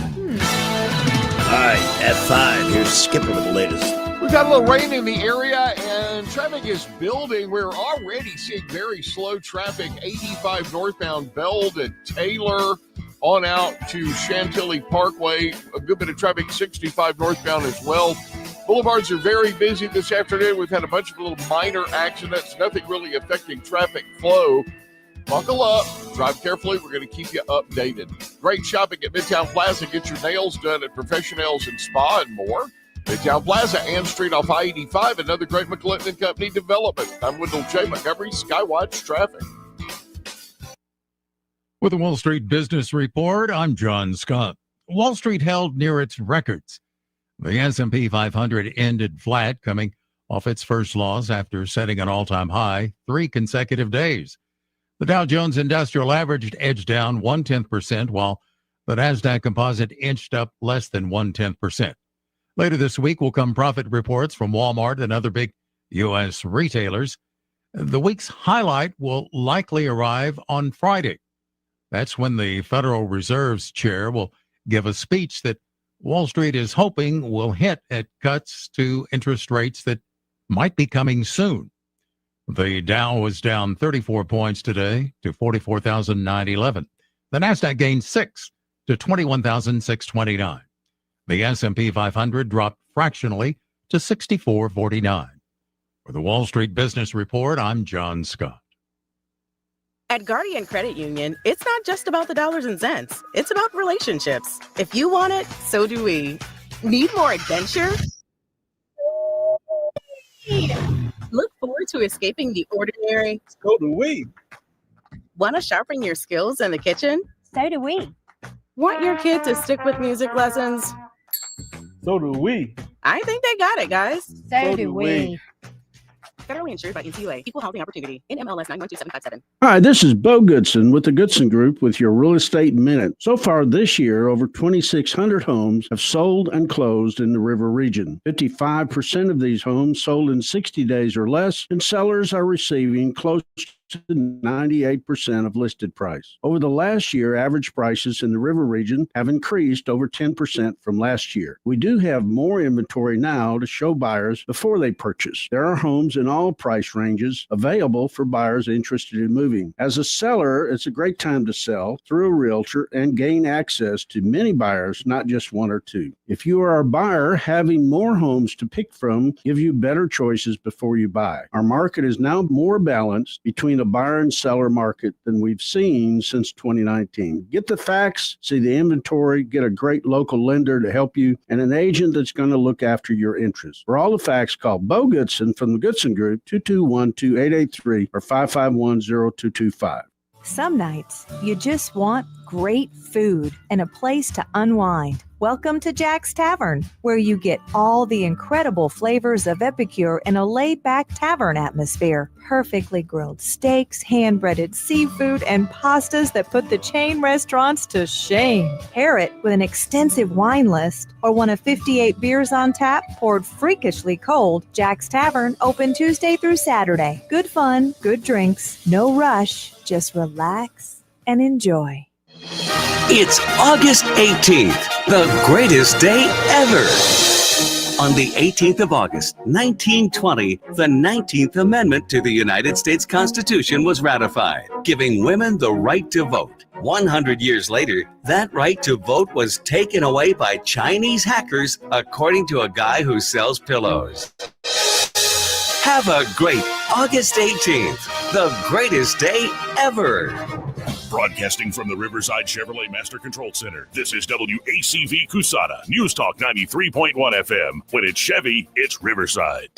right, at 5, here's Skipper with the latest. We've got a little rain in the area and traffic is building. We're already seeing very slow traffic, 85 northbound Bell to Taylor on out to Chantilly Parkway. A good bit of traffic, 65 northbound as well. Boulevards are very busy this afternoon. We've had a bunch of little minor accidents, nothing really affecting traffic flow. Buckle up, drive carefully. We're going to keep you updated. Great shopping at Midtown Plaza. Get your nails done at Professionals and Spa and more. Midtown Plaza, Ann Street off I-85, another great McClinton & Company development. I'm Wendell J. Montgomery, Skywatch Traffic. With the Wall Street Business Report, I'm John Scott. Wall Street held near its records. The S&P 500 ended flat, coming off its first loss after setting an all-time high 3 consecutive days. The Dow Jones Industrial Average edged down 0.1%, while the NASDAQ Composite inched up less than 0.1%. Later this week will come profit reports from Walmart and other big U.S. retailers. The week's highlight will likely arrive on Friday. That's when the Federal Reserve's chair will give a speech that Wall Street is hoping will hint at cuts to interest rates that might be coming soon. The Dow was down 34 points today to 44,911. The NASDAQ gained 6 to 21,629. The S&P 500 dropped fractionally to 64.49. For the Wall Street Business Report, I'm John Scott. At Guardian Credit Union, it's not just about the dollars and cents. It's about relationships. If you want it, so do we. Need more adventure? Look forward to escaping the ordinary. So do we. Want to sharpen your skills in the kitchen? So do we. Want your kid to stick with music lessons? So do we. I think they got it, guys. So do we. Federally insured by NCUA. Equal housing opportunity. NMLS 912757. Hi, this is Bo Goodson with the Goodson Group with your Real Estate Minute. So far this year, over 2,600 homes have sold and closed in the River region. 55% of these homes sold in 60 days or less, and sellers are receiving close to 98% of listed price. Over the last year, average prices in the River region have increased over 10% from last year. We do have more inventory now to show buyers before they purchase. There are homes in all price ranges available for buyers interested in moving. As a seller, it's a great time to sell through a realtor and gain access to many buyers, not just one or two. If you are a buyer, having more homes to pick from gives you better choices before you buy. Our market is now more balanced between a buyer and seller market than we've seen since 2019. Get the facts, see the inventory, get a great local lender to help you, and an agent that's going to look after your interests. For all the facts, call Bo Goodson from the Goodson Group, 221-2883 or 551-0225. Some nights, you just want great food and a place to unwind. Welcome to Jack's Tavern, where you get all the incredible flavors of Epicure in a laid-back tavern atmosphere. Perfectly grilled steaks, hand-breaded seafood, and pastas that put the chain restaurants to shame. Pair it with an extensive wine list or one of 58 beers on tap poured freakishly cold. Jack's Tavern, open Tuesday through Saturday. Good fun, good drinks, no rush. Just relax and enjoy. It's August 18th, the greatest day ever. On the 18th of August, 1920, the 19th Amendment to the United States Constitution was ratified, giving women the right to vote. 100 years later, that right to vote was taken away by Chinese hackers, according to a guy who sells pillows. Have a great August 18th, the greatest day ever. Broadcasting from the Riverside Chevrolet Master Control Center, this is WACV Cusada, News Talk 93.1 FM. When it's Chevy, it's Riverside.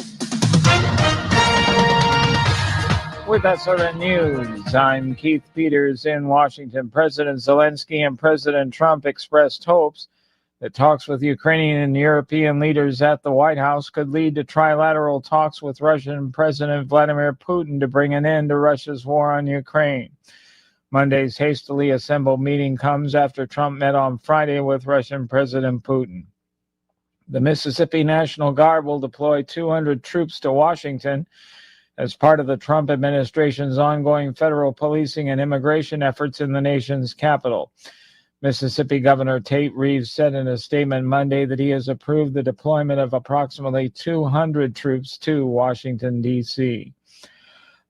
With SRN News, I'm Keith Peters in Washington. President Zelensky and President Trump expressed hopes that talks with Ukrainian and European leaders at the White House could lead to trilateral talks with Russian President Vladimir Putin to bring an end to Russia's war on Ukraine. Monday's hastily assembled meeting comes after Trump met on Friday with Russian President Putin. The Mississippi National Guard will deploy 200 troops to Washington as part of the Trump administration's ongoing federal policing and immigration efforts in the nation's capital. Mississippi Governor Tate Reeves said in a statement Monday that he has approved the deployment of approximately 200 troops to Washington, D.C.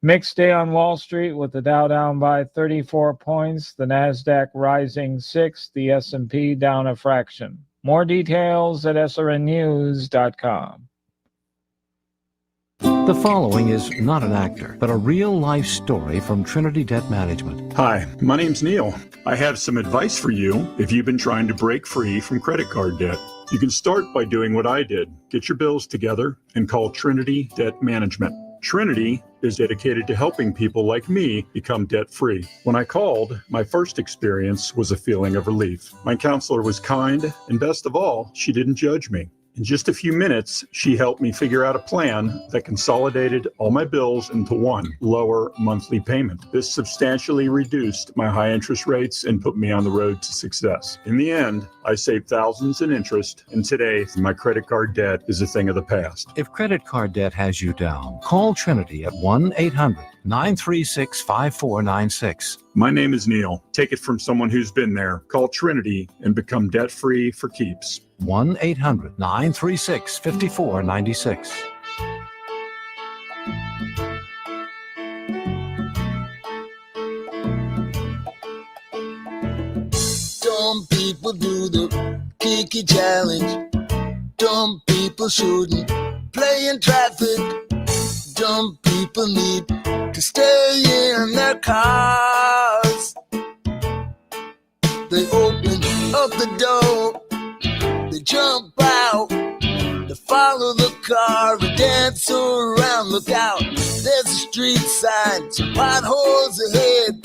Mixed day on Wall Street with the Dow down by 34 points, the NASDAQ rising 6, the S&P down a fraction. More details at srnnews.com. The following is not an actor, but a real-life story from Trinity Debt Management. Hi, my name's Neil. I have some advice for you if you've been trying to break free from credit card debt. You can start by doing what I did. Get your bills together and call Trinity Debt Management. Trinity is dedicated to helping people like me become debt-free. When I called, my first experience was a feeling of relief. My counselor was kind, and best of all, she didn't judge me. In just a few minutes, she helped me figure out a plan that consolidated all my bills into one lower monthly payment. This substantially reduced my high interest rates and put me on the road to success. In the end, I saved thousands in interest, and today my credit card debt is a thing of the past. If credit card debt has you down, call Trinity at 1-800-936-5496. My name is Neil. Take it from someone who's been there. Call Trinity and become debt-free for keeps. 1-800-936-5496. Some people do the Kiki challenge. Dumb people shouldn't play in traffic. Dumb people need to stay in their cars. They open up the door, they jump out to follow the car, a dance around, look out. There's a street sign, some potholes ahead.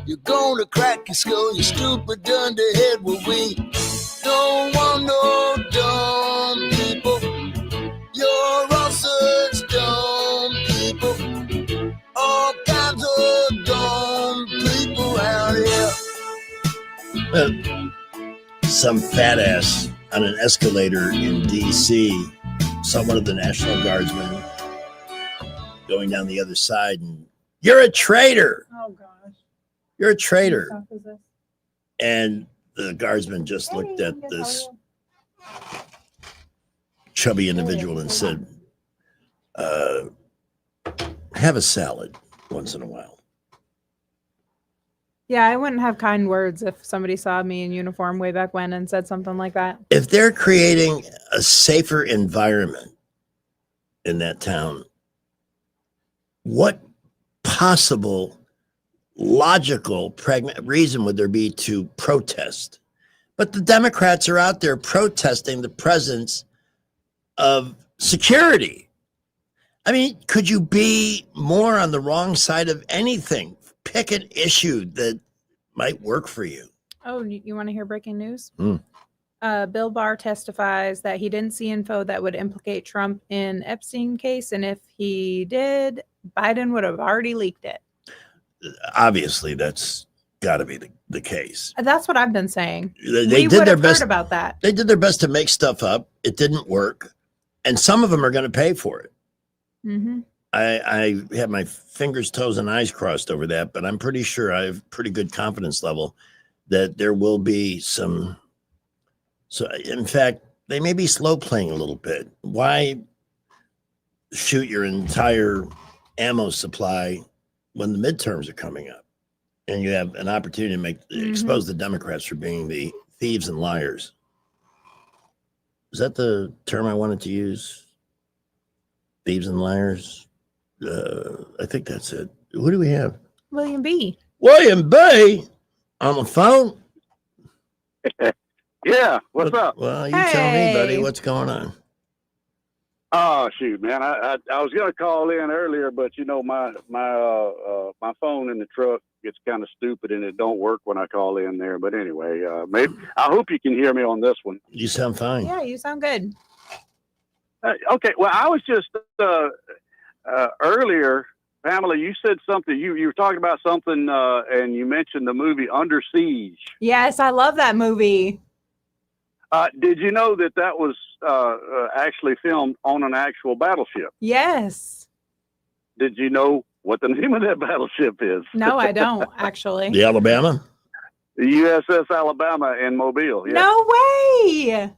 You're gonna crack your skull, you stupid dunderhead. Well, we don't want no dumb people. You're all such dumb people. All kinds of dumb people out here. Some fat ass on an escalator in D.C. saw one of the National Guardsmen going down the other side, and you're a traitor. Oh gosh. You're a traitor. What the fuck is this? And the guardsman just looked at this chubby individual and said, have a salad once in a while. Yeah, I wouldn't have kind words if somebody saw me in uniform way back when and said something like that. If they're creating a safer environment in that town, what possible logical reason would there be to protest? But the Democrats are out there protesting the presence of security. I mean, could you be more on the wrong side of anything? Pick an issue that might work for you. Oh, you want to hear breaking news? Bill Barr testifies that he didn't see info that would implicate Trump in Epstein case, and if he did, Biden would have already leaked it. Obviously, that's got to be the case. That's what I've been saying. They did their best heard about that. They did their best to make stuff up. It didn't work, and some of them are going to pay for it. Mm-hmm. I have my fingers, toes, and eyes crossed over that, but I'm pretty sure I have pretty good confidence level that there will be some. So, in fact, they may be slow playing a little bit. Why shoot your entire ammo supply when the midterms are coming up and you have an opportunity to expose the Democrats for being the thieves and liars? Is that the term I wanted to use? Thieves and liars? I think that's it. Who do we have? William B. William B. on the phone? Yeah, what's up? Well, you tell me, buddy, what's going on? Oh shoot, man! I was gonna call in earlier, but you know my phone in the truck gets kind of stupid and it don't work when I call in there. But anyway, maybe I hope you can hear me on this one. You sound fine. Yeah, you sound good. Okay, well, I was just earlier, Pamela. You said something. You were talking about something, and you mentioned the movie Under Siege. Yes, I love that movie. Did you know that was actually filmed on an actual battleship? Yes. Did you know what the name of that battleship is? No, I don't, actually. The Alabama? The USS Alabama in Mobile. Yes. No way.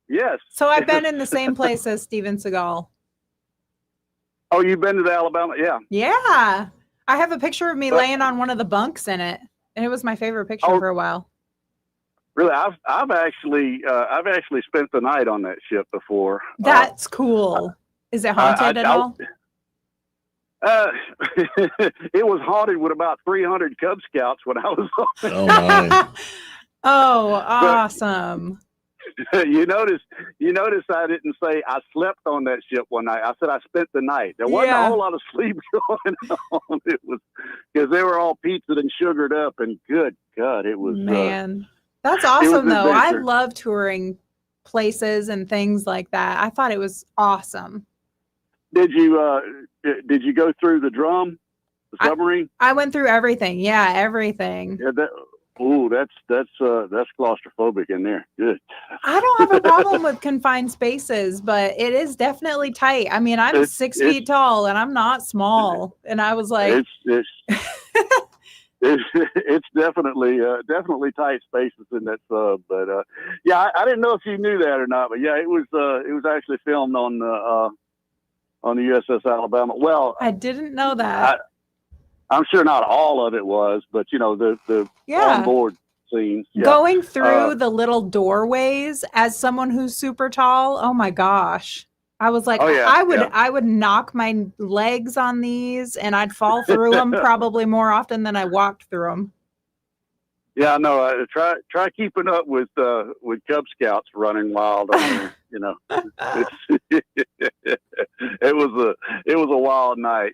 Yes. So I've been in the same place as Steven Seagal. Oh, you've been to the Alabama? Yeah. Yeah. I have a picture of me laying on one of the bunks in it, and it was my favorite picture for a while. Really, I've actually spent the night on that ship before. That's cool. Is it haunted at all? It was haunted with about 300 Cub Scouts when I was on it. Oh my! Oh, awesome! You notice I didn't say I slept on that ship one night. I said I spent the night. There wasn't a whole lot of sleep going on. It was because they were all pizzaed and sugared up, and good God, it was man. That's awesome, though. I love touring places and things like that. I thought it was awesome. Did you go through the drum, the submarine? I went through everything. Yeah, everything. Yeah, that's claustrophobic in there. Good. I don't have a problem with confined spaces, but it is definitely tight. I mean, I'm 6 feet tall and I'm not small, and I was like, it's definitely tight spaces in that sub, but yeah, I didn't know if you knew that or not, but yeah, it was actually filmed on the USS Alabama. Well, I didn't know that. I'm sure not all of it was, but you know the onboard scenes. Yeah. Going through the little doorways as someone who's super tall. Oh my gosh. I was like, I would knock my legs on these and I'd fall through them probably more often than I walked through them. Yeah, no. Try keeping up with Cub Scouts running wild on there. You know, it was a wild night.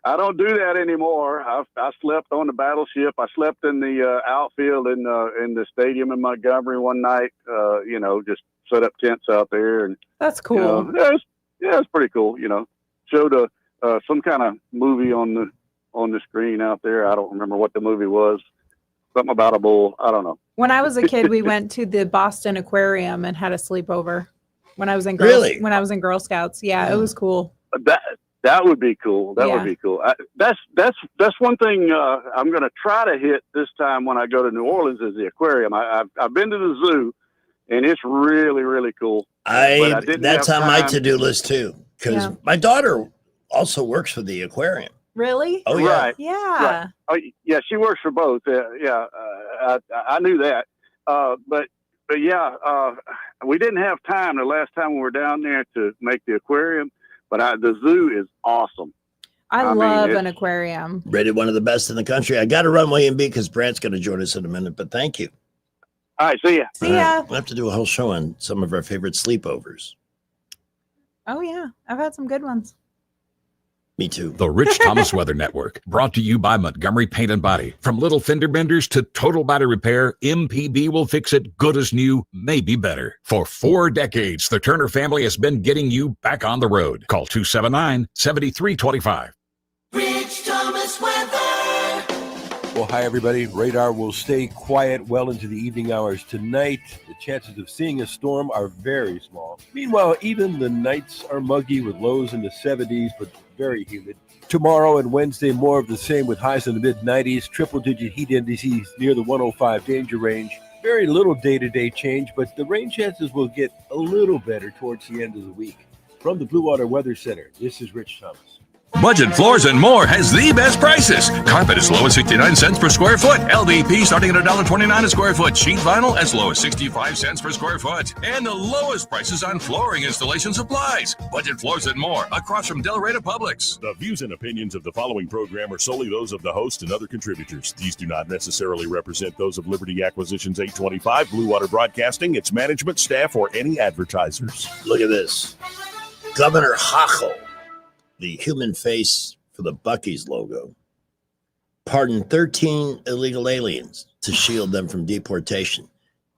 I don't do that anymore. I slept on the battleship. I slept in the outfield in the stadium in Montgomery one night. You know, just set up tents out there, and That's cool. You know, it's pretty cool. You know, showed some kind of movie on the screen out there. I don't remember what the movie was. Something about a bull. I don't know. When I was a kid, we went to the Boston Aquarium and had a sleepover. When I was in when I was in Girl Scouts, yeah, it was cool. That would be cool. That would be cool. That's one thing I'm going to try to hit this time when I go to New Orleans is the aquarium. I've been to the zoo, and it's really, really cool. That's on my to-do list too, because my daughter also works for the aquarium. Really? Oh yeah. Right. Yeah. Right. Oh yeah, she works for both. I knew that. But yeah, we didn't have time the last time we were down there to make the aquarium. But the zoo is awesome. I love an aquarium. Rated one of the best in the country. I got to run, William B, because Brad's going to join us in a minute. But thank you. All right, see ya. See ya. We'll have to do a whole show on some of our favorite sleepovers. Oh yeah, I've had some good ones. Me too. The Rich Thomas Weather Network, brought to you by Montgomery Paint and Body. From little fender benders to total body repair, MPB will fix it good as new, maybe better. For 4 decades, the Turner family has been getting you back on the road. Call 279-7325. Rich Thomas Weather. Well, hi, everybody. Radar will stay quiet well into the evening hours tonight. The chances of seeing a storm are very small. Meanwhile, even the nights are muggy with lows in the 70s, but very humid. Tomorrow and Wednesday, more of the same with highs in the mid-90s. Triple-digit heat indices near the 105 danger range. Very little day-to-day change, but the rain chances will get a little better towards the end of the week. From the Blue Water Weather Center, this is Rich Thomas. Budget Floors and More has the best prices. Carpet as low as 69 cents per square foot. LVP starting at $1.29 a square foot. Sheet vinyl as low as 65 cents per square foot. And the lowest prices on flooring installation supplies. Budget Floors and More across from Del Rey to Publix. The views and opinions of the following program are solely those of the host and other contributors. These do not necessarily represent those of Liberty Acquisitions 825, Blue Water Broadcasting, its management, staff, or any advertisers. Look at this. Governor Hochul, the human face for the Buc-ee's logo, pardoned 13 illegal aliens to shield them from deportation.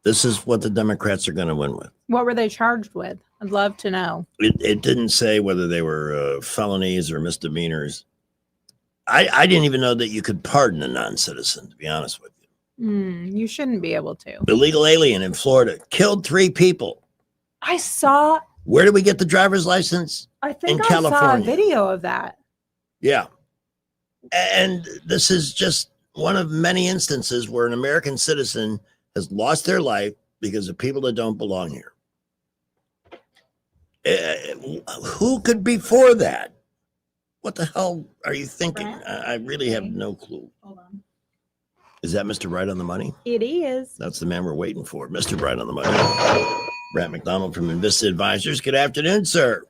This is what the Democrats are going to win with. What were they charged with? I'd love to know. It didn't say whether they were felonies or misdemeanors. I didn't even know that you could pardon a non-citizen, to be honest with you. You shouldn't be able to. Illegal alien in Florida killed 3 people. I saw. Where do we get the driver's license? I think in I California. saw a video of that. Yeah. And this is just one of many instances where an American citizen has lost their life because of people that don't belong here. Who could be for that? What the hell are you thinking? I really have no clue. Hold on. Is that Mr. Right on the Money? It is. That's the man we're waiting for. Mr. Right on the Money. Brad McDonald from Invista Advisors. Good afternoon, sir.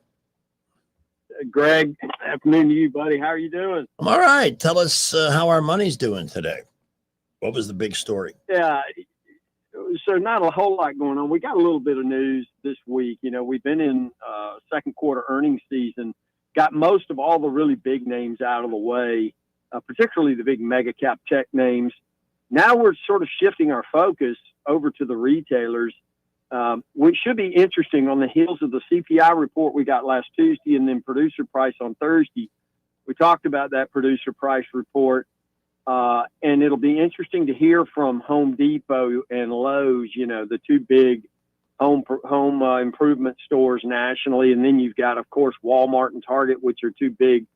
Greg, afternoon to you, buddy. How are you doing? I'm all right. Tell us how our money's doing today. What was the big story? Yeah, so not a whole lot going on. We got a little bit of news this week. You know, we've been in second quarter earnings season, got most of all the really big names out of the way, particularly the big mega cap tech names. Now we're sort of shifting our focus over to the retailers, which should be interesting on the heels of the CPI report we got last Tuesday and then producer price on Thursday. We talked about that producer price report, and it'll be interesting to hear from Home Depot and Lowe's, you know, the 2 big home improvement stores nationally. And then you've got, of course, Walmart and Target, which are 2 big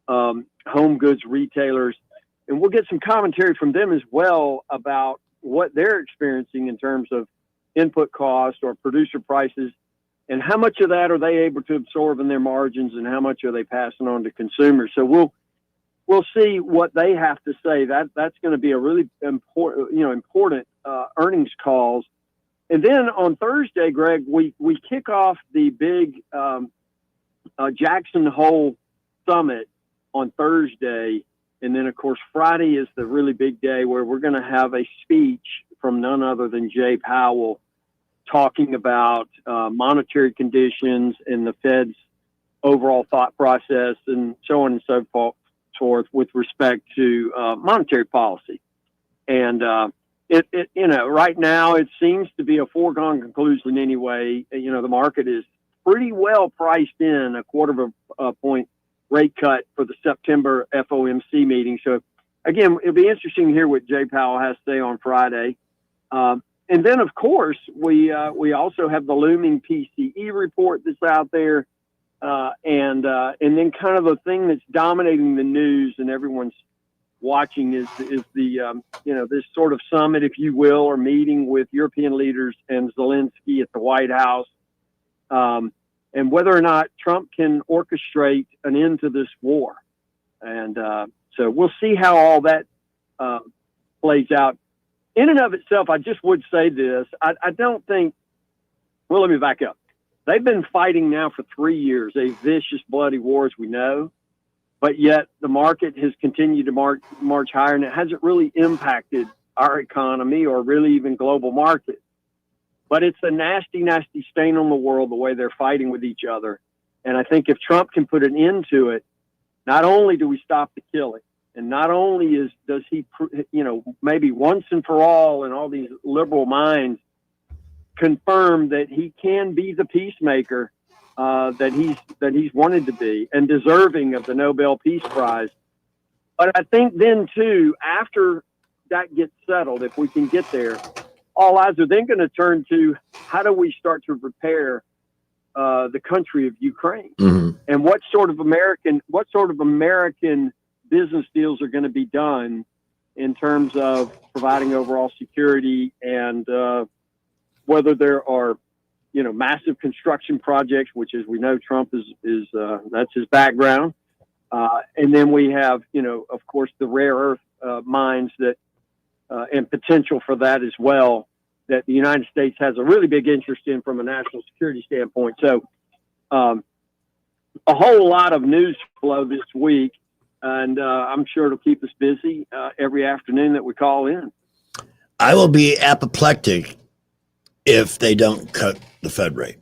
home goods retailers. And we'll get some commentary from them as well about what they're experiencing in terms of input cost or producer prices, and how much of that are they able to absorb in their margins, and how much are they passing on to consumers. So we'll see what they have to say. That's going to be a really important earnings calls. And then on Thursday, Greg, we kick off the big Jackson Hole Summit on Thursday. And then, of course, Friday is the really big day where we're going to have a speech from none other than Jay Powell talking about monetary conditions and the Fed's overall thought process and so on and so forth with respect to monetary policy. And right now it seems to be a foregone conclusion anyway. The market is pretty well priced in a quarter of a point rate cut for the September FOMC meeting. So again, it'll be interesting to hear what Jay Powell has to say on Friday. And then, of course, we also have the looming PCE report that's out there, and then kind of the thing that's dominating the news and everyone's watching is the this sort of summit, if you will, or meeting with European leaders and Zelensky at the White House, and whether or not Trump can orchestrate an end to this war. And so we'll see how all that plays out. In and of itself, I just would say this. I don't think, well, let me back up. They've been fighting now for 3 years, a vicious, bloody war, as we know, but yet the market has continued to march higher, and it hasn't really impacted our economy or really even global markets. But it's a nasty, nasty stain on the world, the way they're fighting with each other. And I think if Trump can put an end to it, not only do we stop the killing, and not only does he, maybe once and for all in all these liberal minds confirm that he can be the peacemaker that he's wanted to be and deserving of the Nobel Peace Prize. But I think then too, after that gets settled, if we can get there, all eyes are then going to turn to how do we start to repair the country of Ukraine, and what sort of American business deals are going to be done in terms of providing overall security, and whether there are, massive construction projects, which, as we know, Trump is that's his background. And then we have, of course, the rare earth mines that and potential for that as well, that the United States has a really big interest in from a national security standpoint. So a whole lot of news flow this week. And I'm sure it'll keep us busy every afternoon that we call in. I will be apoplectic if they don't cut the Fed rate.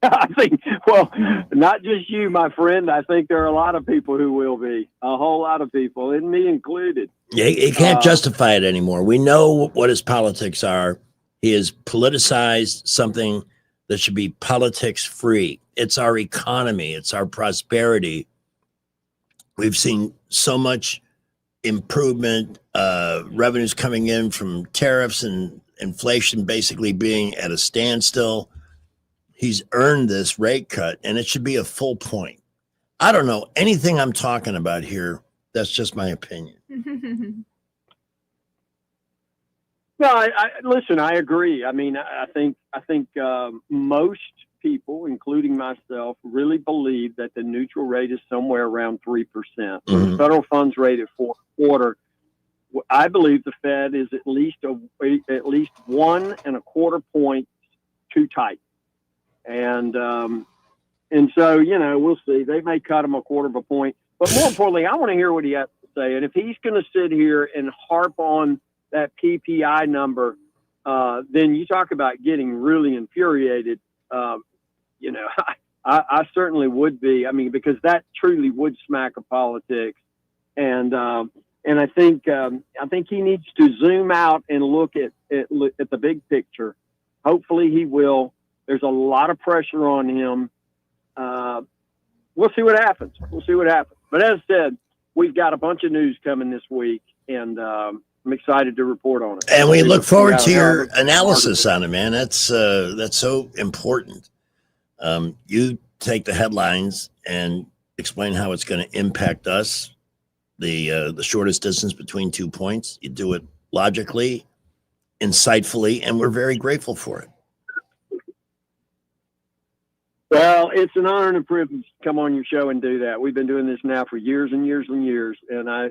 I think, well, not just you, my friend. I think there are a lot of people who will be, a whole lot of people, and me included. Yeah, he can't justify it anymore. We know what his politics are. He has politicized something that should be politics free. It's our economy. It's our prosperity. We've seen so much improvement, revenues coming in from tariffs and inflation basically being at a standstill. He's earned this rate cut, and it should be a full point. I don't know anything I'm talking about here. That's just my opinion. No, listen, I agree. I mean, I think most people, including myself, really believe that the neutral rate is somewhere around 3%. The federal funds rate at 4.25%. I believe the Fed is at least 1.25 points too tight. And so, we'll see. They may cut him 1/4 point. But more importantly, I want to hear what he has to say. And if he's going to sit here and harp on that PPI number, then you talk about getting really infuriated. I certainly would be. I mean, because that truly would smack of politics. And I think he needs to zoom out and look at the big picture. Hopefully he will. There's a lot of pressure on him. We'll see what happens. But as said, we've got a bunch of news coming this week, and I'm excited to report on it. And we look forward to your analysis on it, man. That's so important. You take the headlines and explain how it's going to impact us. The shortest distance between 2 points. You do it logically, insightfully, and we're very grateful for it. Well, it's an honor and a privilege to come on your show and do that. We've been doing this now for years and years and years, and I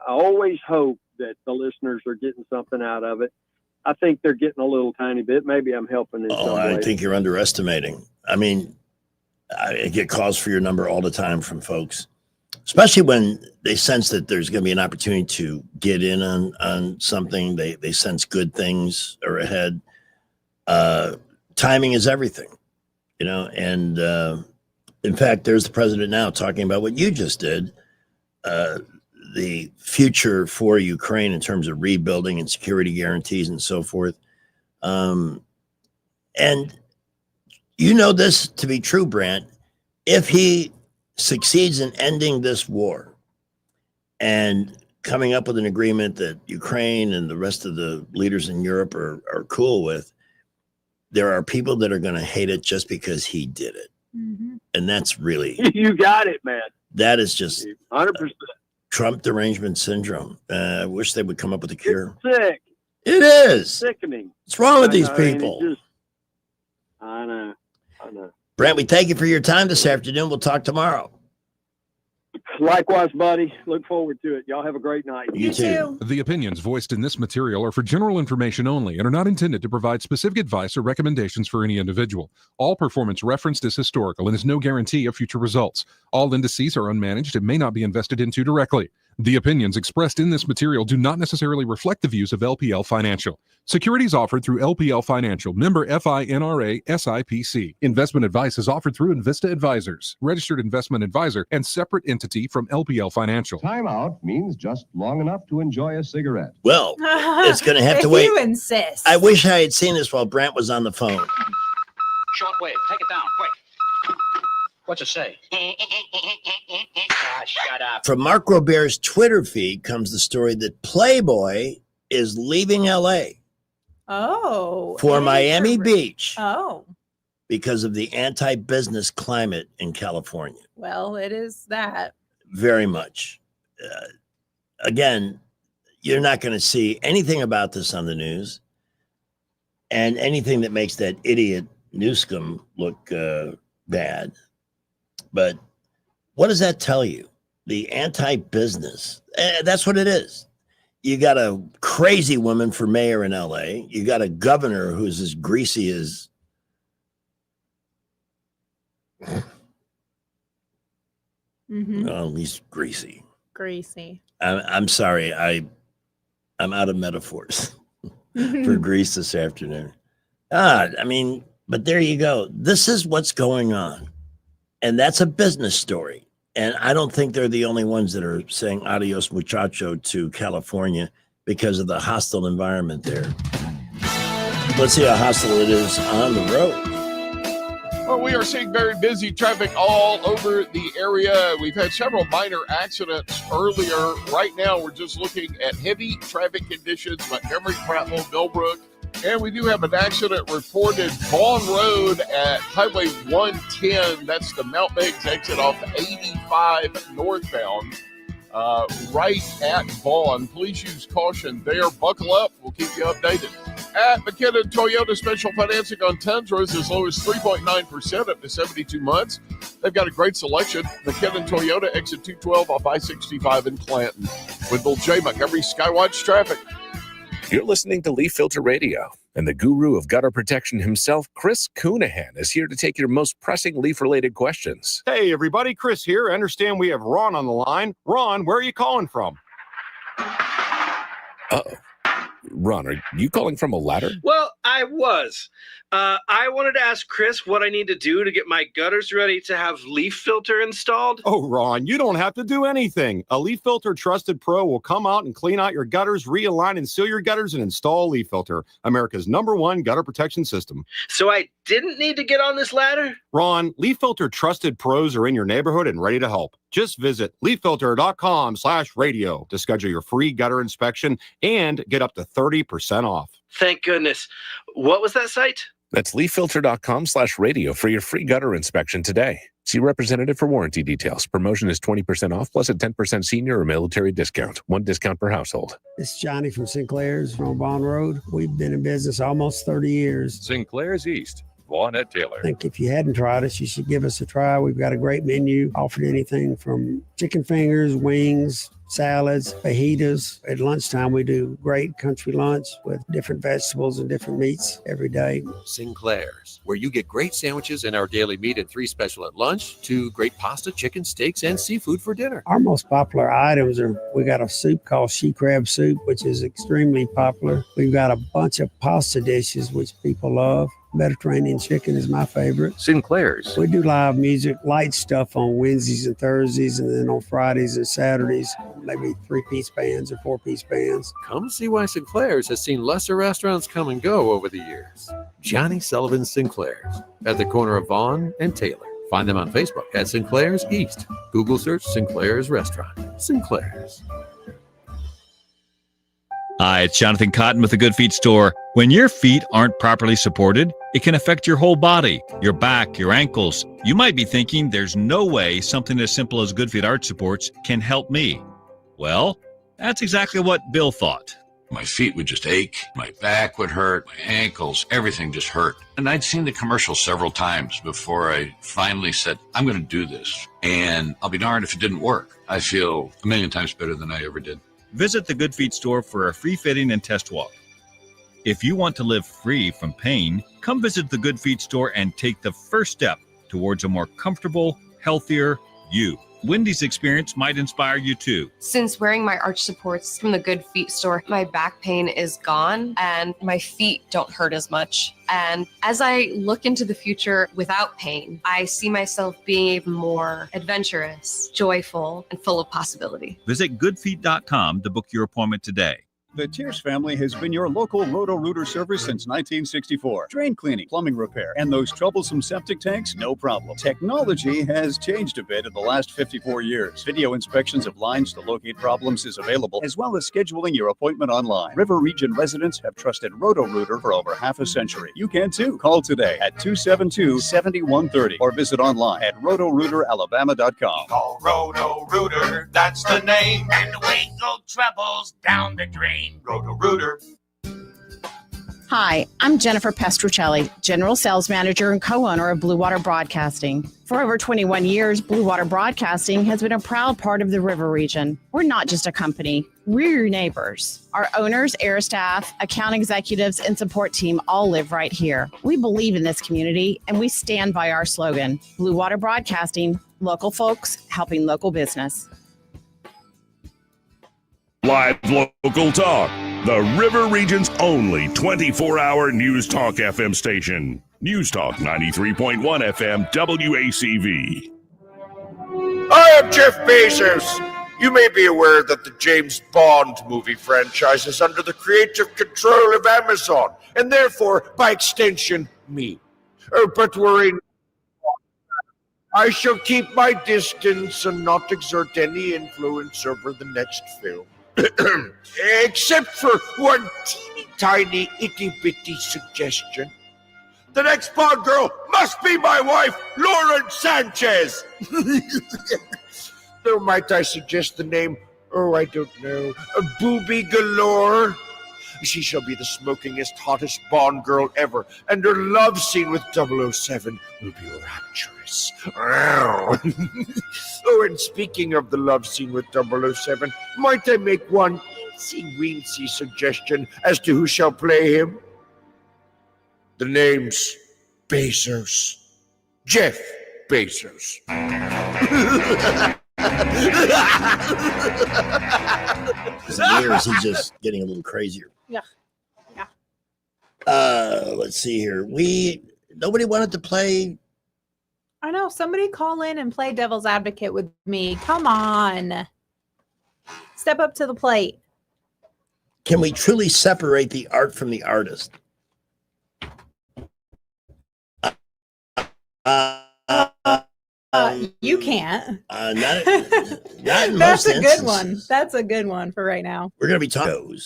always hope that the listeners are getting something out of it. I think they're getting a little tiny bit. Maybe I'm helping in some way. I think you're underestimating. I mean, I get calls for your number all the time from folks. especially when they sense that there's going to be an opportunity to get in on something. They sense good things are ahead. Timing is everything, and in fact, there's the president now talking about what you just did, the future for Ukraine in terms of rebuilding and security guarantees and so forth. And this to be true, Brant, if he succeeds in ending this war and coming up with an agreement that Ukraine and the rest of the leaders in Europe are cool with, there are people that are going to hate it just because he did it. Mm-hmm. And that's really, You got it, man. that is just 100%. Trump derangement syndrome. I wish they would come up with a cure. Sick. It is. Sickening. What's wrong with I these know, I mean, people? it's just- I know. Brent, we thank you for your time this afternoon. We'll talk tomorrow. Likewise, buddy. Look forward to it. Y'all have a great night. You too. The opinions voiced in this material are for general information only and are not intended to provide specific advice or recommendations for any individual. All performance referenced is historical and is no guarantee of future results. All indices are unmanaged and may not be invested into directly. The opinions expressed in this material do not necessarily reflect the views of LPL Financial. Securities offered through LPL Financial, member FINRA SIPC. Investment advice is offered through Invista Advisors, registered investment advisor and separate entity from LPL Financial. Timeout means just long enough to enjoy a cigarette. Well, it's going to have to If wait. you insist. I wish I had seen this while Brent was on the phone. Shortwave, take it down, quick. What's it say? Shut up. From Mark Robert's Twitter feed comes the story that Playboy is leaving LA Oh. for Miami Beach Oh. because of the anti-business climate in California. Well, it is that. Very much. Again, you're not going to see anything about this on the news, and anything that makes that idiot Newsom look bad. But what does that tell you? The anti-business. That's what it is. You got a crazy woman for mayor in LA. You got a governor who's as greasy as Mm-hmm. oh, he's greasy. Greasy. I'm sorry. I'm out of metaphors for Greece this afternoon. But there you go. This is what's going on. And that's a business story. And I don't think they're the only ones that are saying adios muchacho to California because of the hostile environment there. Let's see how hostile it is on the road. Well, we are seeing very busy traffic all over the area. We've had several minor accidents earlier. Right now, we're just looking at heavy traffic conditions, Montgomery, Prattville, Millbrook. And we do have an accident reported Vaughn Road at Highway 110. That's the Mount Meigs exit off 85 northbound, right at Vaughn. Please use caution there. Buckle up. We'll keep you updated. At McKinnon Toyota, special financing on Tundra is as low as 3.9% up to 72 months. They've got a great selection. McKinnon Toyota, exit 212 off I-65 in Clanton. With Bill J. Montgomery Skywatch Traffic. You're listening to Leaf Filter Radio, and the guru of gutter protection himself, Chris Coonahan, is here to take your most pressing leaf-related questions. Hey, everybody, Chris here. I understand we have Ron on the line. Ron, where are you calling from? Uh-oh. Ron, are you calling from a ladder? Well, I was. I wanted to ask Chris what I need to do to get my gutters ready to have leaf filter installed. Oh, Ron, you don't have to do anything. A Leaf Filter Trusted Pro will come out and clean out your gutters, realign and seal your gutters, and install a Leaf Filter, America's #1 gutter protection system. So I didn't need to get on this ladder? Ron, Leaf Filter Trusted Pros are in your neighborhood and ready to help. Just visit leaffilter.com/radio to schedule your free gutter inspection and get up to 30% off. Thank goodness. What was that site? That's leaffilter.com/radio for your free gutter inspection today. See representative for warranty details. Promotion is 20% off plus a 10% senior or military discount. One discount per household. It's Johnny from Sinclair's from Vaughn Road. We've been in business almost 30 years. Sinclair's East. Vaughn at Taylor. I think if you hadn't tried us, you should give us a try. We've got a great menu, offered anything from chicken fingers, wings, salads, fajitas. At lunchtime, we do great country lunch with different vegetables and different meats every day. Sinclair's, where you get great sandwiches and our daily meat and 3 special at lunch, to great pasta, chicken, steaks, and seafood for dinner. Our most popular items are, we got a soup called she crab soup, which is extremely popular. We've got a bunch of pasta dishes, which people love. Mediterranean chicken is my favorite. Sinclair's. We do live music, light stuff on Wednesdays and Thursdays, and then on Fridays and Saturdays, maybe 3-piece bands or 4-piece bands. Come see why Sinclair's has seen lesser restaurants come and go over the years. Johnny Sullivan Sinclair's at the corner of Vaughn and Taylor. Find them on Facebook at Sinclair's East. Google search Sinclair's Restaurant. Sinclair's. Hi, it's Jonathan Cotton with the Good Feet Store. When your feet aren't properly supported, it can affect your whole body, your back, your ankles. You might be thinking there's no way something as simple as Good Feet arch supports can help me. Well, that's exactly what Bill thought. My feet would just ache, my back would hurt, my ankles, everything just hurt. And I'd seen the commercial several times before I finally said, I'm going to do this. And I'll be darned if it didn't work. I feel a million times better than I ever did. Visit the Good Feet Store for a free fitting and test walk. If you want to live free from pain, come visit the Good Feet Store and take the first step towards a more comfortable, healthier you. Wendy's experience might inspire you too. Since wearing my arch supports from the Good Feet Store, my back pain is gone and my feet don't hurt as much. And as I look into the future without pain, I see myself being even more adventurous, joyful, and full of possibility. Visit goodfeet.com to book your appointment today. The Tierce family has been your local Roto-Rooter service since 1964. Drain cleaning, plumbing repair, and those troublesome septic tanks, no problem. Technology has changed a bit in the last 54 years. Video inspections of lines to locate problems is available, as well as scheduling your appointment online. River Region residents have trusted Roto-Rooter for over half a century. You can too. Call today at 272-7130 or visit online at rotorooteralabama.com. Call Roto-Rooter, that's the name, and away go troubles down the drain. Roto-Rooter. Hi, I'm Jennifer Pestruccelli, General Sales Manager and co-owner of Blue Water Broadcasting. For over 21 years, Blue Water Broadcasting has been a proud part of the River Region. We're not just a company, we're your neighbors. Our owners, air staff, account executives, and support team all live right here. We believe in this community, and we stand by our slogan, Blue Water Broadcasting, local folks helping local business. Live local talk. The River Region's only 24-hour News Talk FM station. News Talk 93.1 FM WACV. I am Jeff Bezos. You may be aware that the James Bond movie franchise is under the creative control of Amazon, and therefore, by extension, me. But worry not. I shall keep my distance and not exert any influence over the next film. Except for one teeny tiny itty bitty suggestion. The next Bond girl must be my wife, Lauren Sanchez. Or might I suggest the name, I don't know, Booby Galore? She shall be the smokingest, hottest Bond girl ever, and her love scene with 007 will be rapturous. Oh, and speaking of the love scene with 007, might I make one teensy-weensy suggestion as to who shall play him? The name's Bezos. Jeff Bezos. Is it me or is he just getting a little crazier? Yeah. Let's see here. Nobody wanted to play. I know. Somebody call in and play devil's advocate with me. Come on. Step up to the plate. Can we truly separate the art from the artist? You can't. Not in That's most a good instances. one. That's a good one for right now. We're going to be talking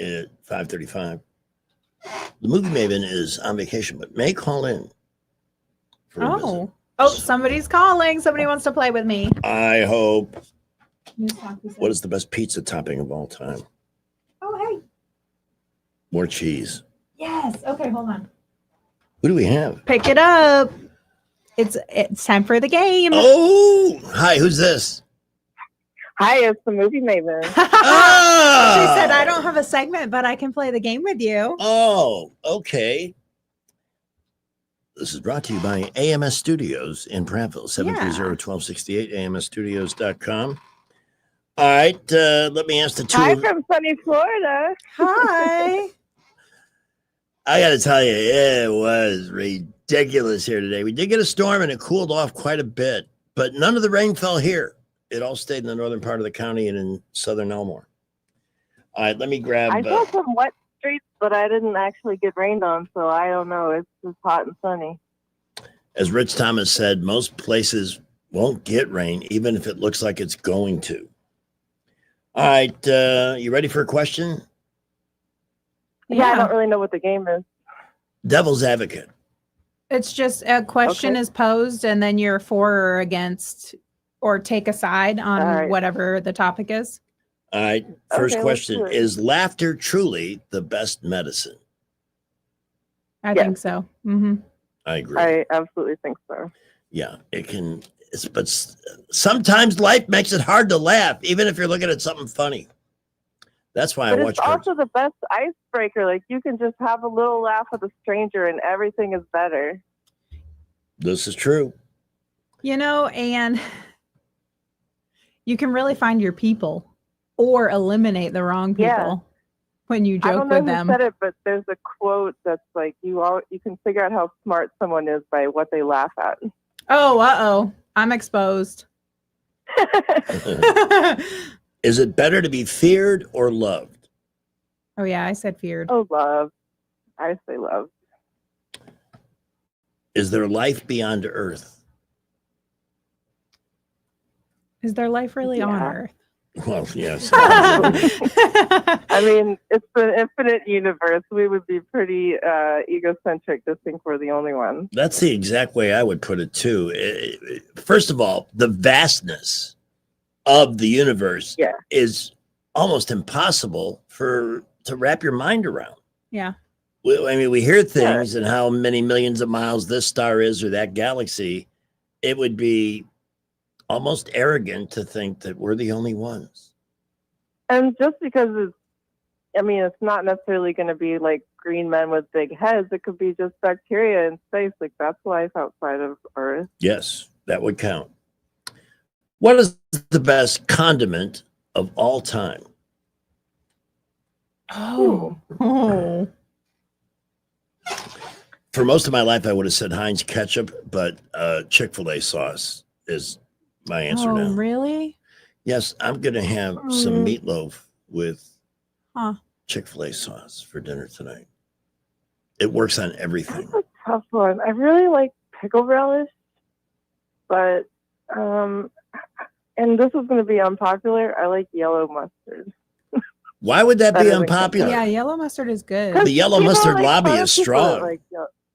at 5:35. The movie Maven is on vacation, but may call in. Oh, somebody's calling. Somebody wants to play with me. I hope. What is the best pizza topping of all time? Oh, hey. More cheese. Yes. Okay, hold on. Who do we have? Pick it up. It's time for the game. Oh, hi. Who's this? Hi, it's the Movie Maven. She said, I don't have a segment, but I can play the game with you. Oh, okay. This is brought to you by AMS Studios in Prattville, 730-1268, amsstudios.com. All right, let me ask the two. Hi from sunny Florida. Hi. I got to tell you, it was ridiculous here today. We did get a storm and it cooled off quite a bit, but none of the rain fell here. It all stayed in the northern part of the county and in southern Elmore. All right, let me grab. I saw some wet streets, but I didn't actually get rained on, so I don't know. It's just hot and sunny. As Rich Thomas said, most places won't get rain, even if it looks like it's going to. All right, you ready for a question? Yeah, I don't really know what the game is. Devil's advocate. It's just a question is posed, and then you're for or against, or take a side on whatever the topic is. All right, first Okay, let's question. do it. Is laughter truly the best medicine? I think so. Mm-hmm. I agree. I absolutely think so. Yeah, it can. But sometimes life makes it hard to laugh, even if you're looking at something funny. That's why But I it's watch. also the best icebreaker. Like, you can just have a little laugh with a stranger and everything is better. This is true. You know, and you can really find your people or eliminate the wrong people Yeah. when you I joke don't know with who them. said it, but there's a quote that's like, you can figure out how smart someone is by what they laugh at. Oh, uh-oh. I'm exposed. Is it better to be feared or loved? Oh, yeah, I said feared. Oh, love. I say love. Is there life beyond Earth? Is there life really on Earth? Well, yes. I mean, it's an infinite universe. We would be pretty egocentric to think we're the only one. That's the exact way I would put it too. First of all, the vastness of the universe is almost impossible to wrap your mind around. Yeah. I mean, we hear things and how many millions of miles this star is or that galaxy. It would be almost arrogant to think that we're the only ones. And just because it's not necessarily going to be like green men with big heads. It could be just bacteria in space. Like, that's life outside of Earth. Yes, that would count. What is the best condiment of all time? Oh. For most of my life, I would have said Heinz ketchup, but Chick-fil-A sauce is my answer now. Really? Yes, I'm going to have some meatloaf with Huh. Chick-fil-A sauce for dinner tonight. It works on everything. That's a tough one. I really like pickle relish, but and this is going to be unpopular. I like yellow mustard. Why would that be Better than unpopular? Yeah, yellow mustard is good. The yellow People mustard like lobby other is people that strong. like,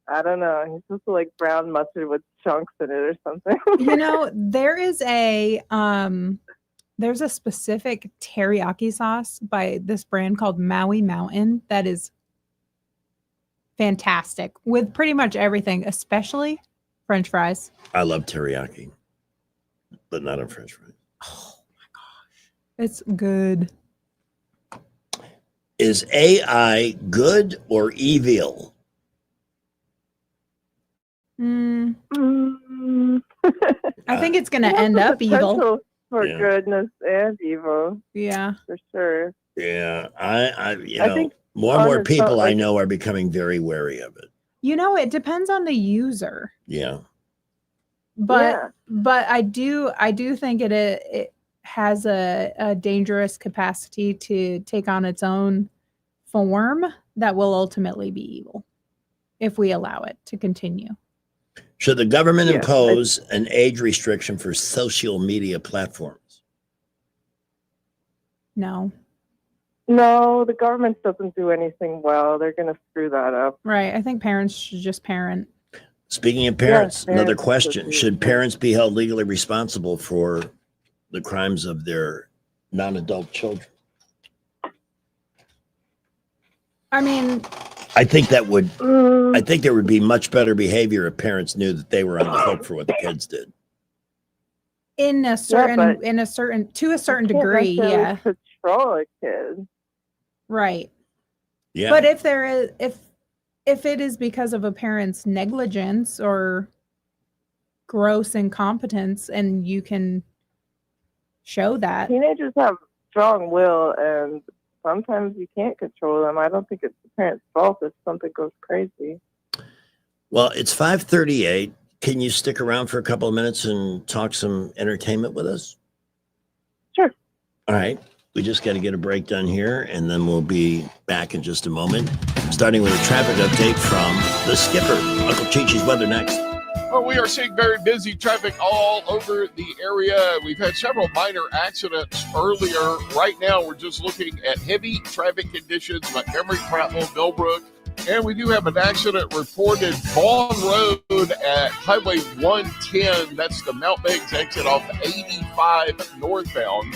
I don't know. He's supposed to like brown mustard with chunks in it or something. You know, there's a specific teriyaki sauce by this brand called Maui Mountain that is fantastic with pretty much everything, especially French fries. I love teriyaki, but not on French fries. It's good. Is AI good or evil? I think it's going to end up evil. Potential for Yeah. goodness and evil. Yeah, for sure. Yeah, I I think more and on more its people own, I like- know are becoming very wary of it. You know, it depends on the user, Yeah. but I do think it has a dangerous capacity to take on its own form that will ultimately be evil if we allow it to continue. Should the government Yeah, impose an age restriction for social media platforms? No. No, the government doesn't do anything well. They're going to screw that up. Right. I think parents should just parent. Speaking of parents, Yeah, another parents question. should Should parents be held legally responsible for the crimes of their non-adult children? I mean, I think that would. I think there would be much better behavior if parents knew that they were on the hook for what the kids did. To a certain degree, yeah. Control a kid. Right. Yeah. But if there is, if it is because of a parent's negligence or gross incompetence, and you can show that. Teenagers have strong will, and sometimes you can't control them. I don't think it's the parent's fault if something goes crazy. Well, it's 5:38. Can you stick around for a couple of minutes and talk some entertainment with us? Sure. All right. We just got to get a break done here, and then we'll be back in just a moment, starting with a traffic update from the skipper. Uncle Chi-Chi's weather next. Well, we are seeing very busy traffic all over the area. We've had several minor accidents earlier. Right now, we're just looking at heavy traffic conditions, Montgomery, Prattville, Millbrook. And we do have an accident reported Vaughn Road at Highway 110. That's the Mount Meigs exit off 85 northbound.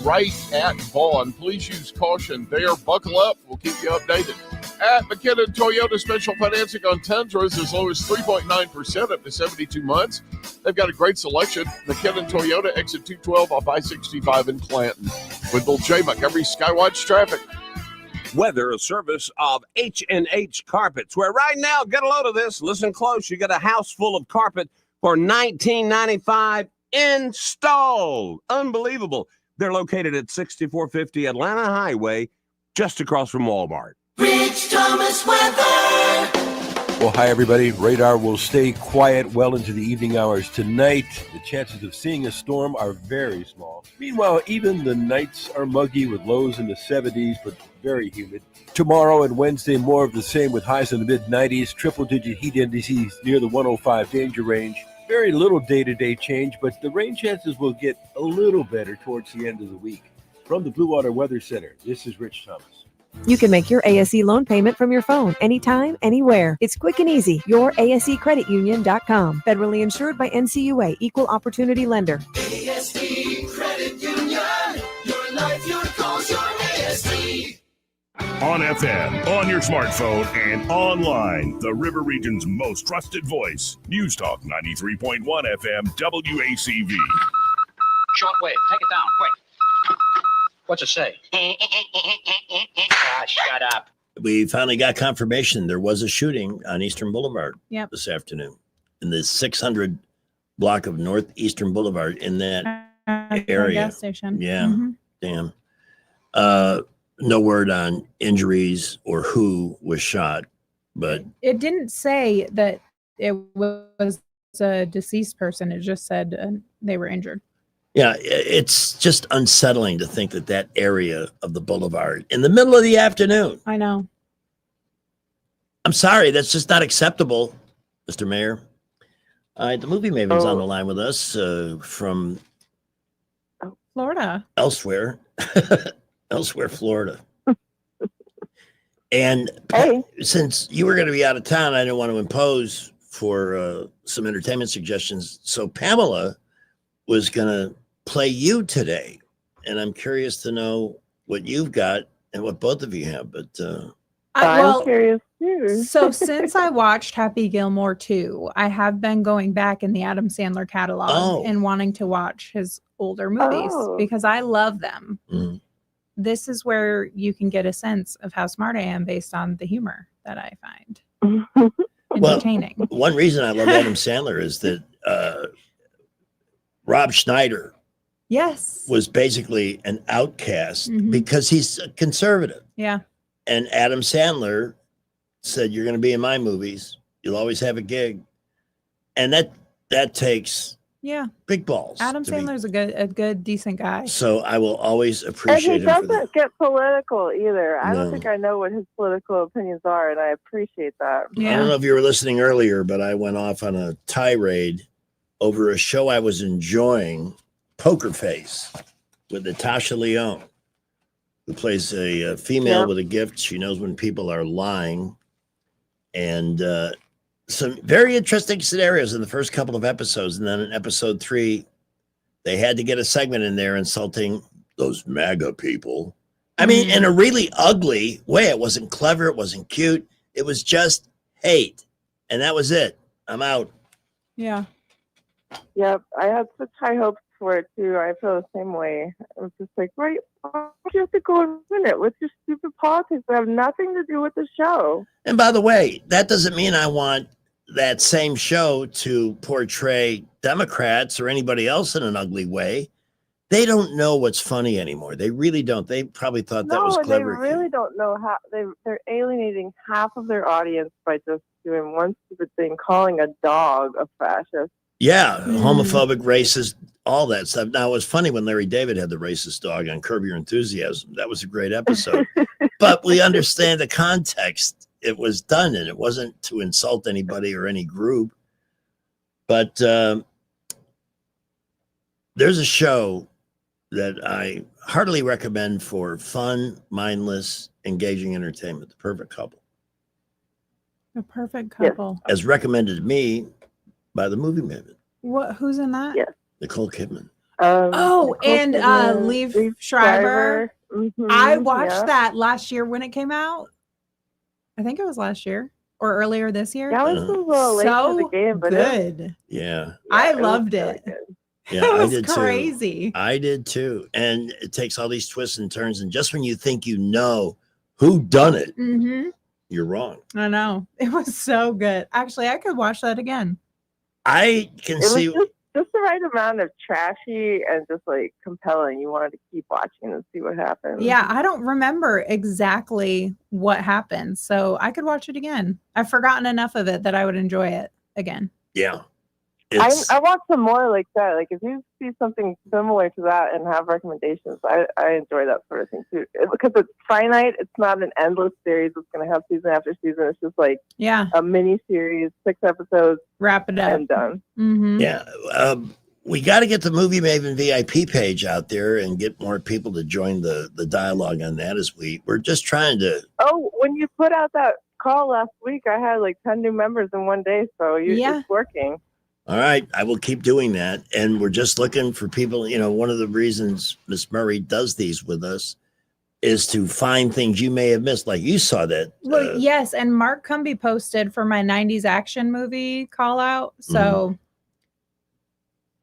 Right at Vaughn. Please use caution there. Buckle up. We'll keep you updated. At McKinnon Toyota, special financing on Tundras as low as 3.9% up to 72 months. They've got a great selection. McKinnon Toyota, exit 212 off I-65 in Clanton. With Bill J. Montgomery Skywatch Traffic. Weather, a service of H&H Carpets, where right now, get a load of this. Listen close. You get a house full of carpet for $19.95 installed. Unbelievable. They're located at 6450 Atlanta Highway, just across from Walmart. Rich Thomas weather. Well, hi, everybody. Radar will stay quiet well into the evening hours tonight. The chances of seeing a storm are very small. Meanwhile, even the nights are muggy with lows in the 70s, but very humid. Tomorrow and Wednesday, more of the same with highs in the mid-90s, triple-digit heat indices near the 105 danger range. Very little day-to-day change, but the rain chances will get a little better towards the end of the week. From the Blue Water Weather Center, this is Rich Thomas. You can make your ASE loan payment from your phone anytime, anywhere. It's quick and easy. YourASECreditUnion.com. Federally insured by NCUA. Equal Opportunity Lender. ASE Credit Union. Your life, your cause, your ASE. On FM, on your smartphone, and online, the River Region's most trusted voice. News Talk 93.1 FM WACV. Shortwave, take it down, quick. What's it say? Shut up. We finally got confirmation there was a shooting on Eastern Boulevard this afternoon in the 600 block of Northeastern Boulevard in that area. Gas station. Yeah, damn. No word on injuries or who was shot, but It didn't say that it was a deceased person. It just said they were injured. yeah, it's just unsettling to think that that area of the boulevard in the middle of the afternoon. I know. I'm sorry, that's just not acceptable, Mr. Mayor. All right, the movie Maven's on the line with us from Florida. elsewhere, Florida. And since you were going to be out of town, I didn't want to impose for some entertainment suggestions. So Pamela was going to play you today. And I'm curious to know what you've got and what both of you have. But I'm curious too. So since I watched Happy Gilmore 2, I have been going back in the Adam Sandler catalog and wanting to watch his older movies because I love them. This is where you can get a sense of how smart I am based on the humor that I find entertaining. Well, one reason I love Adam Sandler is that Rob Schneider was basically an outcast because he's a conservative. Yeah. And Adam Sandler said, "You're going to be in my movies. You'll always have a gig." And that takes big balls. Adam Sandler's a good, decent guy. So I will always And appreciate he him for that. doesn't get political either. I No. don't think I know what his political opinions are, and I appreciate that. I don't know if you were listening earlier, but I went off on a tirade over a show I was enjoying, Poker Face, with Natasha Lyonne, who plays a female with a gift. She knows when people are lying. And some very interesting scenarios in the first couple of episodes. And then in episode 3, they had to get a segment in there insulting those MAGA people I mean, in a really ugly way. It wasn't clever. It wasn't cute. It was just hate. And that was it. I'm out. Yeah. Yep, I had such high hopes for it too. I feel the same way. I was just like, why don't you have to go and win it with your stupid politics that have nothing to do with the show? And by the way, that doesn't mean I want that same show to portray Democrats or anybody else in an ugly way. They don't know what's funny anymore. They really don't. They probably thought that was clever. They really don't know how they're alienating half of their audience by just doing one stupid thing, calling a dog a fascist. Yeah, homophobic, racist, all that stuff. Now, it was funny when Larry David had the racist dog on Curb Your Enthusiasm. That was a great episode. But we understand the context it was done in. It wasn't to insult anybody or any group. But there's a show that I heartily recommend for fun, mindless, engaging entertainment, The Perfect Couple. The Perfect Couple. As recommended to me by the Movie Maven, What? Who's in that? Yes. Nicole Kidman. Oh, Nicole and Kidman, Liev Schreiber. I watched yeah. that last year when it came out. I think it was last year or earlier this year. That was a little late so to the game, but good. Yeah. I it was loved really it. good. Yeah, It was I did crazy. too. I did too. And it takes all these twists and turns. And just when you think you know who done it, Mm-hmm. you're wrong. I know. It was so good. Actually, I could watch that again. I can It was see. just the right amount of trashy and just like compelling. You wanted to keep watching and see what happened. Yeah, I don't remember exactly what happened, so I could watch it again. I've forgotten enough of it that I would enjoy it again. Yeah. I want some more like that. Like if you see something similar to that and have recommendations, I enjoy that sort of thing too. Because it's finite. It's not an endless series. It's going to have season after season. It's just like a mini series, 6 episodes, wrap it up, and done. Mm-hmm. Yeah. We got to get the Movie Maven VIP page out there and get more people to join the dialogue on that as we're just trying to. Oh, when you put out that call last week, I had like 10 new members in one day. So it's working. All right, I will keep doing that. And we're just looking for people. You know, one of the reasons Miss Murray does these with us is to find things you may have missed. Like you saw that. Well, yes, and Mark Cumby posted for my 90s action movie call out. So,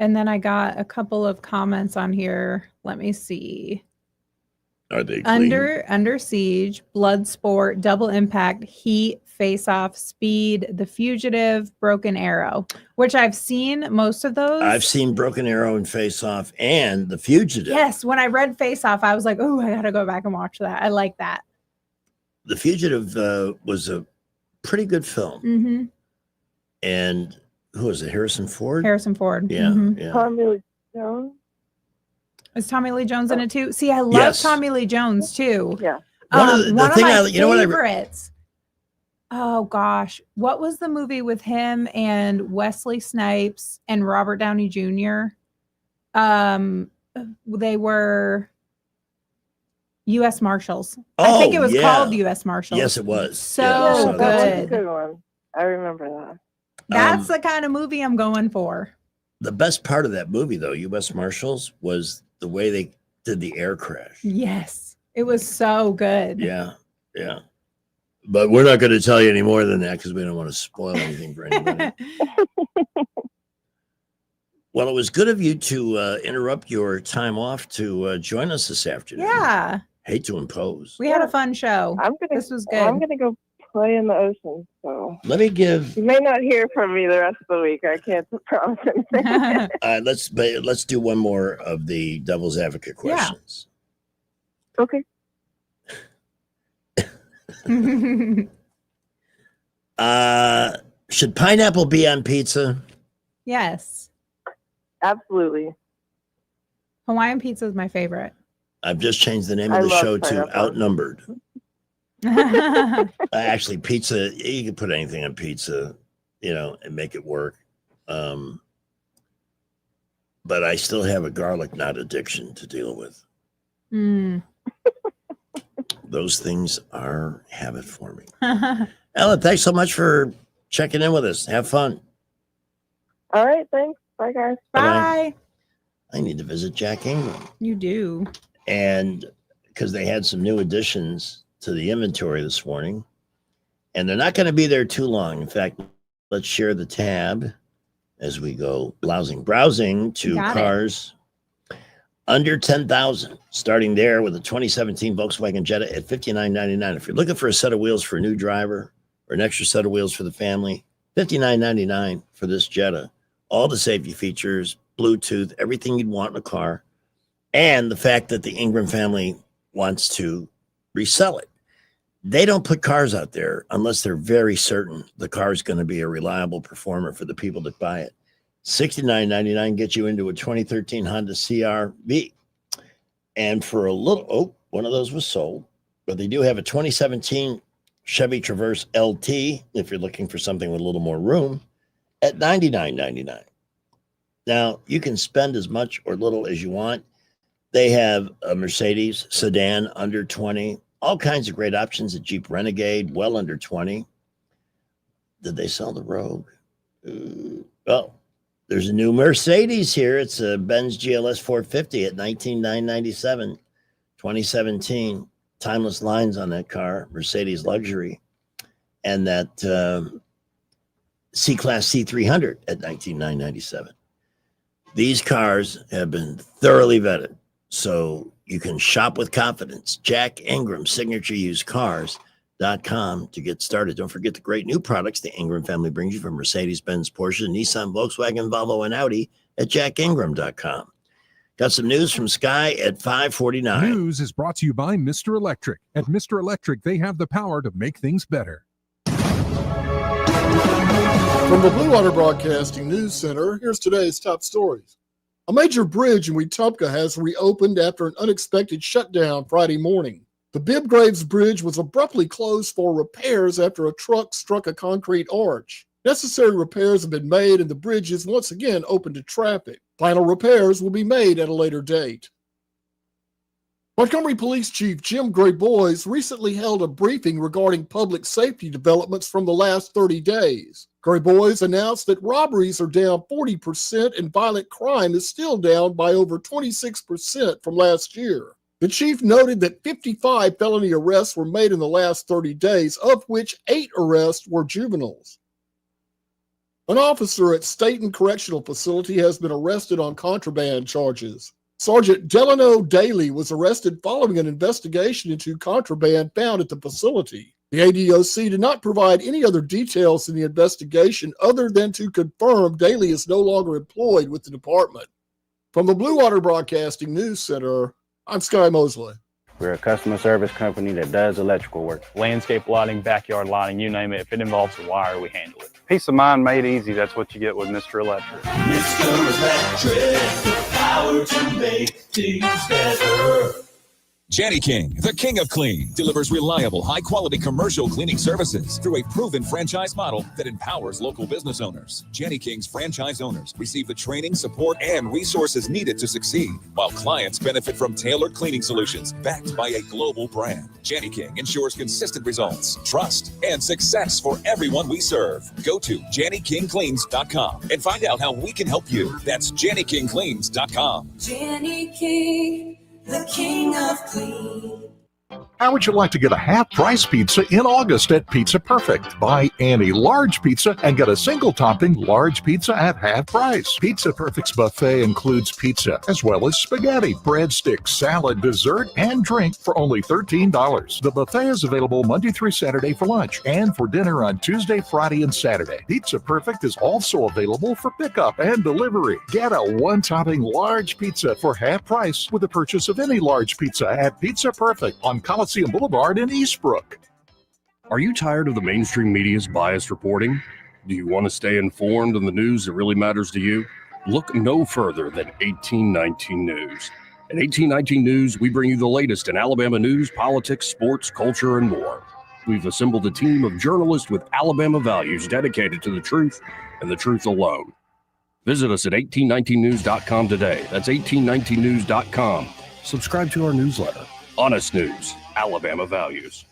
and then I got a couple of comments on here. Let me see. Are they clean? Under Siege, Bloodsport, Double Impact, Heat, Face Off, Speed, The Fugitive, Broken Arrow, which I've seen most of those. I've seen Broken Arrow and Face Off and The Fugitive. Yes, when I read Face Off, I was like, oh, I gotta go back and watch that. I like that. The Fugitive was a pretty good film. Mm-hmm. And who was it? Harrison Ford? Harrison Ford. Yeah, Mhm. yeah. Tommy Lee Jones. Is Tommy Lee Jones in it too? See, I love Yes. Tommy Lee Jones too. Yeah. One of my you know what favorites. Oh gosh, what was the movie with him and Wesley Snipes and Robert Downey Jr.? They were U.S. Marshals. I think it was called U.S. Marshals. Yes, it was. So Yeah, That was a good. good one. I remember that. That's the kind of movie I'm going for. The best part of that movie, though, U.S. Marshals, was the way they did the air crash. Yes, it was so good. Yeah, yeah. But we're not going to tell you any more than that because we don't want to spoil anything for anybody. Well, it was good of you to interrupt your time off to join us this afternoon. Yeah, Hate to impose. we had a fun show. This was good. I'm gonna go play in the ocean. So Let me give. you may not hear from me the rest of the week. I can't promise anything. Let's do one more of the Devil's Advocate questions. Okay. Should pineapple be on pizza? Yes, absolutely. Hawaiian pizza is my favorite. I've just changed the name I of the love show to pineapple. Outnumbered. Actually, pizza, you can put anything on pizza, and make it work. But I still have a garlic knot addiction to deal with. Mm. Those things are habit forming. Ellen, thanks so much for checking in with us. Have fun. All right. Thanks. Bye, guys. Bye. I need to visit Jack Ingram. You do. And because they had some new additions to the inventory this morning, and they're not going to be there too long. In fact, let's share the tab as we go browsing to cars under 10,000, starting there with a 2017 Volkswagen Jetta at $59.99. If you're looking for a set of wheels for a new driver or an extra set of wheels for the family, $59.99 for this Jetta. All the safety features, Bluetooth, everything you'd want in a car, and the fact that the Ingram family wants to resell it. They don't put cars out there unless they're very certain the car is going to be a reliable performer for the people that buy it. $69.99 gets you into a 2013 Honda CR-V. And for a little, one of those was sold, but they do have a 2017 Chevy Traverse LT, if you're looking for something with a little more room, at $99.99. Now, you can spend as much or little as you want. They have a Mercedes sedan under 20, all kinds of great options, a Jeep Renegade well under 20. Did they sell the Rogue? Oh, there's a new Mercedes here. It's a Benz GLS 450 at $19,997, 2017. Timeless lines on that car, Mercedes luxury, and that C-Class C300 at $19,997. These cars have been thoroughly vetted, so you can shop with confidence. Jack Ingram, SignatureUsedCars.com to get started. Don't forget the great new products the Ingram family brings you from Mercedes-Benz, Porsche, Nissan, Volkswagen, Volvo, and Audi at JackIngram.com. Got some news from Sky at 5:49. News is brought to you by Mr. Electric. At Mr. Electric, they have the power to make things better. From the Blue Water Broadcasting News Center, here's today's top stories. A major bridge in Wetumpka has reopened after an unexpected shutdown Friday morning. The Bibb Graves Bridge was abruptly closed for repairs after a truck struck a concrete arch. Necessary repairs have been made and the bridge is once again open to traffic. Final repairs will be made at a later date. Montgomery Police Chief Jim Gray Boys recently held a briefing regarding public safety developments from the last 30 days. Gray Boys announced that robberies are down 40% and violent crime is still down by over 26% from last year. The chief noted that 55 felony arrests were made in the last 30 days, of which 8 arrests were juveniles. An officer at Staten Correctional Facility has been arrested on contraband charges. Sergeant Delano Daly was arrested following an investigation into contraband found at the facility. The ADOC did not provide any other details in the investigation other than to confirm Daly is no longer employed with the department. From the Blue Water Broadcasting News Center, I'm Sky Mosley. We're a customer service company that does electrical work. Landscape lighting, backyard lighting, you name it. If it involves a wire, we handle it. Peace of mind made easy. That's what you get with Mr. Electric. Mr. Electric, the power to make things better. Jenny King, the king of clean, delivers reliable, high-quality commercial cleaning services through a proven franchise model that empowers local business owners. Jenny King's franchise owners receive the training, support, and resources needed to succeed, while clients benefit from tailored cleaning solutions backed by a global brand. Jenny King ensures consistent results, trust, and success for everyone we serve. Go to JennyKingCleans.com and find out how we can help you. That's JennyKingCleans.com. Jenny King, the king of clean. How would you like to get a half-price pizza in August at Pizza Perfect? Buy any large pizza and get a single-topping large pizza at half price. Pizza Perfect's buffet includes pizza, as well as spaghetti, breadsticks, salad, dessert, and drink for only $13. The buffet is available Monday through Saturday for lunch and for dinner on Tuesday, Friday, and Saturday. Pizza Perfect is also available for pickup and delivery. Get a one-topping large pizza for half price with the purchase of any large pizza at Pizza Perfect on Coliseum Boulevard in Eastbrook. Are you tired of the mainstream media's biased reporting? Do you want to stay informed on the news that really matters to you? Look no further than 1819 News. At 1819 News, we bring you the latest in Alabama news, politics, sports, culture, and more. We've assembled a team of journalists with Alabama values dedicated to the truth and the truth alone. Visit us at 1819news.com today. That's 1819news.com. Subscribe to our newsletter. Honest News, Alabama Values.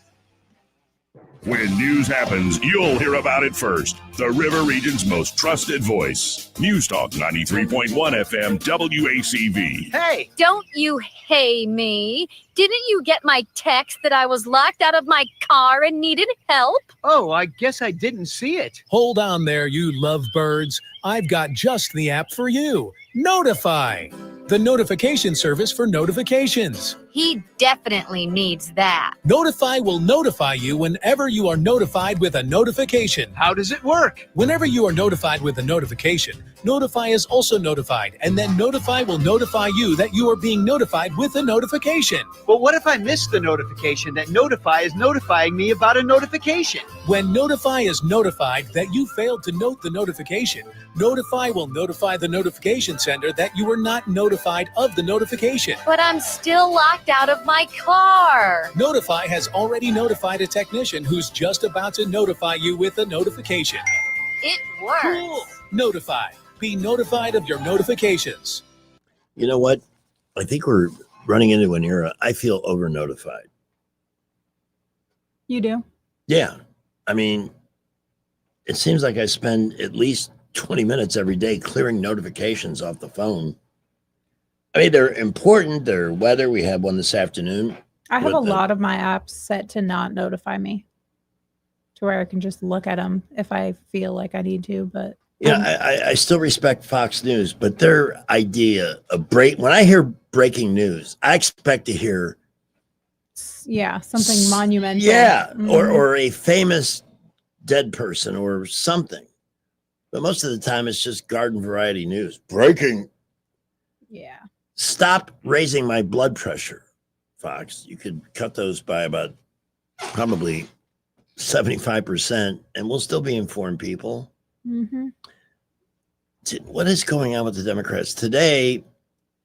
When news happens, you'll hear about it first. The River Region's most trusted voice. News Talk 93.1 FM WACV. Hey! Don't you hey me. Didn't you get my text that I was locked out of my car and needed help? Oh, I guess I didn't see it. Hold on there, you lovebirds. I've got just the app for you. Notify, the notification service for notifications. He definitely needs that. Notify will notify you whenever you are notified with a notification. How does it work? Whenever you are notified with a notification, Notify is also notified, and then Notify will notify you that you are being notified with a notification. But what if I miss the notification that Notify is notifying me about a notification? When Notify is notified that you failed to note the notification, Notify will notify the notification sender that you were not notified of the notification. But I'm still locked out of my car. Notify has already notified a technician who's just about to notify you with a notification. It works. Cool. Notify. Be notified of your notifications. You know what? I think we're running into an era. I feel over notified. You do? Yeah. I mean, it seems like I spend at least 20 minutes every day clearing notifications off the phone. I mean, they're important. They're weather. We had one this afternoon. I have a lot of my apps set to not notify me, to where I can just look at them if I feel like I need to. But yeah, I still respect Fox News, but their idea of when I hear breaking news, I expect to hear something monumental. Yeah, Mhm. or a famous dead person or something. But most of the time, it's just garden variety news. Breaking. Yeah. Stop raising my blood pressure, Fox. You could cut those by about probably 75%, and we'll still be informed people. Mm-hmm. What is going on with the Democrats today?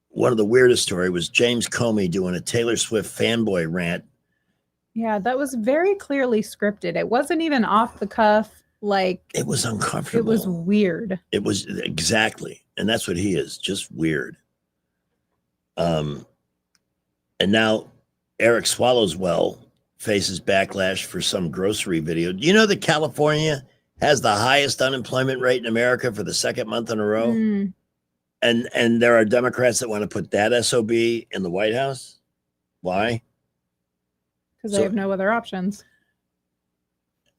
One of the weirdest stories was James Comey doing a Taylor Swift fanboy rant. Yeah, that was very clearly scripted. It wasn't even off the cuff. Like, it was uncomfortable. It was weird. It was exactly, and that's what he is, just weird. And now Eric Swallowswell faces backlash for some grocery video. Do you know that California has the highest unemployment rate in America for the second month in a row? Mm. And there are Democrats that want to put that SOB in the White House. Why? Because they have no other options.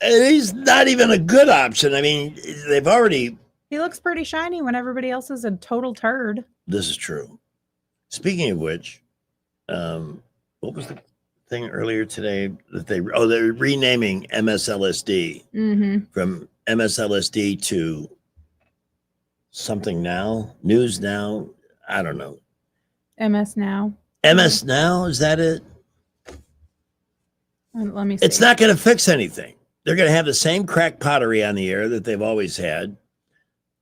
And he's not even a good option. I mean, they've already. He looks pretty shiny when everybody else is a total turd. This is true. Speaking of which, what was the thing earlier today that they're renaming MSLSD from MSLSD to something now, News Now. I don't know. MS Now. MS Now, is that it? Let me see. It's not going to fix anything. They're going to have the same crack pottery on the air that they've always had.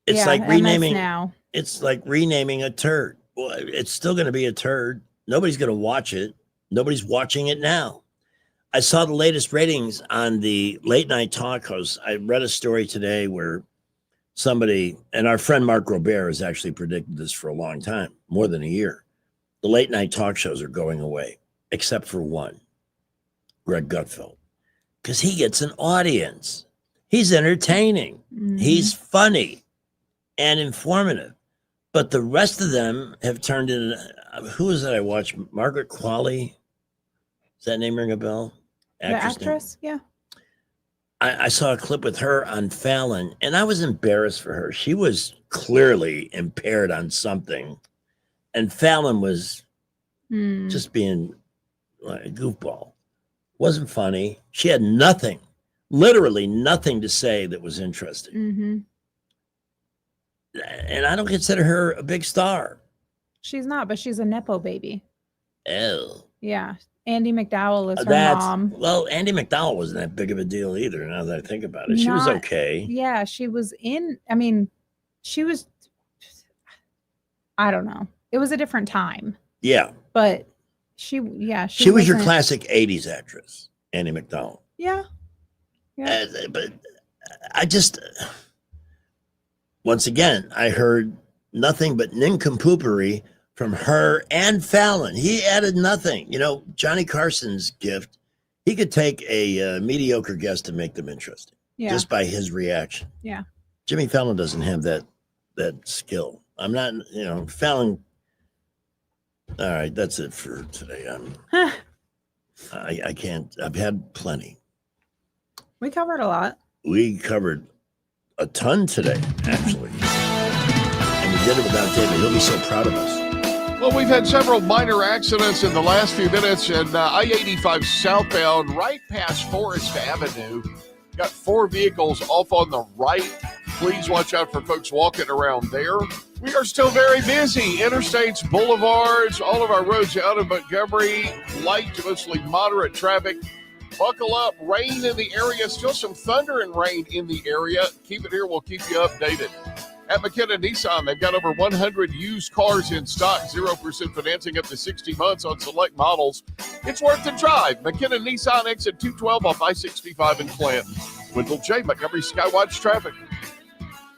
It's like renaming. Now. It's like renaming a turd. Well, it's still going to be a turd. Nobody's going to watch it. Nobody's watching it now. I saw the latest ratings on the late night talk hosts. I read a story today where somebody, and our friend Mark Robert has actually predicted this for a long time, more than a year. The late night talk shows are going away, except for one, Greg Gutfeld, because he gets an audience. He's entertaining. He's funny and informative. But the rest of them have turned into, who is that I watched? Margaret Qualley? Does that name ring a bell? The actress? Yeah. I saw a clip with her on Fallon, and I was embarrassed for her. She was clearly impaired on something. And Fallon was just being like a goofball. Wasn't funny. She had nothing, literally nothing to say that was interesting. Mm-hmm. And I don't consider her a big star. She's not, but she's a Nepo baby. Oh. Yeah. Andy McDowell is her mom. Well, Andy McDowell wasn't that big of a deal either, now that I think about it. She was okay. Yeah, she was she was, I don't know. It was a different time. Yeah. But she was your classic 80s actress, Andy McDowell. Yeah. But I just, once again, I heard nothing but nincompoopery from her and Fallon. He added nothing. You know, Johnny Carson's gift He could take a mediocre guest and make them interesting just by his reaction. Yeah. Jimmy Fallon doesn't have that skill. I'm not, Fallon. All right, that's it for today. I can't. I've had plenty. We covered a lot. We covered a ton today, actually. And we did it without David. He'll be so proud of us. Well, we've had several minor accidents in the last few minutes, and I-85 southbound right past Forest Avenue. Got 4 vehicles off on the right. Please watch out for folks walking around there. We are still very busy. Interstates, boulevards, all of our roads out of Montgomery, light to mostly moderate traffic. Buckle up. Rain in the area. Still some thunder and rain in the area. Keep it here. We'll keep you updated. At McKenna Nissan, they've got over 100 used cars in stock, 0% financing up to 60 months on select models. It's worth the drive. McKenna Nissan, exit 212 off I-65 in Clinton. Wendell J. Montgomery Skywatch Traffic.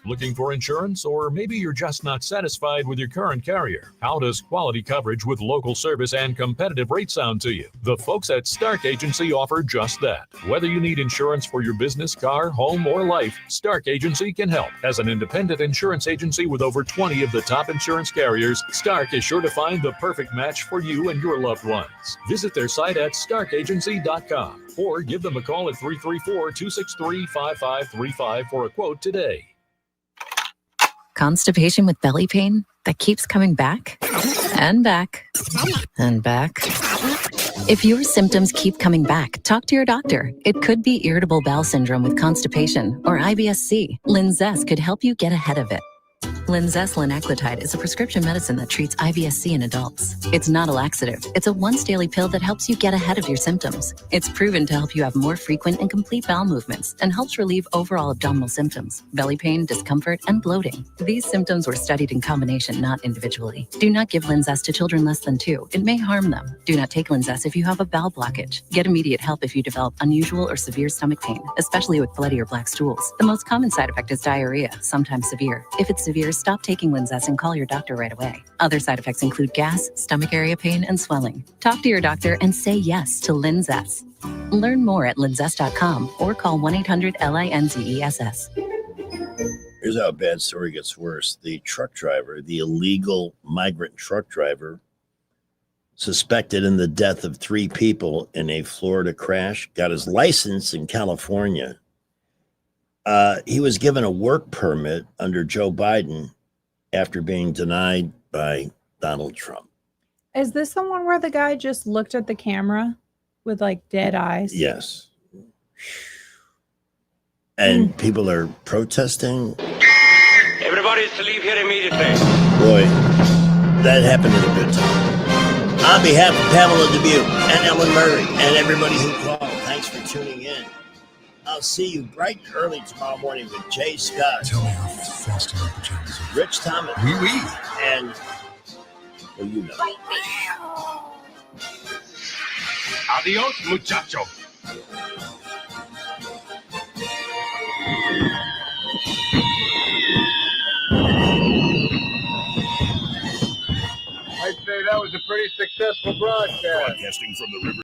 Looking for insurance, or maybe you're just not satisfied with your current carrier? How does quality coverage with local service and competitive rates sound to you? The folks at Stark Agency offer just that. Whether you need insurance for your business, car, home, or life, Stark Agency can help. As an independent insurance agency with over 20 of the top insurance carriers, Stark is sure to find the perfect match for you and your loved ones. Visit their site at starkagency.com or give them a call at 334-263-5535 for a quote today. Constipation with belly pain that keeps coming back and back and back. If your symptoms keep coming back, talk to your doctor. It could be irritable bowel syndrome with constipation or IBS-C. Linzess could help you get ahead of it. Linzess linaclotide is a prescription medicine that treats IBS-C in adults. It's not a laxative. It's a once-daily pill that helps you get ahead of your symptoms. It's proven to help you have more frequent and complete bowel movements and helps relieve overall abdominal symptoms, belly pain, discomfort, and bloating. These symptoms were studied in combination, not individually. Do not give Linzess to children less than 2. It may harm them. Do not take Linzess if you have a bowel blockage. Get immediate help if you develop unusual or severe stomach pain, especially with bloody or black stools. The most common side effect is diarrhea, sometimes severe. If it's severe, stop taking Linzess and call your doctor right away. Other side effects include gas, stomach area pain, and swelling. Talk to your doctor and say yes to Linzess. Learn more at linzess.com or call 1-800-LINZESS. Here's how a bad story gets worse. The truck driver, the illegal migrant truck driver, suspected in the death of 3 people in a Florida crash, got his license in California. He was given a work permit under Joe Biden after being denied by Donald Trump. Is this the one where the guy just looked at the camera with like dead eyes? Yes. And people are protesting. Everybody is to leave here immediately. Boy, that happened at a good time. On behalf of Pamela Dubuque and Ellen Murray and everybody who called, thanks for tuning in. I'll see you bright and early tomorrow morning with Jay Scott. Tell me how fast to make the changes. Rich Thomas. Oui, oui. And, well, you know. Adios, muchacho. I'd say that was a pretty successful broadcast. Broadcasting from the River